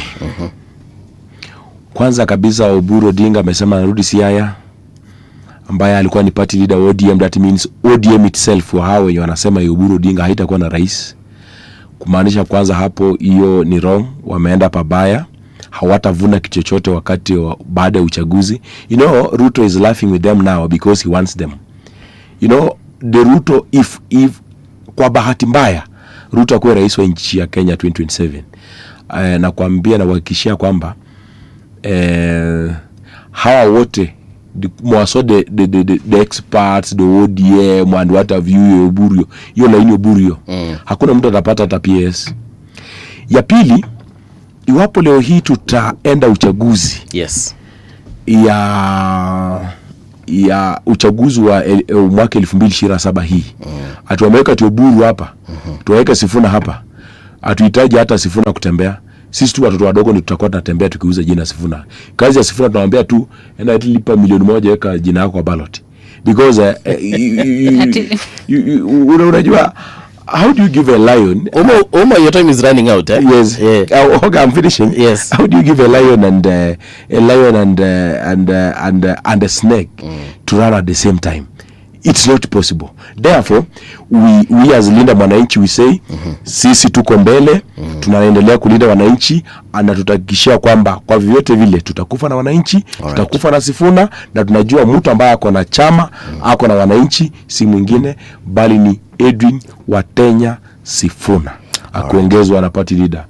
Kwanza kabisa Oburu Odinga amesema anarudi Siaya, ambaye alikuwa ni party leader ODM. That means ODM itself wa hao wenye wanasema Oburu Odinga haitakuwa na rais, kumaanisha kwanza hapo hiyo ni wrong. Wameenda pabaya, hawatavuna kitu chochote wakati baada ya uchaguzi. You know, Ruto is laughing with them now because he wants them. You know, the Ruto if kwa bahati mbaya Ruto akuwe rais wa nchi ya Kenya 2027, na kuambia na kuhakikishia kwamba hawa wote the experts, the ODM and what have you, Oburu, hiyo laini Oburu, hakuna mtu atapata hata PS. Ya pili, iwapo leo hii tutaenda uchaguzi ya uchaguzi wa mwaka 2027 hii, atuweka Oburu hapa, tuweke Sifuna hapa, atuhitaji hata Sifuna kutembea. Sisi tu watoto wadogo ndio tutakuwa tunatembea tukiuza jina Sifuna. Kazi ya Sifuna tunamwambia tu enda lipa milioni 1 weka jina yako kwa ballot. Because unajua, how do you give a lion? Your time is running out. Yes. Yeah. Okay, I'm finishing. Yes. How do you give a lion and a snake to run at the same time? It's not possible. Therefore, we as Linda Mwananchi, we say sisi tuko mbele, tunaendelea kulinda wananchi, na tutahakikishia kwamba kwa vyovyote vile tutakufa na wananchi, tutakufa na Sifuna, na tunajua mtu ambaye ako na chama, ako na wananchi, si mwingine bali ni Edwin Watenya Sifuna, akuongezwa na party leader